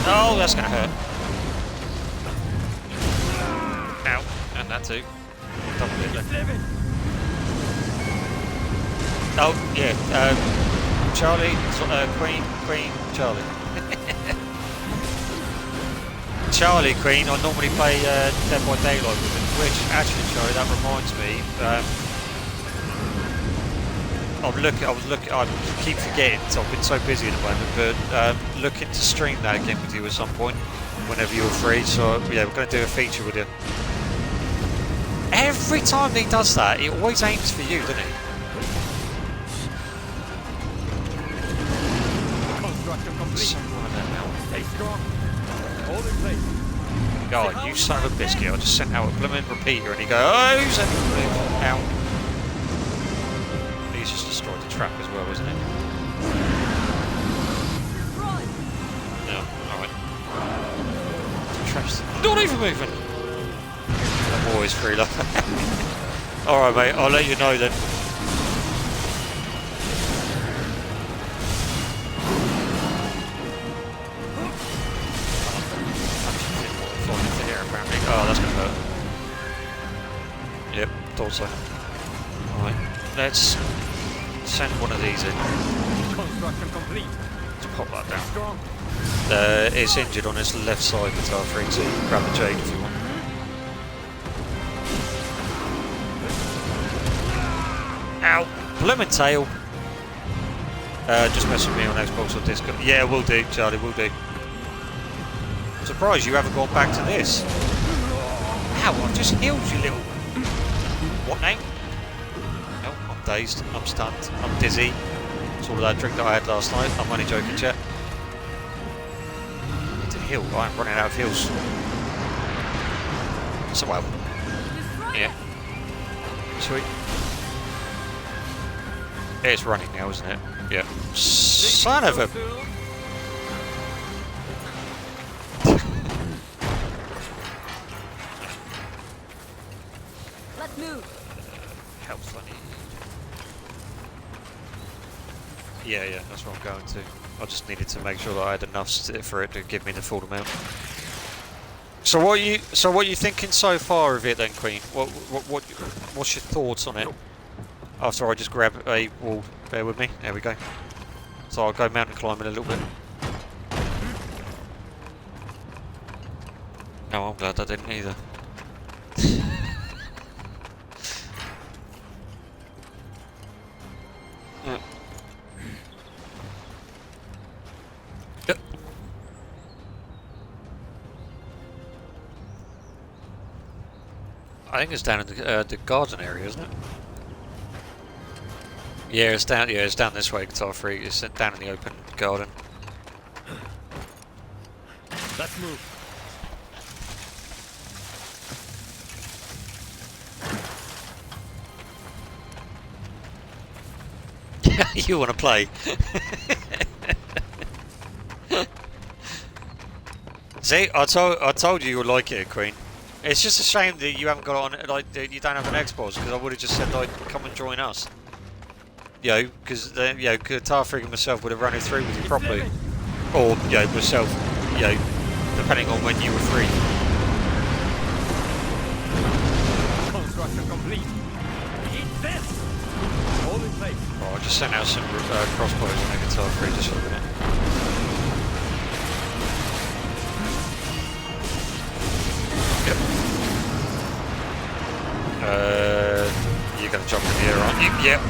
Oh, that's gonna hurt. Ow, and that too. Double hit there. Living. Oh, yeah, Charlie, Queen, Charlie. Charlie, Queen, I normally play Dead by Daylight with him, which, actually, Charlie, that reminds me, I keep forgetting, so I've been so busy at the moment, but looking to stream that again with you at some point, whenever you're free, so yeah, we're going to do a feature with you. Every time he does that, he always aims for you, doesn't he? Construction complete. Stay strong. Hold in place. God, you son of a biscuit, I just sent out a blooming repeater and he goes, oh, send me out. He's just destroyed the trap as well, isn't it? Run. No, alright. The trap's not even moving. I'm always free love. Alright mate, I'll let you know then. Oh, that's gonna hurt. Yep, thought so. Alright, let's send one of these in. Construction complete. Let's pop that down. Strong. It's injured on its left side, Guitar Freak, so you can grab the jade if you want. Ow! Bloomin' tail! Just mess with me on Xbox or Discord. Yeah, we'll do, Charlie, we'll do. I'm surprised you haven't gone back to this. Ow, I've just healed you, little... What name? No, I'm dazed, I'm stunned, I'm dizzy. It's all of that drink that I had last night. I'm only joking, chat. I need to heal. I'm running out of heals. So well. Yeah. Sweet. It's running now, isn't it? Yeah. Son of a... Let's move. Health I need. Yeah, that's what I'm going to. I just needed to make sure that I had enough for it to give me the full amount. So what are you thinking so far of it then, Queen? What's your thoughts on it? After I just grab a wall, bear with me. There we go. So I'll go mountain climbing a little bit. No, I'm glad I didn't either. Yep. I think it's down in the garden area, isn't it? Yeah, it's down. Yeah, it's down this way, Guitar Freak. It's down in the open garden. Let's move. You want to play? See, I told you you'll like it, Queen. It's just a shame that you haven't got on, like, that you don't have an Xbox, because I would have just said, like, come and join us. You know, because then, you know, Guitar Freak and myself would have run it through with you properly. Or, you know, myself, you know, depending on when you were free. Construction complete. Eat this! All in place. Oh, I just sent out some crossbows on the Guitar Freak just for a minute. Yep. You're going to jump in the air, aren't you? Yep.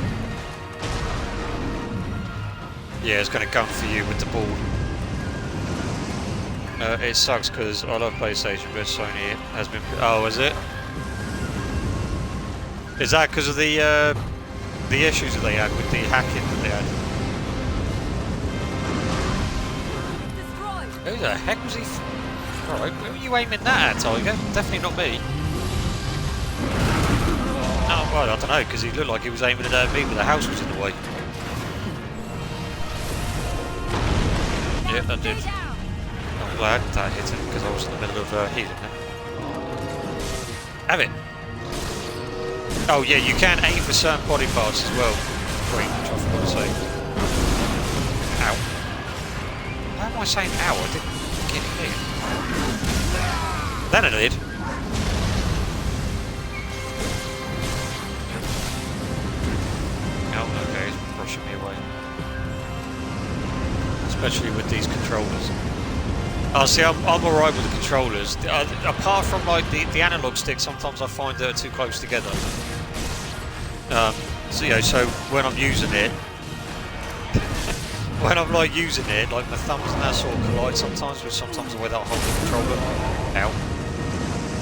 Yeah, it's going to come for you with the ball. It sucks because I love PlayStation, but Sony has been... Oh, is it? Is that because of the issues that they had with the hacking that they had? Destroyed. Who the heck was he? Alright, who were you aiming that at, Tiger? Definitely not me. Oh, well, I don't know, because he looked like he was aiming it at me, but the house was in the way. Yeah, that did. Stay down. I'm glad that hit him, because I was in the middle of healing there. Have it! Oh yeah, you can aim for certain body parts as well. Great, which I forgot to say. Ow. Why am I saying ow? I didn't get hit. Then I did. Oh, okay, he's brushing me away. Especially with these controllers. Oh, see, I'm alright with the controllers. Apart from like the analog stick, sometimes I find they're too close together. So, you know, so when I'm using it, when I'm like using it, like my thumbs and that sort of collide sometimes, but sometimes the way that I hold the controller. Ow.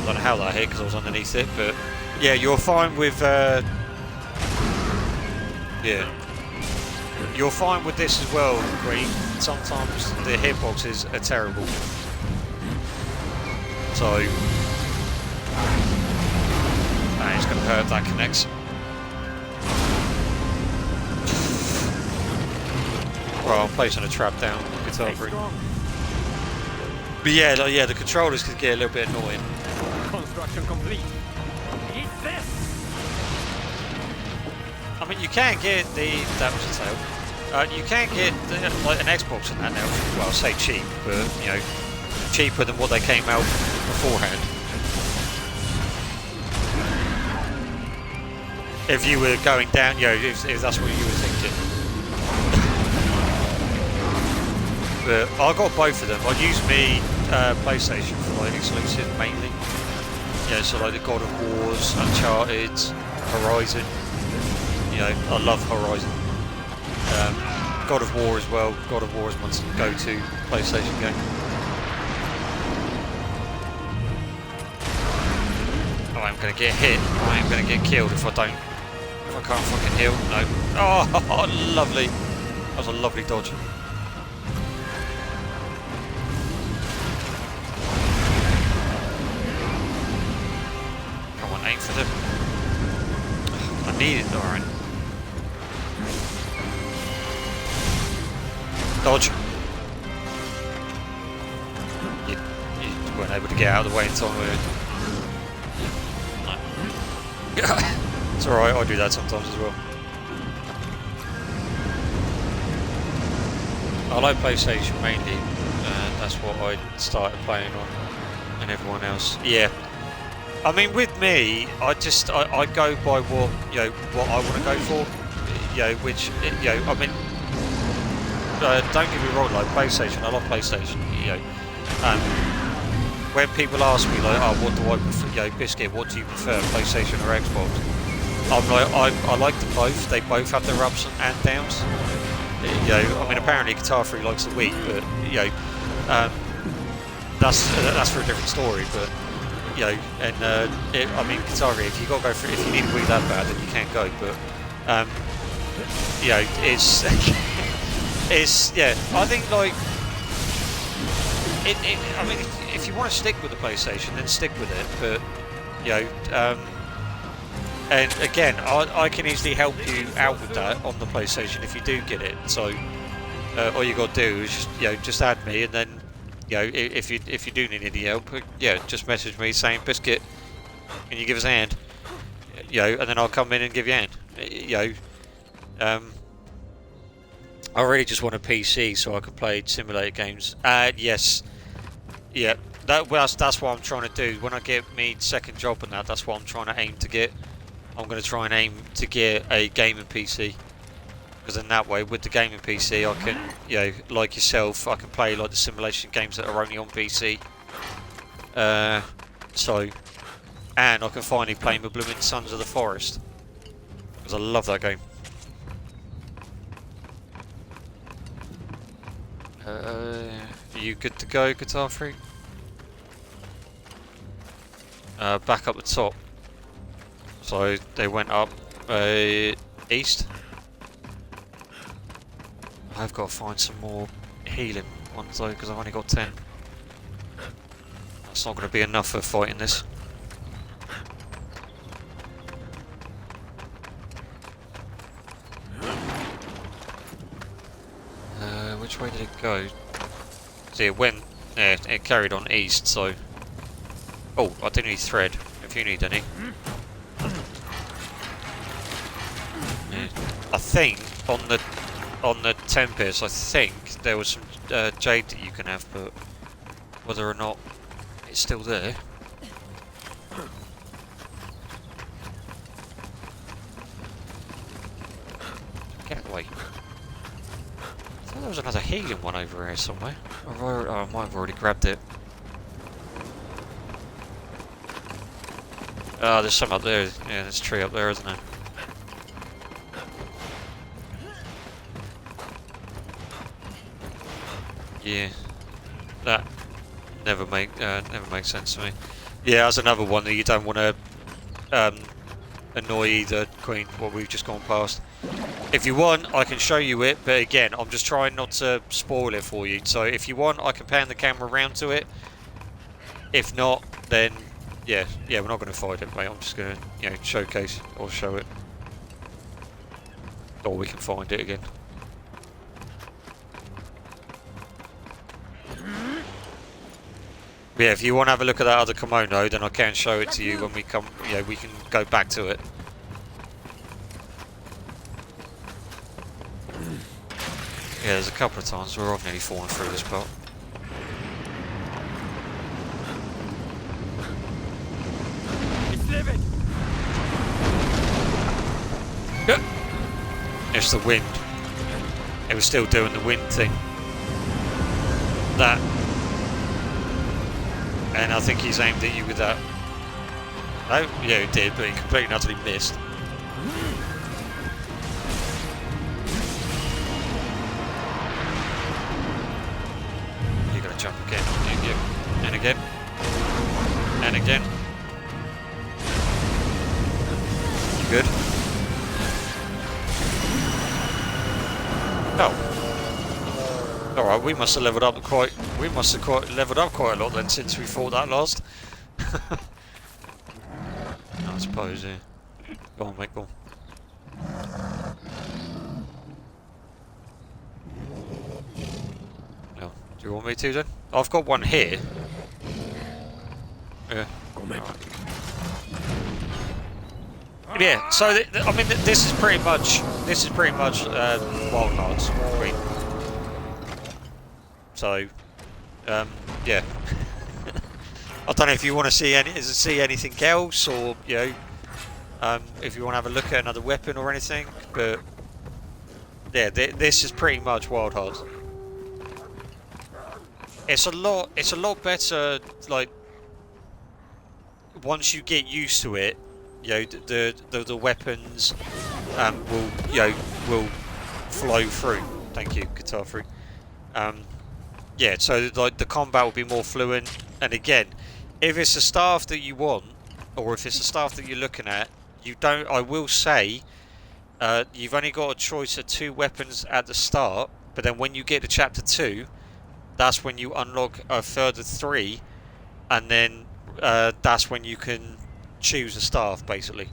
I don't know how that hit because I was underneath it, but yeah, you're fine with. Yeah. You're fine with this as well, Green. Sometimes the hitboxes are terrible. So, it's going to hurt if that connects. Well, I'm placing a trap down. Guitar Freak. But yeah, like, yeah, the controllers could get a little bit annoying. Construction complete. Eat this! I mean, you can get that was a tail. You can get like an Xbox and that now. Well, I'll say cheap, but you know, cheaper than what they came out beforehand. If you were going down, you know, if that's what you were thinking. But I got both of them. I use me PlayStation for like exclusive mainly. Yeah, so like the God of Wars, Uncharted, Horizon. You know, I love Horizon. God of War as well. God of War is my go-to PlayStation game. Oh, I'm gonna get hit. I am gonna get killed if I don't. If I can't fucking heal. No. Oh, lovely. That was a lovely dodge. Come on, aim for them. I need it, alright. Dodge. You weren't able to get out of the way in time, were you? It's alright, I do that sometimes as well. I like PlayStation mainly, and that's what I started playing on, and everyone else. Yeah. I mean, with me, I go by what, you know, what I want to go for. You know, which, you know, I mean, don't get me wrong, like PlayStation, I love PlayStation, you know. When people ask me like, oh, what do I prefer, you know, Biscuit, what do you prefer, PlayStation or Xbox? I'm like, I like them both. They both have their ups and downs. You know, I mean, apparently Guitar Freak likes the Wii, but you know, that's for a different story. But you know, and I mean, Guitar Freak, if you got to go for, if you need a Wii that bad, then you can't go. But you know, it's it's yeah. I think like I mean, if you want to stick with the PlayStation, then stick with it. But you know, And again, I can easily help you out with that on the PlayStation if you do get it. So all you got to do is just add me, and then if you do need any help, just message me saying Biscuit, and you give us a hand. And then I'll come in and give you a hand. I really just want a PC so I can play simulator games. Yes, yeah. That's what I'm trying to do. When I get me second job and that's what I'm trying to aim to get. I'm going to try and aim to get a gaming PC, because in that way, with the gaming PC, I can, like yourself, I can play like the simulation games that are only on PC. And I can finally play my blooming Sons of the Forest, because I love that game. Are you good to go, Guitar Freak? Back up the top. So they went up east. I've got to find some more healing ones though, because I've only got 10. That's not going to be enough for fighting this. Which way did it go? See, it went. It carried on east. So, oh, I do need thread. If you need any. I think on the Tempest, I think there was some jade that you can have, but whether or not it's still there. Get away. I thought there was another healing one over here somewhere. I might have already grabbed it. Ah, there's some up there. Yeah, there's a tree up there, isn't there? Yeah, that never makes sense to me. Yeah, that's another one that you don't want to annoy either, Queen. What we've just gone past. If you want, I can show you it, but again, I'm just trying not to spoil it for you. So if you want, I can pan the camera around to it. If not, then yeah, we're not going to fight it, mate. I'm just going to showcase or show it, or we can find it again. Yeah, if you want to have a look at that other kimono, then I can show it to you when we come. We can go back to it. Yeah, there's a couple of times where I've nearly fallen through this part. It's living. It's the wind. It was still doing the wind thing. That. And I think he's aimed at you with that. No? Yeah, he did, but he completely and utterly missed. You're gonna jump again, and again, and again. You good? Oh. Alright, we must have leveled up quite. We must have leveled up quite a lot then since we fought that last. I suppose, yeah. Go on, mate, go on. No. Do you want me to then? I've got one here. Yeah. Go, mate. Yeah. So I mean, this is pretty much Wild Hearts. So, yeah. I don't know if you want to see anything else, or if you want to have a look at another weapon or anything. But yeah, this is pretty much Wild Hearts. It's a lot better. Like once you get used to it, the weapons will flow through. Thank you, Guitar Freak. Yeah, so like the combat will be more fluent, and again, if it's a staff that you want, or if it's a staff that you're looking at, I will say, you've only got a choice of 2 weapons at the start, but then when you get to chapter 2, that's when you unlock a further 3, and then that's when you can choose a staff, basically.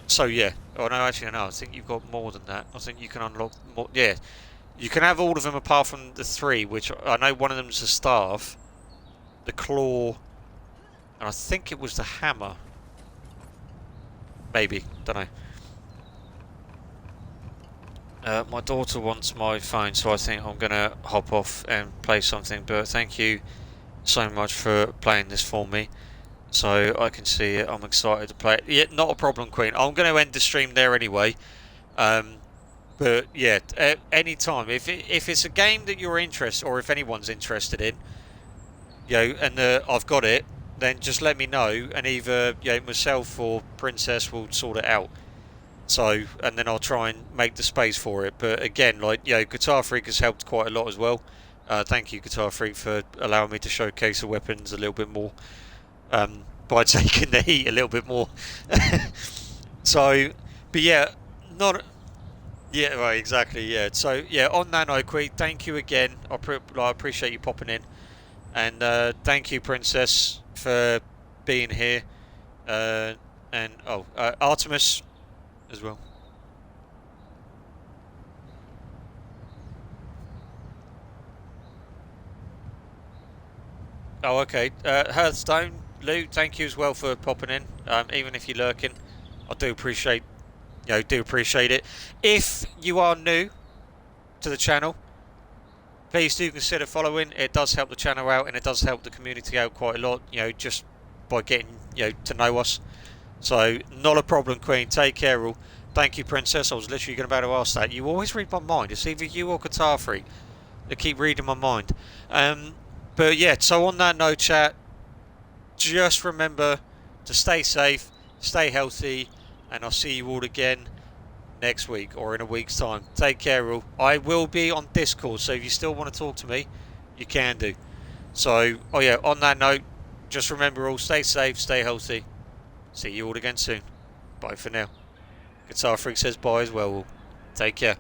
So yeah. Oh no, actually no. I think you've got more than that. I think you can unlock more. Yeah, you can have all of them apart from the 3, which I know one of them's the staff, the claw, and I think it was the hammer. Maybe, don't know. My daughter wants my phone, so I think I'm gonna hop off and play something. But thank you so much for playing this for me, so I can see it. I'm excited to play it. Yeah, not a problem, Queen. I'm gonna end the stream there anyway. But yeah, any time if it's a game that you're interested, or if anyone's interested in, and I've got it, then just let me know, and either myself or Princess will sort it out. So, and then I'll try and make the space for it. But again, Guitar Freak has helped quite a lot as well. Thank you, Guitar Freak, for allowing me to showcase the weapons a little bit more, by taking the heat a little bit more. So, but yeah, not. Yeah, right, exactly, yeah. So, yeah, on that note, Queen, thank you again. I appreciate you popping in. And thank you, Princess, for being here. And Artemis as well. Oh, okay. Hearthstone, Lou, thank you as well for popping in. Even if you're lurking, I do appreciate, it. If you are new to the channel, please do consider following. It does help the channel out, and it does help the community out quite a lot. Just by getting to know us. So not a problem, Queen. Take care, all. Thank you, Princess. I was literally going to ask that. You always read my mind. It's either you or Guitar Freak that keep reading my mind. But yeah. So on that note, chat. Just remember to stay safe, stay healthy, and I'll see you all again next week or in a week's time. Take care, all. I will be on Discord, so if you still want to talk to me, you can do. So, on that note, just remember, all, stay safe, stay healthy. See you all again soon. Bye for now. Guitar Freak says bye as well, all. Take care.